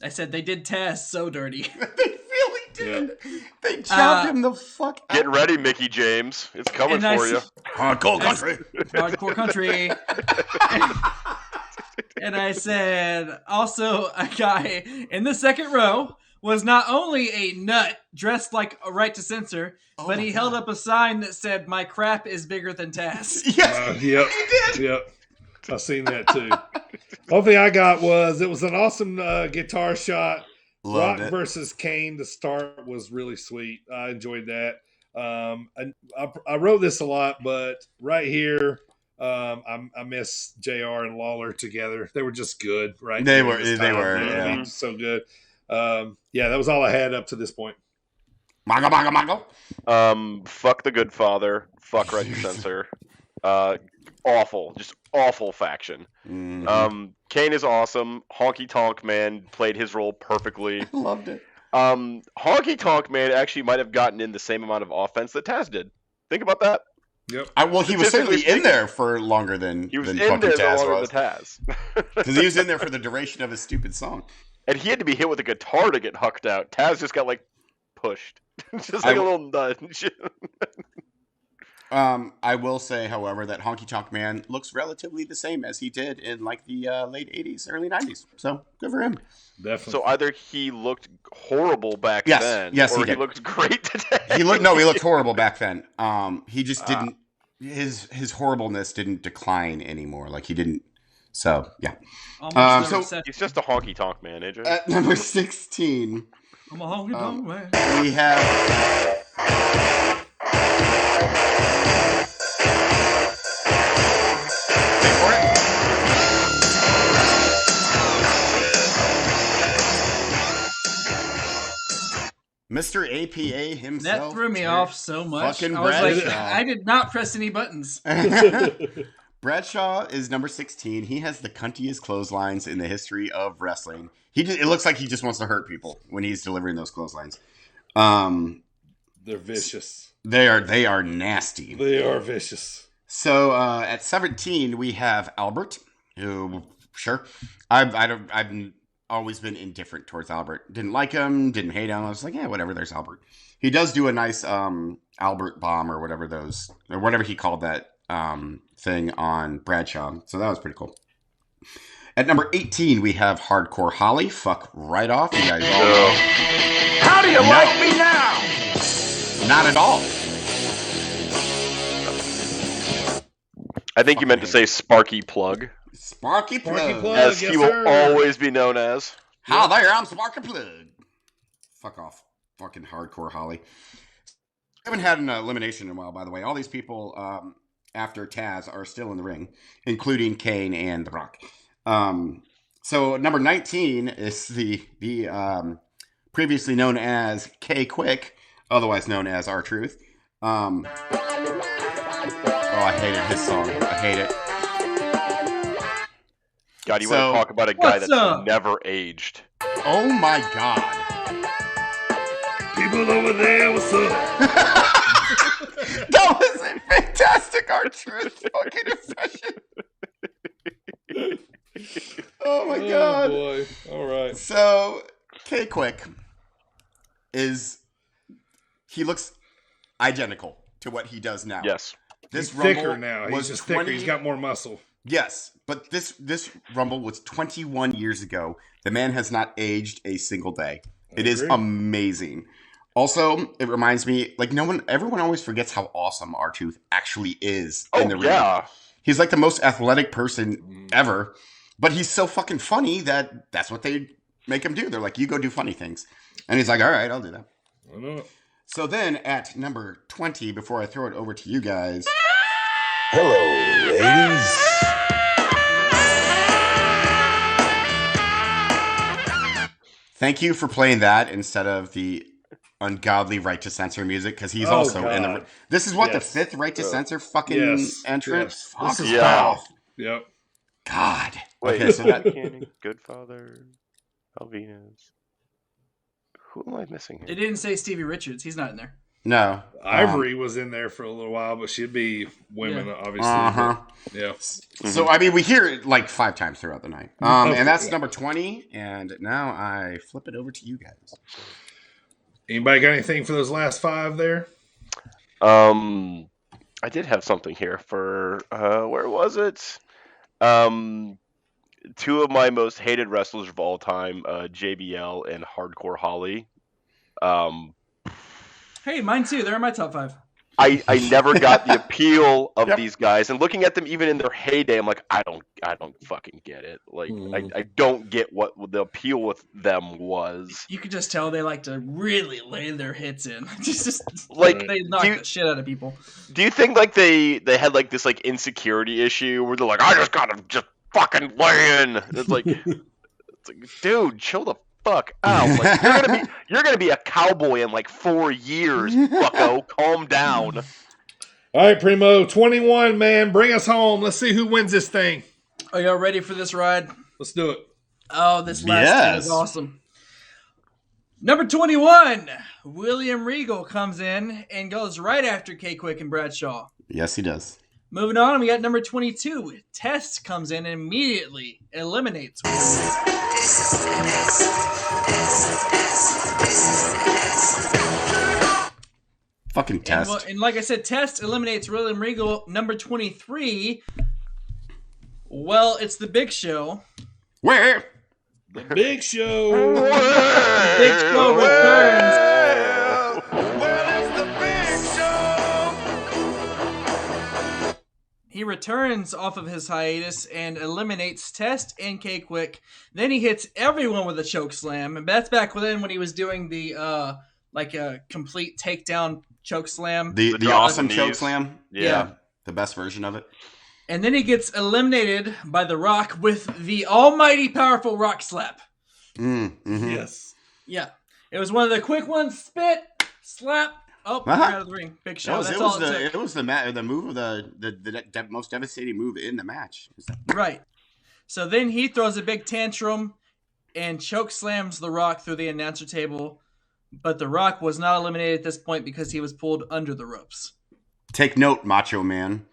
said they did Taz so dirty. They really did. Yeah. They chopped him the fuck out. Get ready, Mickey James. It's coming for you. Hardcore country. Hardcore country. And I said, also a guy in the second row was not only a nut dressed like a right to censor, but he held up a sign that said, "My crap is bigger than Taz." Yes, yep, he did. Yep, I've seen that too. One thing I got was it was an awesome guitar shot. Loved Rock it. versus Kane to start was really sweet. I enjoyed that. I wrote this a lot, but right here, I miss JR and Lawler together. They were just good, right? They were. Yeah. So good. That was all I had up to this point. Mago. Fuck the Good Father. Fuck Right to Censor. Awful. Just awful faction. Mm-hmm. Kane is awesome. Honky Tonk Man played his role perfectly. Loved it. Honky Tonk Man actually might have gotten in the same amount of offense that Taz did. Think about that. Yep. He was certainly in there for longer than he was than in there Taz longer was. than Taz. Because he was in there for the duration of his stupid song. And he had to be hit with a guitar to get hucked out. Taz just got like pushed. Just like a little nudge. I will say, however, that Honky Tonk Man looks relatively the same as he did in like the late 80s, early 90s. So good for him. Definitely. So either he looked horrible back then, or he looked great today. He looked horrible back then. He just didn't. His horribleness didn't decline anymore. Like he didn't. So yeah. So he's just a Honky Tonk Man, AJ. At number 16, I'm a honky tonk man. we have. Mr. APA himself. That threw me off so much. Fucking I was like, Bradshaw. I did not press any buttons. Bradshaw is number 16. He has the cuntiest clotheslines in the history of wrestling. It looks like he just wants to hurt people when he's delivering those clotheslines. They're vicious. They are nasty. They are vicious. So at 17 we have Albert, who I've always been indifferent towards Albert. Didn't like him, didn't hate him. I was like, yeah, whatever. There's Albert. He does do a nice Albert bomb or whatever he called that thing on Bradshaw. So that was pretty cool. At number 18 we have Hardcore Holly. Fuck right off. You guys all know. How do you like me now? Not at all. I think you meant to say Sparky Plug. Sparky Plug. As he will always be known as. Hi there, I'm Sparky Plug. Fuck off. Fucking Hardcore Holly. I haven't had an elimination in a while, by the way. All these people after Taz are still in the ring, including Kane and The Rock. So number 19 is the previously known as K-Quick, otherwise known as R-Truth. Oh, I hated his song. I hate it. God, you want to talk about a guy that's never aged. Oh my God. People over there, what's up? That was a fantastic R-Truth fucking impression. Oh my god. Boy. All right. So K-Quick he looks identical to what he does now. Yes. This He's thicker Rumble now. was He's just thicker. He's got more muscle. Yes, but this Rumble was 21 years ago. The man has not aged a single day. It is amazing. Also, it reminds me, like everyone always forgets how awesome R-Truth actually is in the ring. He's like the most athletic person ever, but he's so fucking funny that's what they make him do. They're like, you go do funny things. And he's like, all right, I'll do that. I know. So then at number 20, before I throw it over to you guys. Hello, ladies. Thank you for playing that instead of the ungodly Right to Censor music, because he's also in the... This is what, the fifth Right to Censor fucking entrance? Yes. Fuck off. Yep. God. Wait, Okay, so that... Goodfather, Alvinus. Who am I missing here? It didn't say Stevie Richards. He's not in there. No. Ivory was in there for a little while, but she'd be women, obviously. But, yeah. So, I mean, we hear it like 5 times throughout the night. And that's number 20. And now I flip it over to you guys. Anybody got anything for those last 5 there? I did have something here for, where was it? 2 of my most hated wrestlers of all time, JBL and Hardcore Holly. Hey, mine too. They're in my top 5. I never got the appeal of these guys, and looking at them even in their heyday, I'm like, I don't fucking get it. Like, I don't get what the appeal with them was. You could just tell they like to really lay their hits in. just like they knock the shit out of people. Do you think like they had like this like insecurity issue where they're like, I just gotta just fucking lay in? It's like, dude, chill the fuck out. Like, you're gonna be a cowboy in like 4 years, bucko. Calm down. All right, Primo, 21, man. Bring us home. Let's see who wins this thing. Are y'all ready for this ride? Let's do it. Oh, this last thing is awesome. Number 21, William Regal comes in and goes right after K-Quick and Bradshaw. Yes, he does. Moving on, we got number 22. Test comes in and immediately eliminates William. Fucking Test. And like I said, Test eliminates William Regal. Number 23. Well, it's the Big Show. Where? The Big Show. The Big Show returns. He returns off of his hiatus and eliminates Test and K-Quick. Then he hits everyone with a choke slam. And that's back then when he was doing the like a complete takedown choke slam. The awesome choke slam? Yeah. The best version of it. And then he gets eliminated by The Rock with the almighty powerful Rock Slap. Yes. Yeah. It was one of the quick ones. Spit, slap. Oh, you're out of the ring. Big Show. That's all it took. It was the move of the most devastating move in the match. Right. So then he throws a big tantrum and choke slams The Rock through the announcer table. But The Rock was not eliminated at this point because he was pulled under the ropes. Take note, Macho Man.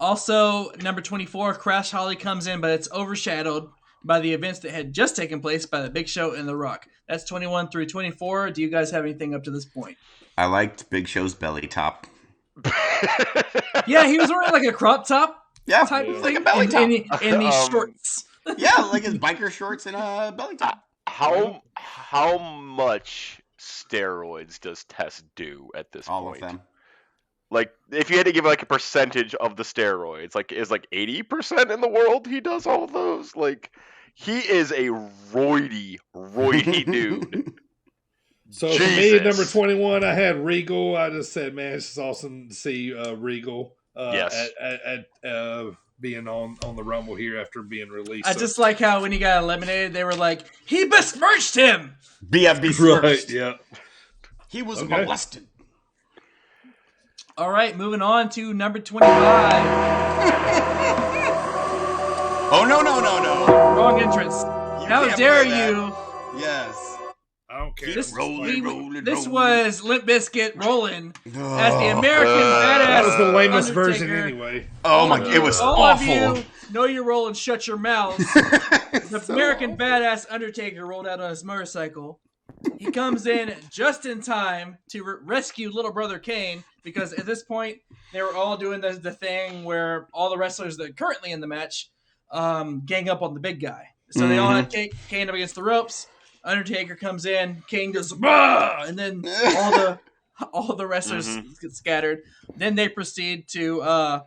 Also, number 24, Crash Holly comes in, but it's overshadowed by the events that had just taken place by the Big Show and The Rock. That's 21 through 24. Do you guys have anything up to this point? I liked Big Show's belly top. Yeah, he was wearing like a crop top. Yeah, type of like thing. a belly top. And these shorts. Yeah, like his biker shorts and a belly top. How much steroids does Test do at this point? All of them. Like, if you had to give like a percentage of the steroids, like is like 80% in the world he does all of those? Like, he is a roidy dude. So for me, at number 21, I had Regal. I just said, man, it's just awesome to see Regal at being on the Rumble here after being released. I just like how when he got eliminated, they were like, he besmirched him. besmirched. Right, yeah. He was molested. All right, moving on to number 25. Oh, no. Wrong entrance. How dare you? Yes. I don't care. This was Limp Bizkit rolling as the American Badass. That was the lamest Undertaker. version anyway. Oh my! It was all awful. Of you know your role and shut your mouths. The American Badass Undertaker rolled out on his motorcycle. He comes in just in time to rescue little brother Kane, because at this point they were all doing the thing where all the wrestlers that are currently in the match gang up on the big guy. So they all had Kane up against the ropes. Undertaker comes in, Kane goes, bah! And then all the wrestlers get scattered. Then they proceed to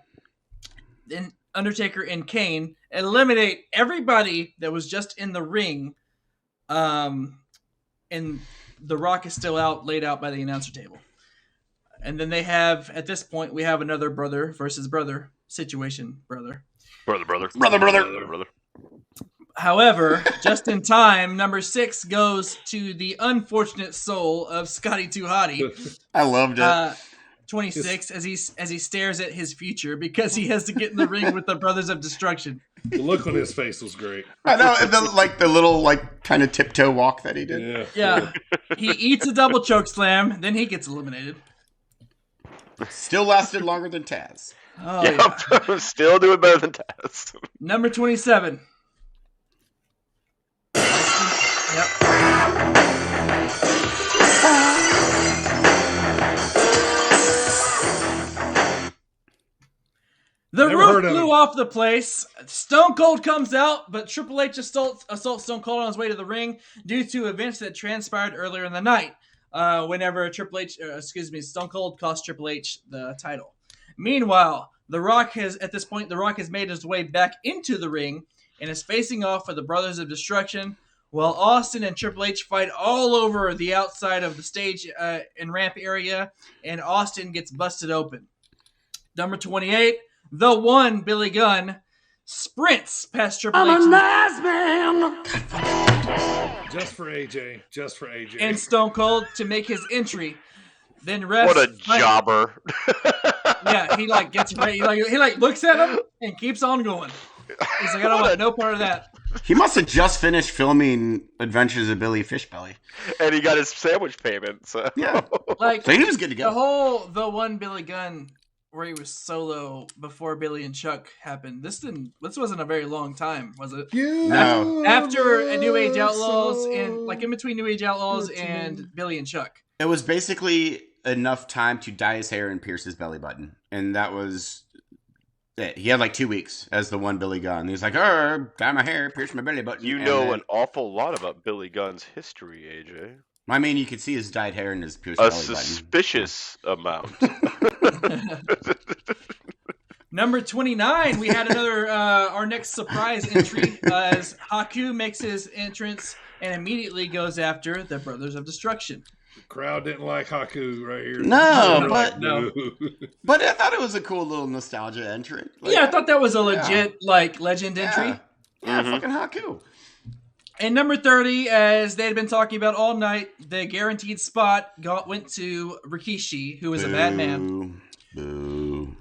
then Undertaker and Kane eliminate everybody that was just in the ring. And The Rock is still laid out by the announcer table. And then they have, at this point, we have another brother versus brother situation. Brother. However, just in time, number 6 goes to the unfortunate soul of Scotty 2 Hotty. I loved it. 26 as he stares at his future because he has to get in the ring with the Brothers of Destruction. The look on his face was great. I know, and the little kind of tiptoe walk that he did. Yeah. He eats a double choke slam, then he gets eliminated. Still lasted longer than Taz. Oh, yeah. Still doing better than Taz. Number 27. Yep. The roof blew off the place. Stone Cold comes out, but Triple H assaults Stone Cold on his way to the ring due to events that transpired earlier in the night. Whenever Stone Cold cost Triple H the title. Meanwhile, The Rock has made his way back into the ring and is facing off with the Brothers of Destruction, while Austin and Triple H fight all over the outside of the stage and ramp area, and Austin gets busted open. Number 28. The one Billy Gunn sprints past Triple H. I'm a nice man. Just for AJ. And Stone Cold to make his entry. Then refs. What a jobber. Yeah, he gets ready. He looks at him and keeps on going. He's like, I don't want no part of that. He must have just finished filming Adventures of Billy Fishbelly. And he got his sandwich payment. So. Yeah. So he was good to go. The one Billy Gunn where he was solo before Billy and Chuck happened. This wasn't a very long time, was it? No. After New Age Outlaws and in between New Age Outlaws and Billy and Chuck. It was basically enough time to dye his hair and pierce his belly button, and that was it. He had 2 weeks as the one Billy Gunn. He's like, dye my hair, pierce my belly button. You know an awful lot about Billy Gunn's history, AJ. I mean, you could see his dyed hair and his pierced belly button. A suspicious amount. Number 29, we had another our next surprise entry as Haku makes his entrance and immediately goes after the Brothers of Destruction. The crowd didn't like Haku right here. No, no. But I thought it was a cool little nostalgia entry. I thought that was a legit legend entry. Yeah, fucking Haku. And number 30, as they had been talking about all night, the guaranteed spot went to Rikishi, who was a bad man. Boo.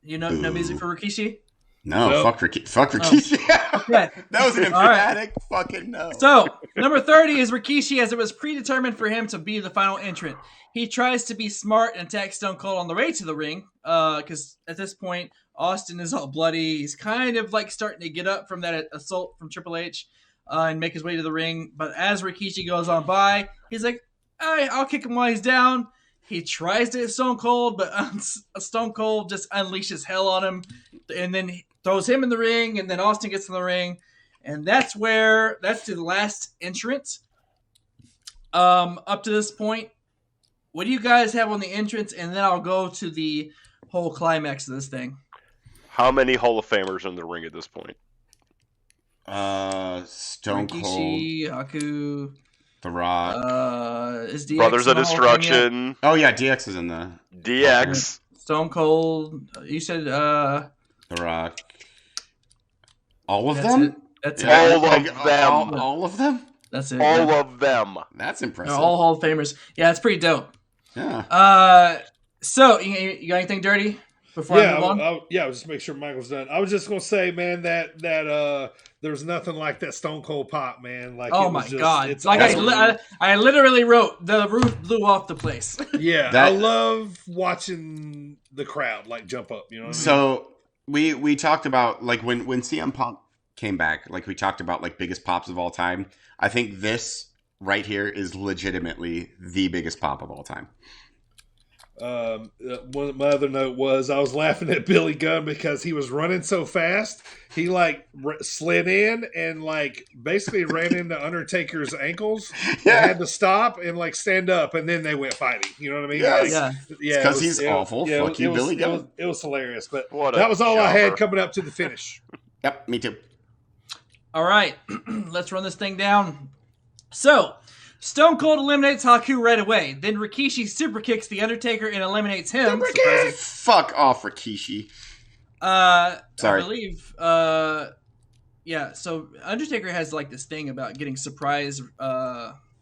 You know, no music for Rikishi? No, nope. Fuck Rikishi. Okay. That was an emphatic fucking no. So, number 30 is Rikishi, as it was predetermined for him to be the final entrant. He tries to be smart and attacks Stone Cold on the way to the ring, because at this point, Austin is all bloody. He's kind of starting to get up from that assault from Triple H and make his way to the ring. But as Rikishi goes on by, he's like, all right, I'll kick him while he's down. He tries to hit Stone Cold, but Stone Cold just unleashes hell on him and then he throws him in the ring, and then Austin gets in the ring. And that's the last entrance. Up to this point, what do you guys have on the entrance? And then I'll go to the whole climax of this thing. How many Hall of Famers in the ring at this point? Stone Rikishi, Cold, Haku, The Rock, is DX Brothers of Destruction. Oh yeah, DX is in the DX. Stone Cold. You said The Rock. All of that's them? It. That's it. All of them. All of them? That's it. All of them. That's impressive. They're all Hall of Famers. Yeah, it's pretty dope. Yeah. So you got anything dirty before I move on? I'll just make sure Michael's done. I was just gonna say, man, that there's nothing like that Stone Cold pop, man. Oh my god! It's like I literally wrote the roof blew off the place. Yeah, I love watching the crowd jump up. You know what I mean? So we talked about like when CM Punk came back, like we talked about like biggest pops of all time. I think this right here is legitimately the biggest pop of all time. My other note was I was laughing at Billy Gunn because he was running so fast. He like slid in and like basically ran into Undertaker's ankles. Yeah. And had to stop and like stand up, and then they went fighting. You know what I mean? Yes. Like, yeah, because he's awful. Yeah, Fuck you, Billy Gunn. It was hilarious, but that was all I had coming up to the finish. Yep, me too. All right, let's run this thing down. So, Stone Cold eliminates Haku right away. Then Rikishi super kicks The Undertaker and eliminates him. Fuck off, Rikishi. Sorry. I believe, yeah, so Undertaker has like this thing about getting surprise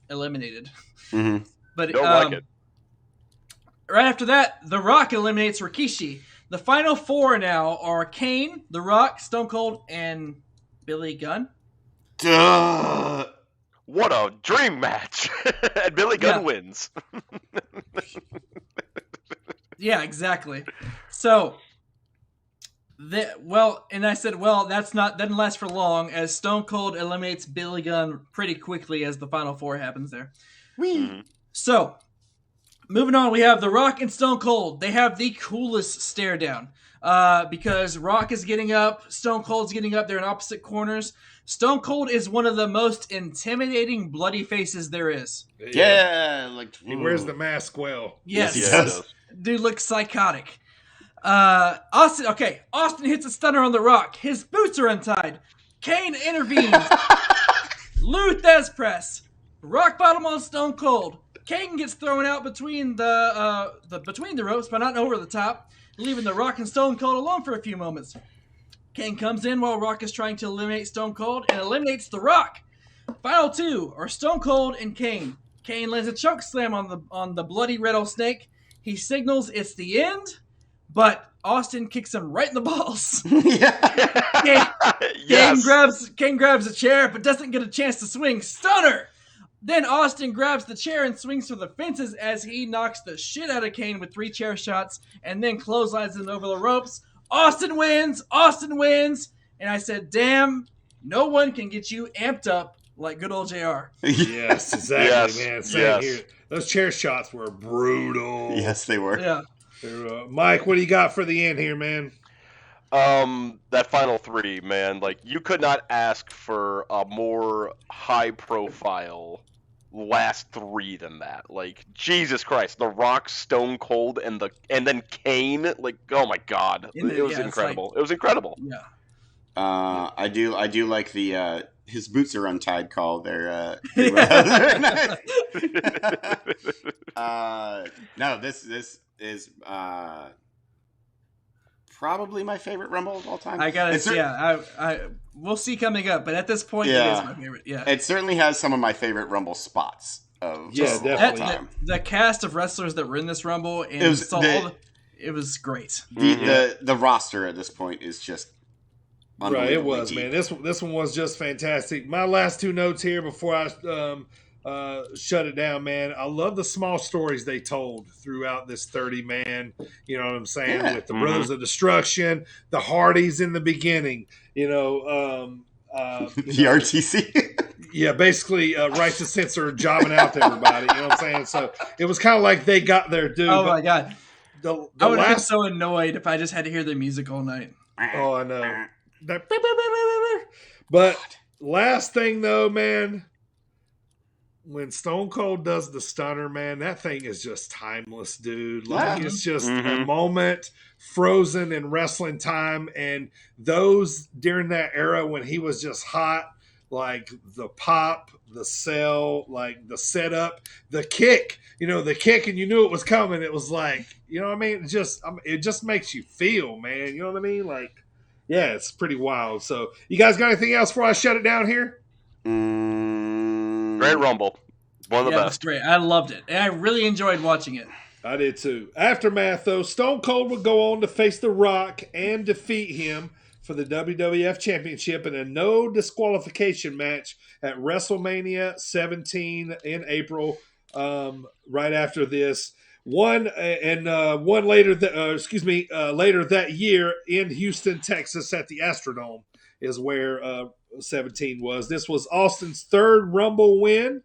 eliminated. Mm-hmm. But don't like it. Right after that, The Rock eliminates Rikishi. The final four now are Kane, The Rock, Stone Cold, and Billy Gunn. Duh. What a dream match! And Billy Gunn wins. Yeah, exactly. So, and I said, doesn't last for long, as Stone Cold eliminates Billy Gunn pretty quickly as the final four happens there. So, moving on, we have The Rock and Stone Cold. They have the coolest stare down. Because Rock is getting up, Stone Cold's getting up, they're in opposite corners. Stone Cold is one of the most intimidating bloody faces there is. Yeah, like he wears the mask well. Yes, he does. Dude looks psychotic. Austin hits a stunner on The Rock. His boots are untied. Kane intervenes. Lou Thez press. Rock bottom on Stone Cold. Kane gets thrown out between the ropes, but not over the top, leaving The Rock and Stone Cold alone for a few moments. Kane comes in while Rock is trying to eliminate Stone Cold and eliminates The Rock. Final two are Stone Cold and Kane. Kane lands a choke slam on the bloody rattlesnake. He signals it's the end, but Austin kicks him right in the balls. Kane grabs a chair, but doesn't get a chance to swing. Stunner! Then Austin grabs the chair and swings for the fences as he knocks the shit out of Kane with 3 chair shots and then clotheslines him over the ropes. Austin wins! And I said, damn, no one can get you amped up like good old JR. Yes, exactly, man. Same here. Those chair shots were brutal. Yes, they were. Yeah. Mike, what do you got for the end here, man? That final 3, man. Like, you could not ask for a more high-profile last 3 than that. Like, Jesus Christ, The Rock, Stone Cold, and then Kane. Like, oh my God, it was incredible. It was incredible. Yeah. I do like the his boots are untied call. No, this is probably my favorite Rumble of all time. I gotta say, we'll see coming up, but at this point, it is my favorite. Yeah, it certainly has some of my favorite Rumble spots of definitely. all time. The cast of wrestlers that were in this Rumble and it was great. The roster at this point is just right. It was deep. Man. This one was just fantastic. My last 2 notes here before I shut it down, man. I love the small stories they told throughout this 30-man, you know what I'm saying, with the Brothers of Destruction, the Hardys in the beginning, the RTC. Yeah, basically, Right to Censor jobbing out to everybody, you know what I'm saying? So it was kind of like they got their due. Oh, my God. I would have been so annoyed if I just had to hear the music all night. Oh, I know. But last thing, though, man, when Stone Cold does the stunner, man, that thing is just timeless, dude. Like, it's just a moment frozen in wrestling time. And those during that era when he was just hot, like the pop, the sell, like the setup, the kick, and you knew it was coming. It was like, you know what I mean? It just makes you feel, man. You know what I mean? Like, yeah, it's pretty wild. So you guys got anything else before I shut it down here? Great Rumble. One of the best. It was great. I loved it. And I really enjoyed watching it. I did too. Aftermath, though, Stone Cold would go on to face The Rock and defeat him for the WWF Championship in a no disqualification match at WrestleMania 17 in April. Right after this, One later, later that year in Houston, Texas, at the Astrodome is where 17 was. This was Austin's third Rumble win,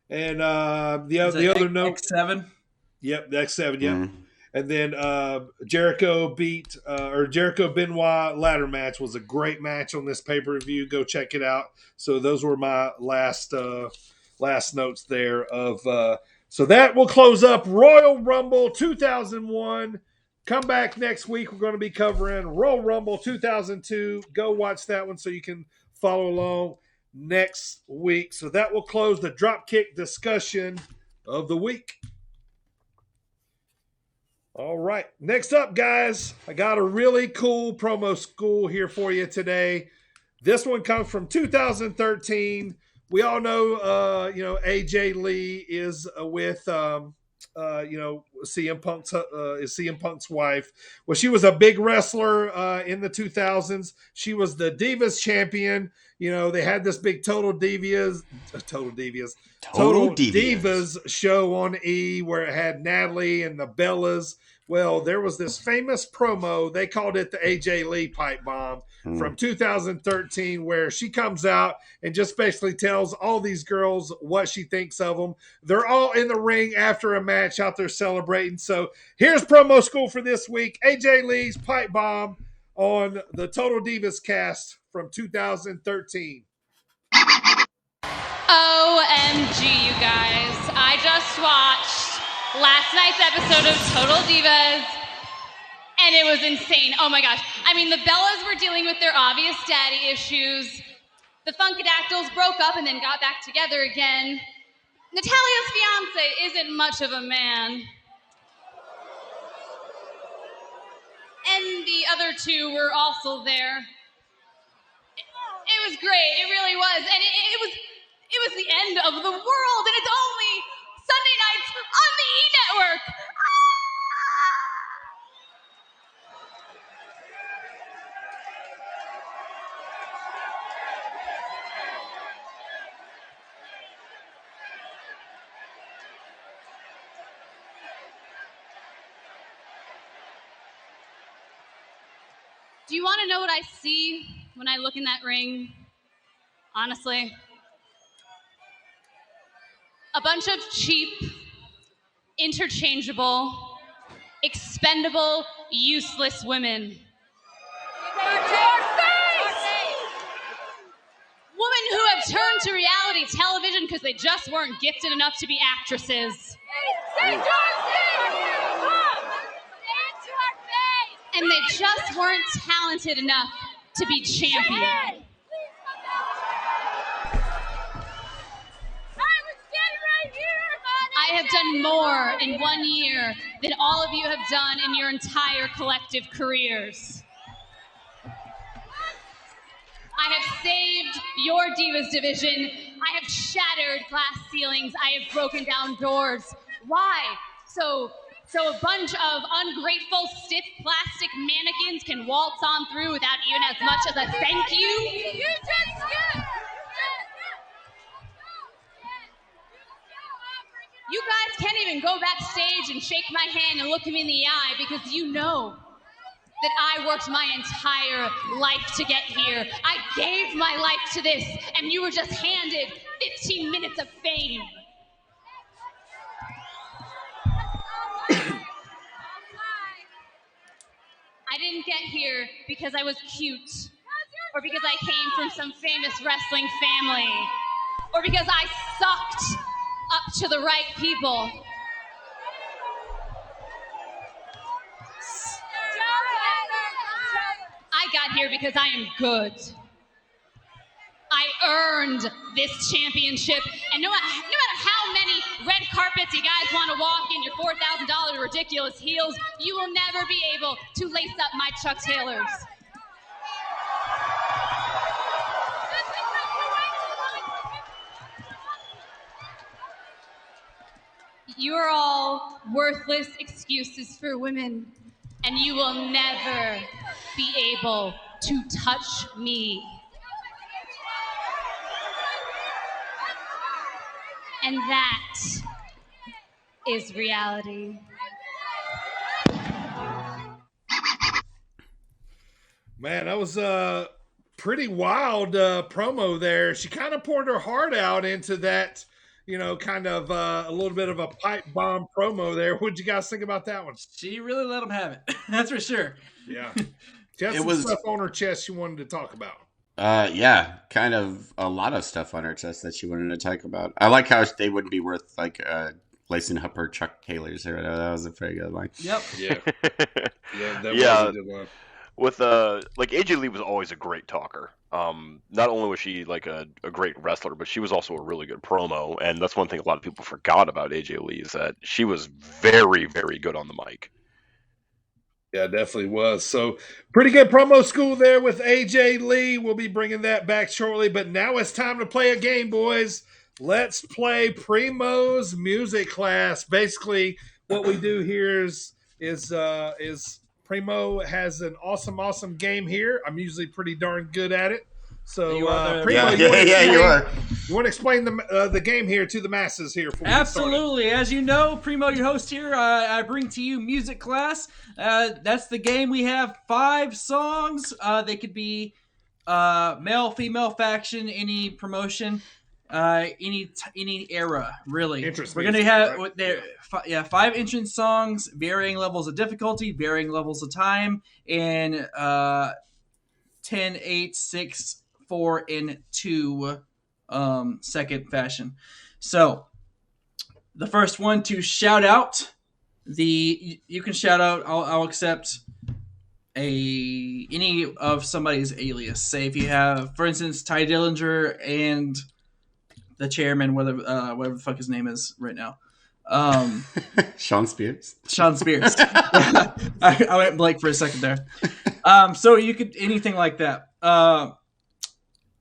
and the other note, X7. Yep, X7. Yep. And then Jericho Benoit ladder match was a great match on this pay-per-view. Go check it out. So those were my last notes there of. So that will close up Royal Rumble 2001. Come back next week. We're going to be covering Royal Rumble 2002. Go watch that one so you can follow along next week. So that will close the Dropkick discussion of the week. All right. Next up, guys, I got a really cool promo school here for you today. This one comes from 2013. We all know, AJ Lee is with, CM Punk's wife. Well, she was a big wrestler in the 2000s. She was the Divas champion. They had this big Total Divas show on E where it had Natalie and the Bellas. Well, there was this famous promo. They called it the AJ Lee pipe bomb from 2013, where she comes out and just basically tells all these girls what she thinks of them. They're all in the ring after a match out there celebrating. So here's promo school for this week. AJ Lee's pipe bomb on the Total Divas cast from 2013. OMG, you guys. I just watched last night's episode of Total Divas, and it was insane. Oh my gosh. I mean, the Bellas were dealing with their obvious daddy issues. The Funkadactyls broke up and then got back together again. Natalia's fiance isn't much of a man. And the other two were also there. It was great. It really was. And it was the end of the world, and it's only Sunday nights on the E! Network. Do you want to know what I see when I look in that ring? Honestly. A bunch of cheap, interchangeable, expendable, useless women. Women who have turned to reality television because they just weren't gifted enough to be actresses. And they just weren't talented enough to be champion. I have done more in 1 year than all of you have done in your entire collective careers. I have saved your Divas division. I have shattered glass ceilings. I have broken down doors. Why? So a bunch of ungrateful, stiff plastic mannequins can waltz on through without even as much as a thank you? You guys can't even go backstage and shake my hand and look me in the eye because you know that I worked my entire life to get here. I gave my life to this, and you were just handed 15 minutes of fame. I didn't get here because I was cute, or because I came from some famous wrestling family, or because I sucked up to the right people. I got here because I am good. I earned this championship, and no matter how many red carpets you guys want to walk in your $4,000 ridiculous heels, you will never be able to lace up my Chuck Taylors. You are all worthless excuses for women, and you will never be able to touch me. And that is reality. Man, that was a pretty wild promo there. She kind of poured her heart out into that, kind of a little bit of a pipe bomb promo there. What'd you guys think about that one? She really let them have it. That's for sure. Yeah. She had some stuff on her chest she wanted to talk about. Yeah, kind of a lot of stuff on her chest that she wanted to talk about. I like how they wouldn't be worth like lacing up her Chuck Taylors or whatever. That was a pretty good line. Yep. Yeah. That Yeah. was a good one. With like AJ Lee was always a great talker. Not only was she like a great wrestler, but she was also a really good promo. And that's one thing a lot of people forgot about AJ Lee is that she was very, very good on the mic. Yeah, definitely was. So pretty good promo school there with AJ Lee. We'll be bringing that back shortly. But now it's time to play a game, boys. Let's play Primo's music class. Basically, what we do here is Primo has an awesome game here. I'm usually pretty darn good at it. So, Primo, you want to explain the game here to the masses here? Absolutely. As you know, Primo, your host here, I bring to you music class. That's the game. We have 5 songs. They could be male, female faction, any promotion, any era, really. We're going to have 5 entrance songs, varying levels of difficulty, varying levels of time, and 10, 8, 6, 4, and 2 second fashion. So the first one to shout out you can shout out. I'll accept any of somebody's alias. Say if you have, for instance, Ty Dillinger and the chairman, whatever the fuck his name is right now. Sean Spears. I went blank for a second there. So you could anything like that.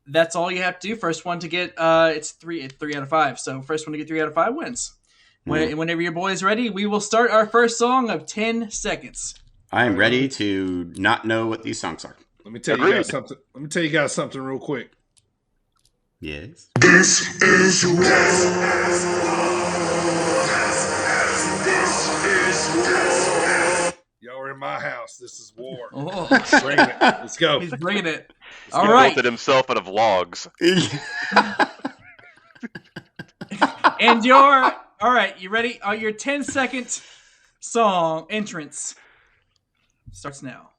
That's all you have to do. First one to get it's 3 out of 5. So first one to get 3 out of 5 wins. Whenever your boy is ready, we will start our first song of 10 seconds. I am ready to not know what these songs are. Let me tell you guys something. Let me tell you guys something real quick. Yes. This is war. Y'all are in my house. This is war. Oh. Bring it. Let's go. He's bringing it. He All right. built it himself out of logs. And all right, you ready? Your 10-second song entrance starts now.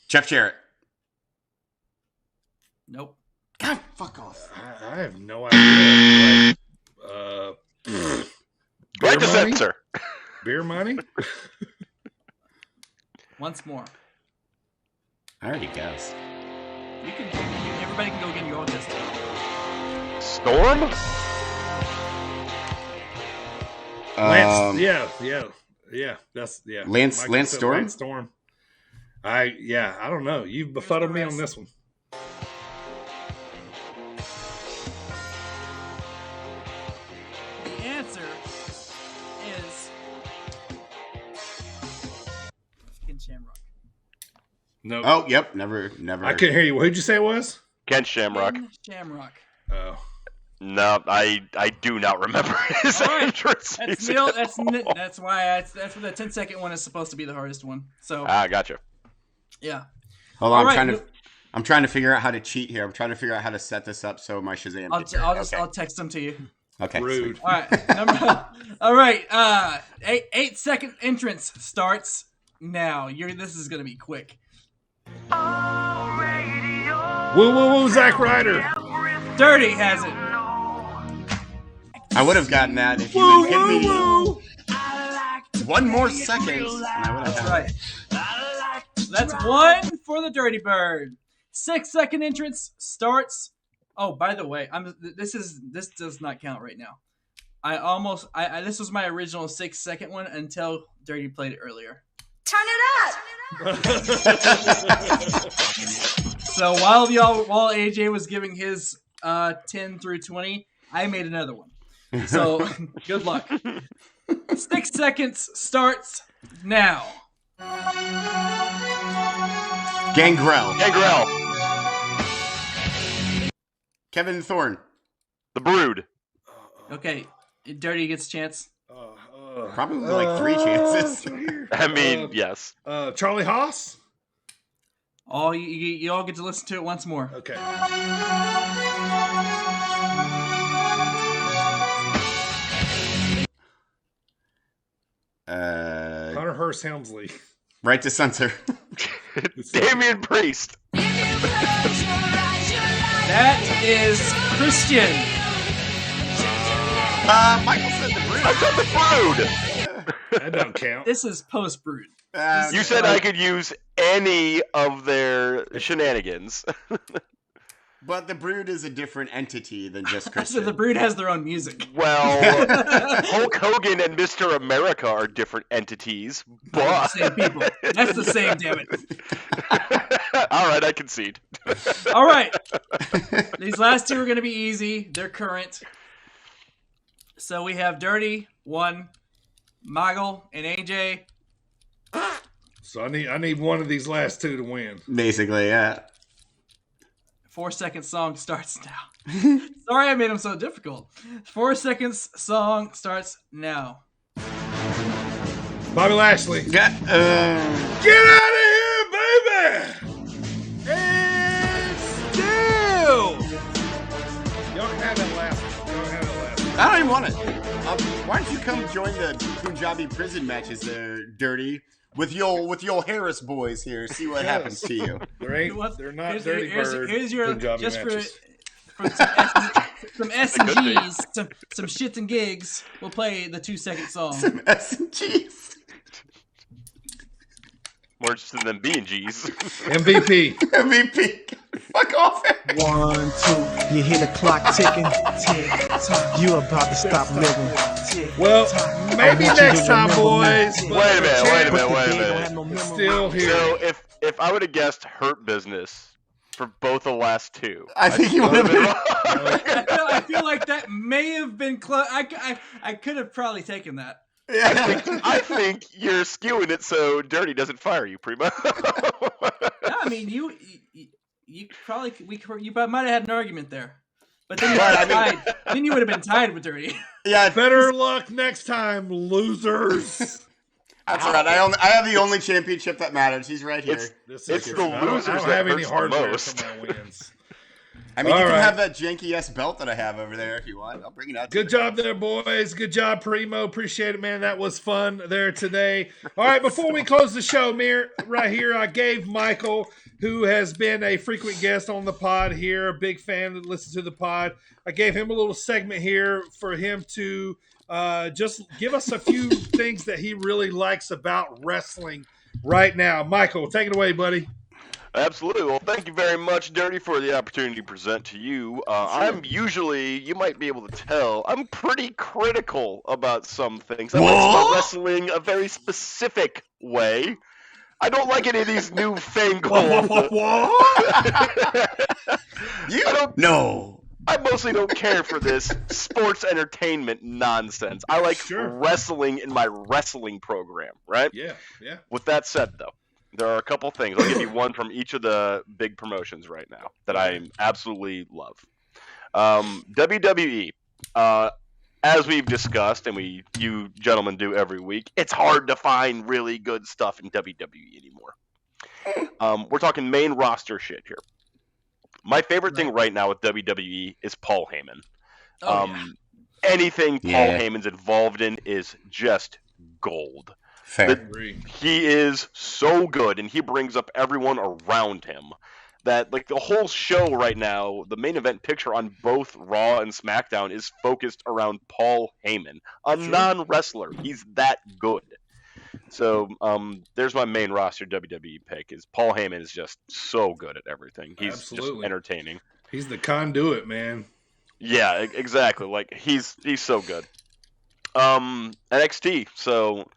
Jeff Jarrett. Nope. God, fuck off. I have no idea. Right to censor. Beer money? Once more. I already guessed. Everybody can go again. You all guessed. Storm? Lance, Lance Storm? Lance Storm. I don't know. You've befuddled me on this one. The answer is Ken Shamrock. No. Oh, yep. Never. I couldn't hear you. Who'd you say it was? Ken Shamrock. Ken Shamrock. Oh. No, I do not remember his entrance. That's why that's what the 10-second one is supposed to be the hardest one. So gotcha. Yeah. Hold on, I'm trying to figure out how to cheat here. I'm trying to figure out how to set this up so my Shazam. I'll text them to you. Okay. Rude. All right. All right. 8-second entrance starts now. This is gonna be quick. Woo, Zack Ryder. Dirty has it. I would have gotten that if you would give me one more second. That's right. That's 1 for the Dirty Bird. 6-second entrance starts. Oh, by the way, this does not count right now. This was my original 6-second one until Dirty played it earlier. Turn it up. So while AJ was giving his 10 through 20, I made another one. So good luck. 6 seconds starts now. Gangrel. Gangrel. Kevin Thorne. The Brood. Okay, Dirty gets a chance. Probably like 3 chances. I mean, yes. Charlie Haas. You all get to listen to it once more. Okay. Hunter Hearst Helmsley. Right to censor. Damian Priest. That is Christian. Michael said the Brood. I said the Brood. That don't count. This is post Brood. You said I could use any of their shenanigans. But the Brood is a different entity than just So Christian. the Brood has their own music. Well, Hulk Hogan and Mr. America are different entities, but Same people. That's the same, damn it. All right, I concede. All right. These last two are going to be easy. They're current. So we have Dirty, 1, Moggle, and AJ. So I need one of these last two to win. Basically, yeah. 4-second song starts now. Sorry I made them so difficult. 4 seconds song starts now. Bobby Lashley. Get out of here, baby! And still! Y'all can have that last one. I don't even want it. Why don't you come join the Punjabi prison matches there, Dirty? With your Harris boys here, see what happens to you. They're not dirty bird. Here's your Punjabi just matches. for some S and G's, some shits and gigs. We'll play the 2-second song. Some S and G's. More interested than B&G's. MVP. MVP. Fuck off. 1, 2, you hear the clock ticking. Tick tock. You about to stop living. Tick, Well, tock. maybe I want you next to time, remember me. boys. Tick, Wait a minute. tock. Still here. So if I would have guessed Hurt Business for both the last two, I think you would have been wrong. I feel like that may have been close. I could have probably taken that. I think you're skewing it so Dirty doesn't fire you, Primo. Yeah, I mean you probably you might have had an argument there, but then you would have been tied with Dirty. Yeah, Better luck next time, losers. That's all right. I have the only championship that matters. He's right here. It's the I losers don't that have any hurts the hardware most. for my wins. I mean, you All can right. have that janky ass belt that I have over there if you want. I'll bring it out. Good job there, boys. Good job, Primo. Appreciate it, man. That was fun there today. All right, before we close the show, right here, I gave Michael, who has been a frequent guest on the pod here, a big fan that listens to the pod, I gave him a little segment here for him to just give us a few things that he really likes about wrestling right now. Michael, take it away, buddy. Absolutely. Well, thank you very much, Dirty, for the opportunity to present to you. I'm usually, you might be able to tell, I'm pretty critical about some things. I like about wrestling a very specific way. I don't like any of these newfangled. No. I mostly don't care for this sports entertainment nonsense. I like wrestling in my wrestling program, right? Yeah. With that said, though, there are a couple things. I'll give you one from each of the big promotions right now that I absolutely love. WWE, as we've discussed, and you gentlemen do every week, it's hard to find really good stuff in WWE anymore. We're talking main roster shit here. My favorite thing right now with WWE is Paul Heyman. Anything Paul Heyman's involved in is just gold. Fair. He is so good, and he brings up everyone around him. That, like, the whole show right now, the main event picture on both Raw and SmackDown is focused around Paul Heyman, a non-wrestler. He's that good. So, there's my main roster WWE pick. Is Paul Heyman is just so good at everything. He's just entertaining. He's the conduit, man. Yeah, exactly. Like, he's so good. NXT. So,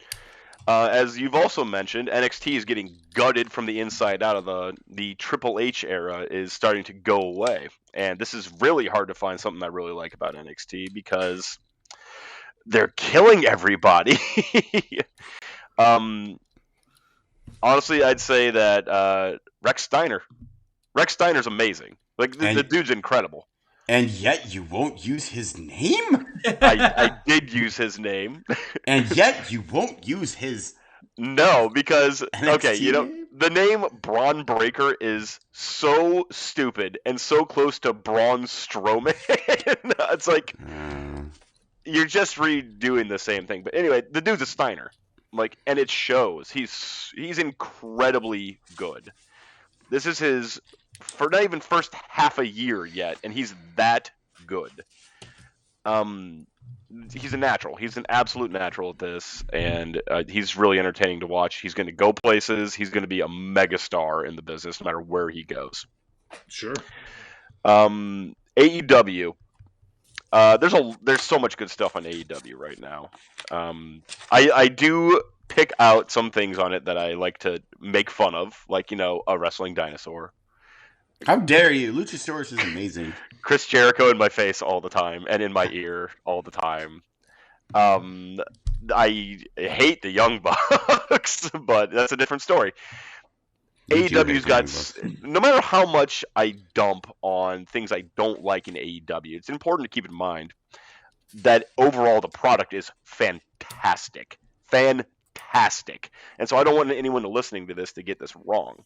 as you've also mentioned, NXT is getting gutted from the inside out. Of the Triple H era is starting to go away, and this is really hard to find something I really like about NXT because they're killing everybody. Honestly, I'd say that Rex Steiner's amazing. Like the dude's incredible. And yet you won't use his name? I did use his name. And yet you won't use his... No, because, okay, NXT you know, name? the name Braun Breaker is so stupid and so close to Braun Strowman. It's like, you're just redoing the same thing. But anyway, the dude's a Steiner. Like, and it shows. He's incredibly good. This is his, for not even first half a year yet, and he's that good. He's a natural. He's an absolute natural at this, and he's really entertaining to watch. He's going to go places. He's going to be a megastar in the business, no matter where he goes. Sure. AEW. There's so much good stuff on AEW right now. I do pick out some things on it that I like to make fun of, like, you know, a wrestling dinosaur. How dare you? Luchasaurus is amazing. Chris Jericho in my face all the time and in my ear all the time. I hate the Young Bucks, but that's a different story. AEW's got, no matter how much I dump on things I don't like in AEW, it's important to keep in mind that overall the product is fantastic. Fantastic. And so I don't want anyone listening to this to get this wrong.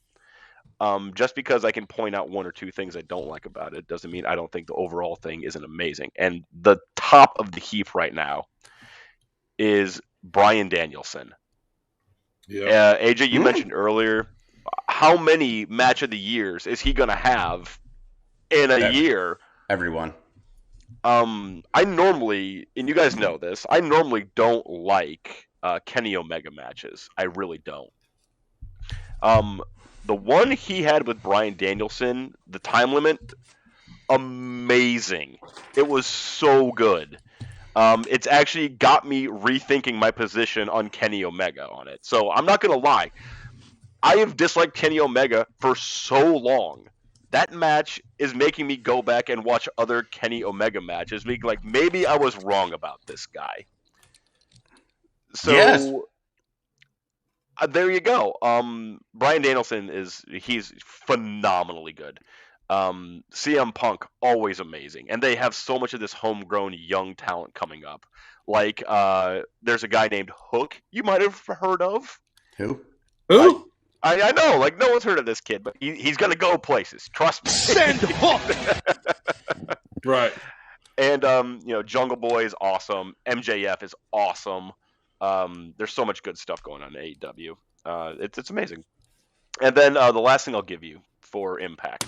Just because I can point out one or two things I don't like about it doesn't mean I don't think the overall thing isn't amazing. And the top of the heap right now is Bryan Danielson. Yeah. AJ, you mentioned earlier, how many match of the years is he going to have in a year? Everyone. I normally, and you guys know this, I normally don't like Kenny Omega matches. I really don't. The one he had with Bryan Danielson, the time limit, amazing. It was so good. It's actually got me rethinking my position on Kenny Omega on it. So I'm not going to lie. I have disliked Kenny Omega for so long. That match is making me go back and watch other Kenny Omega matches, being like, maybe I was wrong about this guy. So Yes. There you go. Bryan Danielson he's phenomenally good. CM Punk, always amazing. And they have so much of this homegrown young talent coming up. Like, there's a guy named Hook you might have heard of. Who? I know, like, no one's heard of this kid, but he's going to go places. Trust me. Send Hook! Right. And, you know, Jungle Boy is awesome. MJF is awesome. There's so much good stuff going on in AEW. It's amazing. And then the last thing I'll give you for Impact.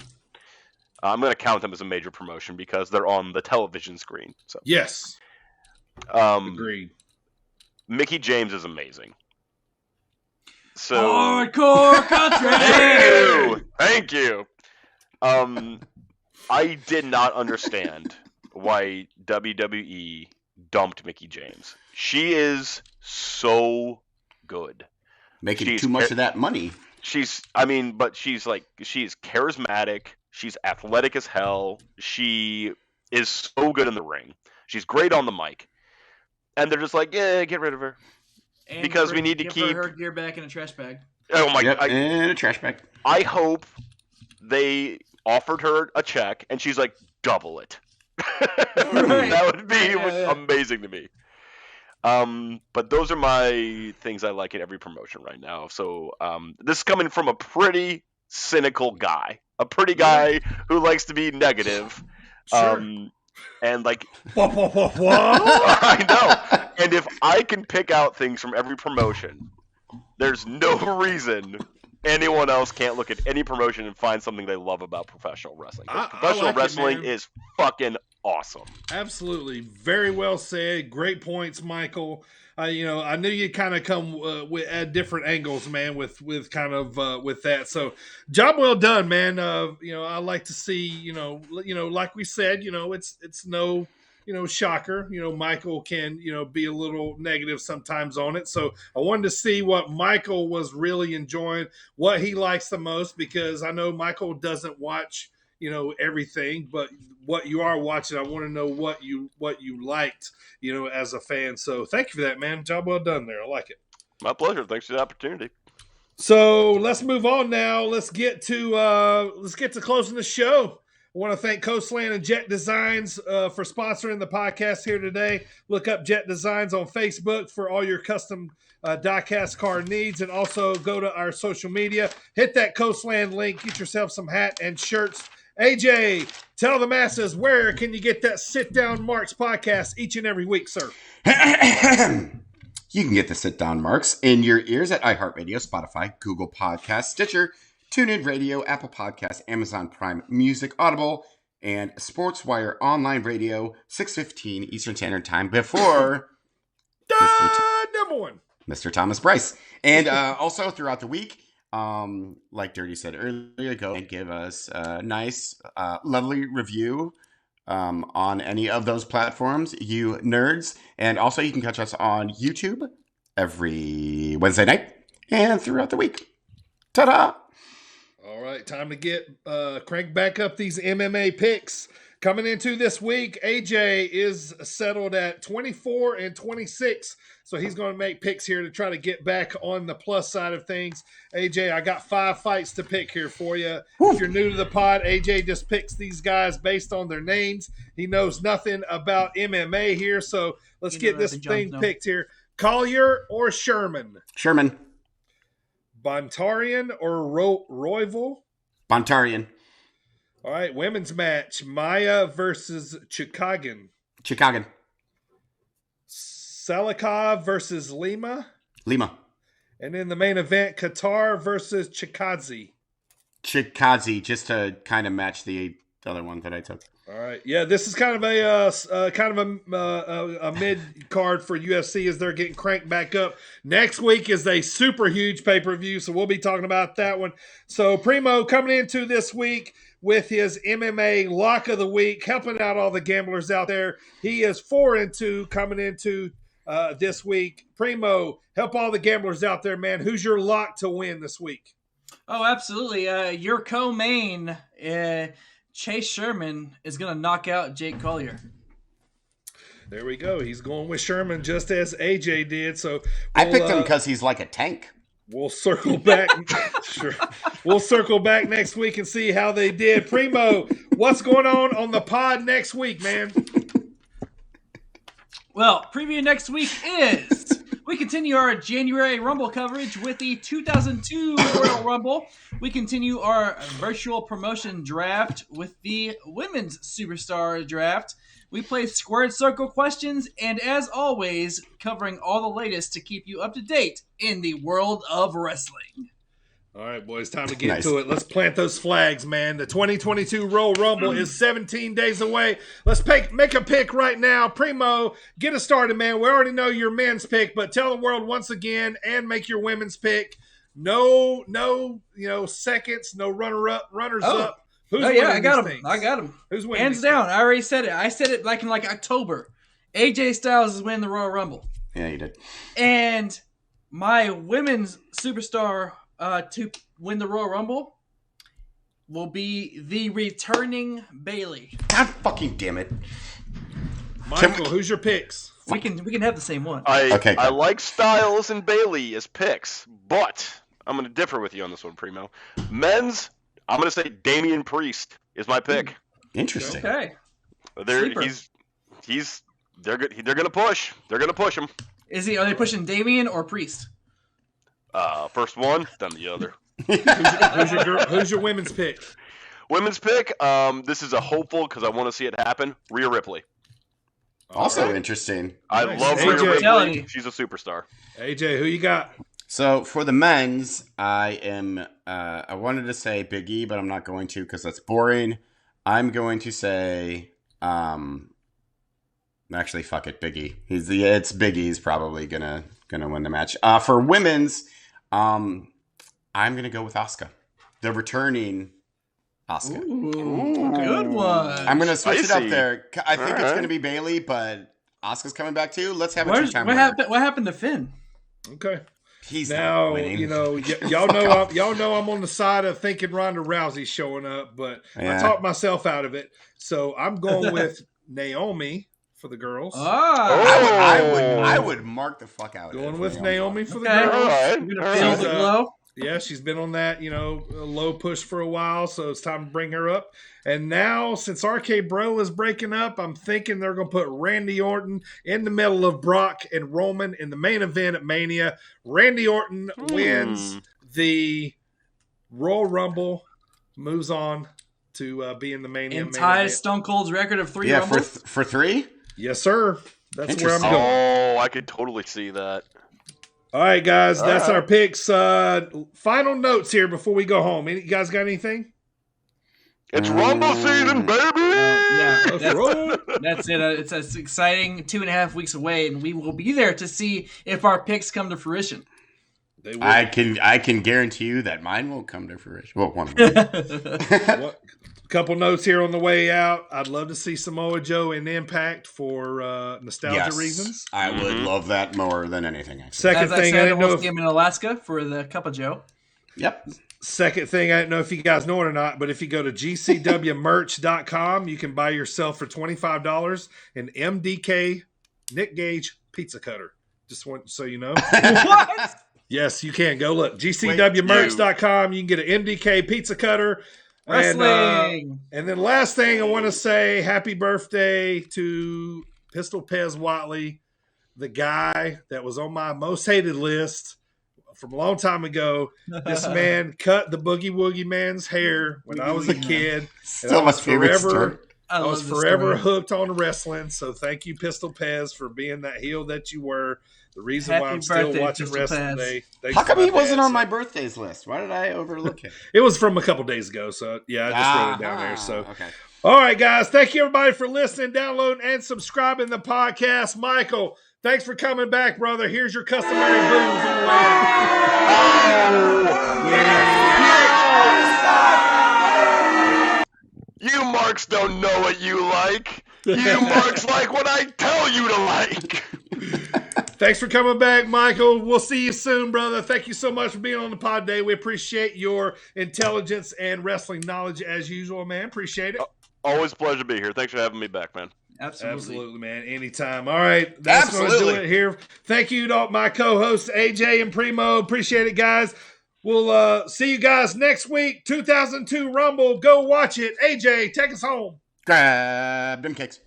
I'm going to count them as a major promotion because they're on the television screen. So yes. Agreed. Mickey James is amazing. So hardcore country. Thank you. I did not understand why WWE dumped Mickey James. She is so good. Making too much of that money. She's charismatic. She's athletic as hell. She is so good in the ring. She's great on the mic. And they're just like, yeah, get rid of her. And because we need to keep her gear back in a trash bag. Oh my god! In a trash bag. I hope they offered her a check and she's like, double it. That would be amazing to me. But those are my things I like in every promotion right now. So this is coming from a pretty cynical guy, a pretty guy who likes to be negative. Sure. And like, what? I know. And if I can pick out things from every promotion, there's no reason anyone else can't look at any promotion and find something they love about professional wrestling. Professional wrestling is fucking awesome. Absolutely. Very well said. Great points, Michael. You know, I knew you'd kind of come at different angles, man, with that. So, job well done, man. You know, I like to see, you know, like we said, you know, it's no, you know, shocker. You know, Michael can, you know, be a little negative sometimes on it. So, I wanted to see what Michael was really enjoying, what he likes the most, because I know Michael doesn't watch, you know, everything, but what you are watching, I want to know what you liked, you know, as a fan. So thank you for that, man. Job well done there. I like it. My pleasure. Thanks for the opportunity. So let's move on now. Let's get to closing the show. I want to thank Coastland and Jet Designs for sponsoring the podcast here today. Look up Jet Designs on Facebook for all your custom die-cast car needs, and also go to our social media. Hit that Coastland link. Get yourself some hat and shirts. AJ, tell the masses, where can you get that Sit Down Marks podcast each and every week, sir? You can get the Sit Down Marks in your ears at iHeartRadio, Spotify, Google Podcasts, Stitcher, TuneIn Radio, Apple Podcasts, Amazon Prime Music, Audible, and SportsWire Online Radio, 6:15 Eastern Standard Time before number one, Mr. Thomas Bryce. And also throughout the week, like Dirty said earlier, go and give us a nice, lovely review on any of those platforms, you nerds. And also you can catch us on YouTube every Wednesday night and throughout the week. Ta-da! All right, time to get crank back up these MMA picks. Coming into this week, AJ is settled at 24-26, so he's going to make picks here to try to get back on the plus side of things. AJ, I got 5 fights to pick here for you. If you're new to the pod, AJ just picks these guys based on their names. He knows nothing about MMA here, so let's get this thing picked here. Collier or Sherman? Sherman. Bontarian or Royval? Bontarian. All right, women's match. Maya versus Chikagan. Chikagan. Salikov versus Lima. Lima. And in the main event, Qatar versus Chikadze. Chikadze, just to kind of match the other one that I took. All right, yeah, this is kind of a mid card for UFC as they're getting cranked back up. Next week is a super huge pay-per-view, so we'll be talking about that one. So Primo coming into this week with his MMA lock of the week, helping out all the gamblers out there. He is 4-2 coming into this week. Primo, help all the gamblers out there, man. Who's your lock to win this week? Oh, absolutely. Your co-main, Chase Sherman, is going to knock out Jake Collier. There we go. He's going with Sherman just as AJ did. So I picked him because he's like a tank. We'll circle back. Sure. We'll circle back next week and see how they did. Primo, what's going on the pod next week, man? Well, preview next week is we continue our January Rumble coverage with the 2002 Royal Rumble. We continue our virtual promotion draft with the Women's Superstar Draft. We play Squared Circle questions, and as always, covering all the latest to keep you up to date in the world of wrestling. All right, boys, time to get to it. Let's plant those flags, man. The 2022 Royal Rumble is 17 days away. Let's make a pick right now. Primo, get us started, man. We already know your men's pick, but tell the world once again and make your women's pick. No, seconds, no runners up. Who's winning I got these him. things? I got him. Who's winning? Hands down. I already said it. I said it in October. AJ Styles is winning the Royal Rumble. Yeah, you did. And my women's superstar to win the Royal Rumble will be the returning Bayley. God fucking damn it. Michael, who's your picks? We can have the same one. I like Styles and Bayley as picks, but I'm going to differ with you on this one, Primo. Men's, I'm going to say Damian Priest is my pick. Interesting. Okay. They're going to push. They're going to push him. Are they pushing Damian or Priest? First one, then the other. Who's your women's pick? Women's pick. This is a hopeful because I want to see it happen. Rhea Ripley. Also interesting. I love Rhea Ripley. She's a superstar. AJ, who you got? So for the men's, I wanted to say Big E, but I'm not going to because that's boring. I'm going to say, actually, fuck it, Big E. It's Big E's probably gonna win the match. For women's, I'm gonna go with Asuka, the returning Asuka. Ooh, good one. I'm gonna switch it up there. I think it's gonna be Bayley, but Asuka's coming back too. Let's have a two-time winner. What happened to Finn? Okay. He's now, not winning. y'all know I'm on the side of thinking Ronda Rousey's showing up, but I talked myself out of it. So I'm going with Naomi for the girls. I would mark the fuck out. Going with Naomi for the girls. All right. You're gonna feel the glow. Yeah, she's been on that, low push for a while, so it's time to bring her up. And now, since RK Bro is breaking up, I'm thinking they're going to put Randy Orton in the middle of Brock and Roman in the main event at Mania. Randy Orton wins the Royal Rumble, moves on to be in the Mania And main ties event. Stone Cold's record of 3 Rumbles. For 3? Yes, sir. That's where I'm going. Oh, I could totally see that. All right, guys, that's right. our picks. Final notes here before we go home. You guys got anything? It's Rumble season, baby! That's it. It's an exciting 2.5 weeks away, and we will be there to see if our picks come to fruition. I can guarantee you that mine won't come to fruition. Well, one of them. Couple notes here on the way out. I'd love to see Samoa Joe in Impact for nostalgia reasons. I would love that more than anything. Second thing, I didn't know if game in Alaska for the Cup of Joe. Yep. Second thing, I don't know if you guys know it or not, but if you go to gcwmerch.com, you can buy yourself for $25 an MDK Nick Gage pizza cutter. Just want so you know. What? Yes, you can. Go look. gcwmerch.com. You can get an MDK pizza cutter. Wrestling. And then last thing I want to say, happy birthday to Pistol Pez Watley, the guy that was on my most hated list from a long time ago. This man cut the Boogie Woogie Man's hair when I was a kid. Still my favorite story. I was forever hooked on wrestling. So thank you, Pistol Pez, for being that heel that you were. The reason why I'm still watching wrestling today. How come he wasn't on my birthdays list? Why did I overlook it? It was from a couple days ago. So, yeah, I just wrote it down there. So, okay. All right, guys. Thank you, everybody, for listening, downloading, and subscribing to the podcast. Michael, thanks for coming back, brother. Here's your customary booze on the way. You marks don't know what you like. You marks like what I tell you to like. Thanks for coming back, Michael. We'll see you soon, brother. Thank you so much for being on the pod day. We appreciate your intelligence and wrestling knowledge as usual, man. Appreciate it. Always a pleasure to be here. Thanks for having me back, man. Absolutely, man. Anytime. All right. That's going to do it here. Thank you to my co-hosts, AJ and Primo. Appreciate it, guys. We'll see you guys next week. 2002 Rumble. Go watch it. AJ, take us home. Grab them cakes.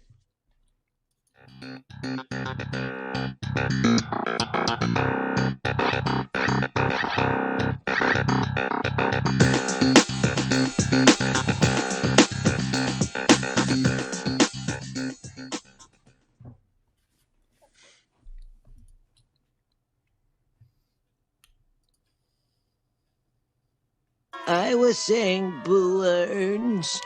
I was saying balloons.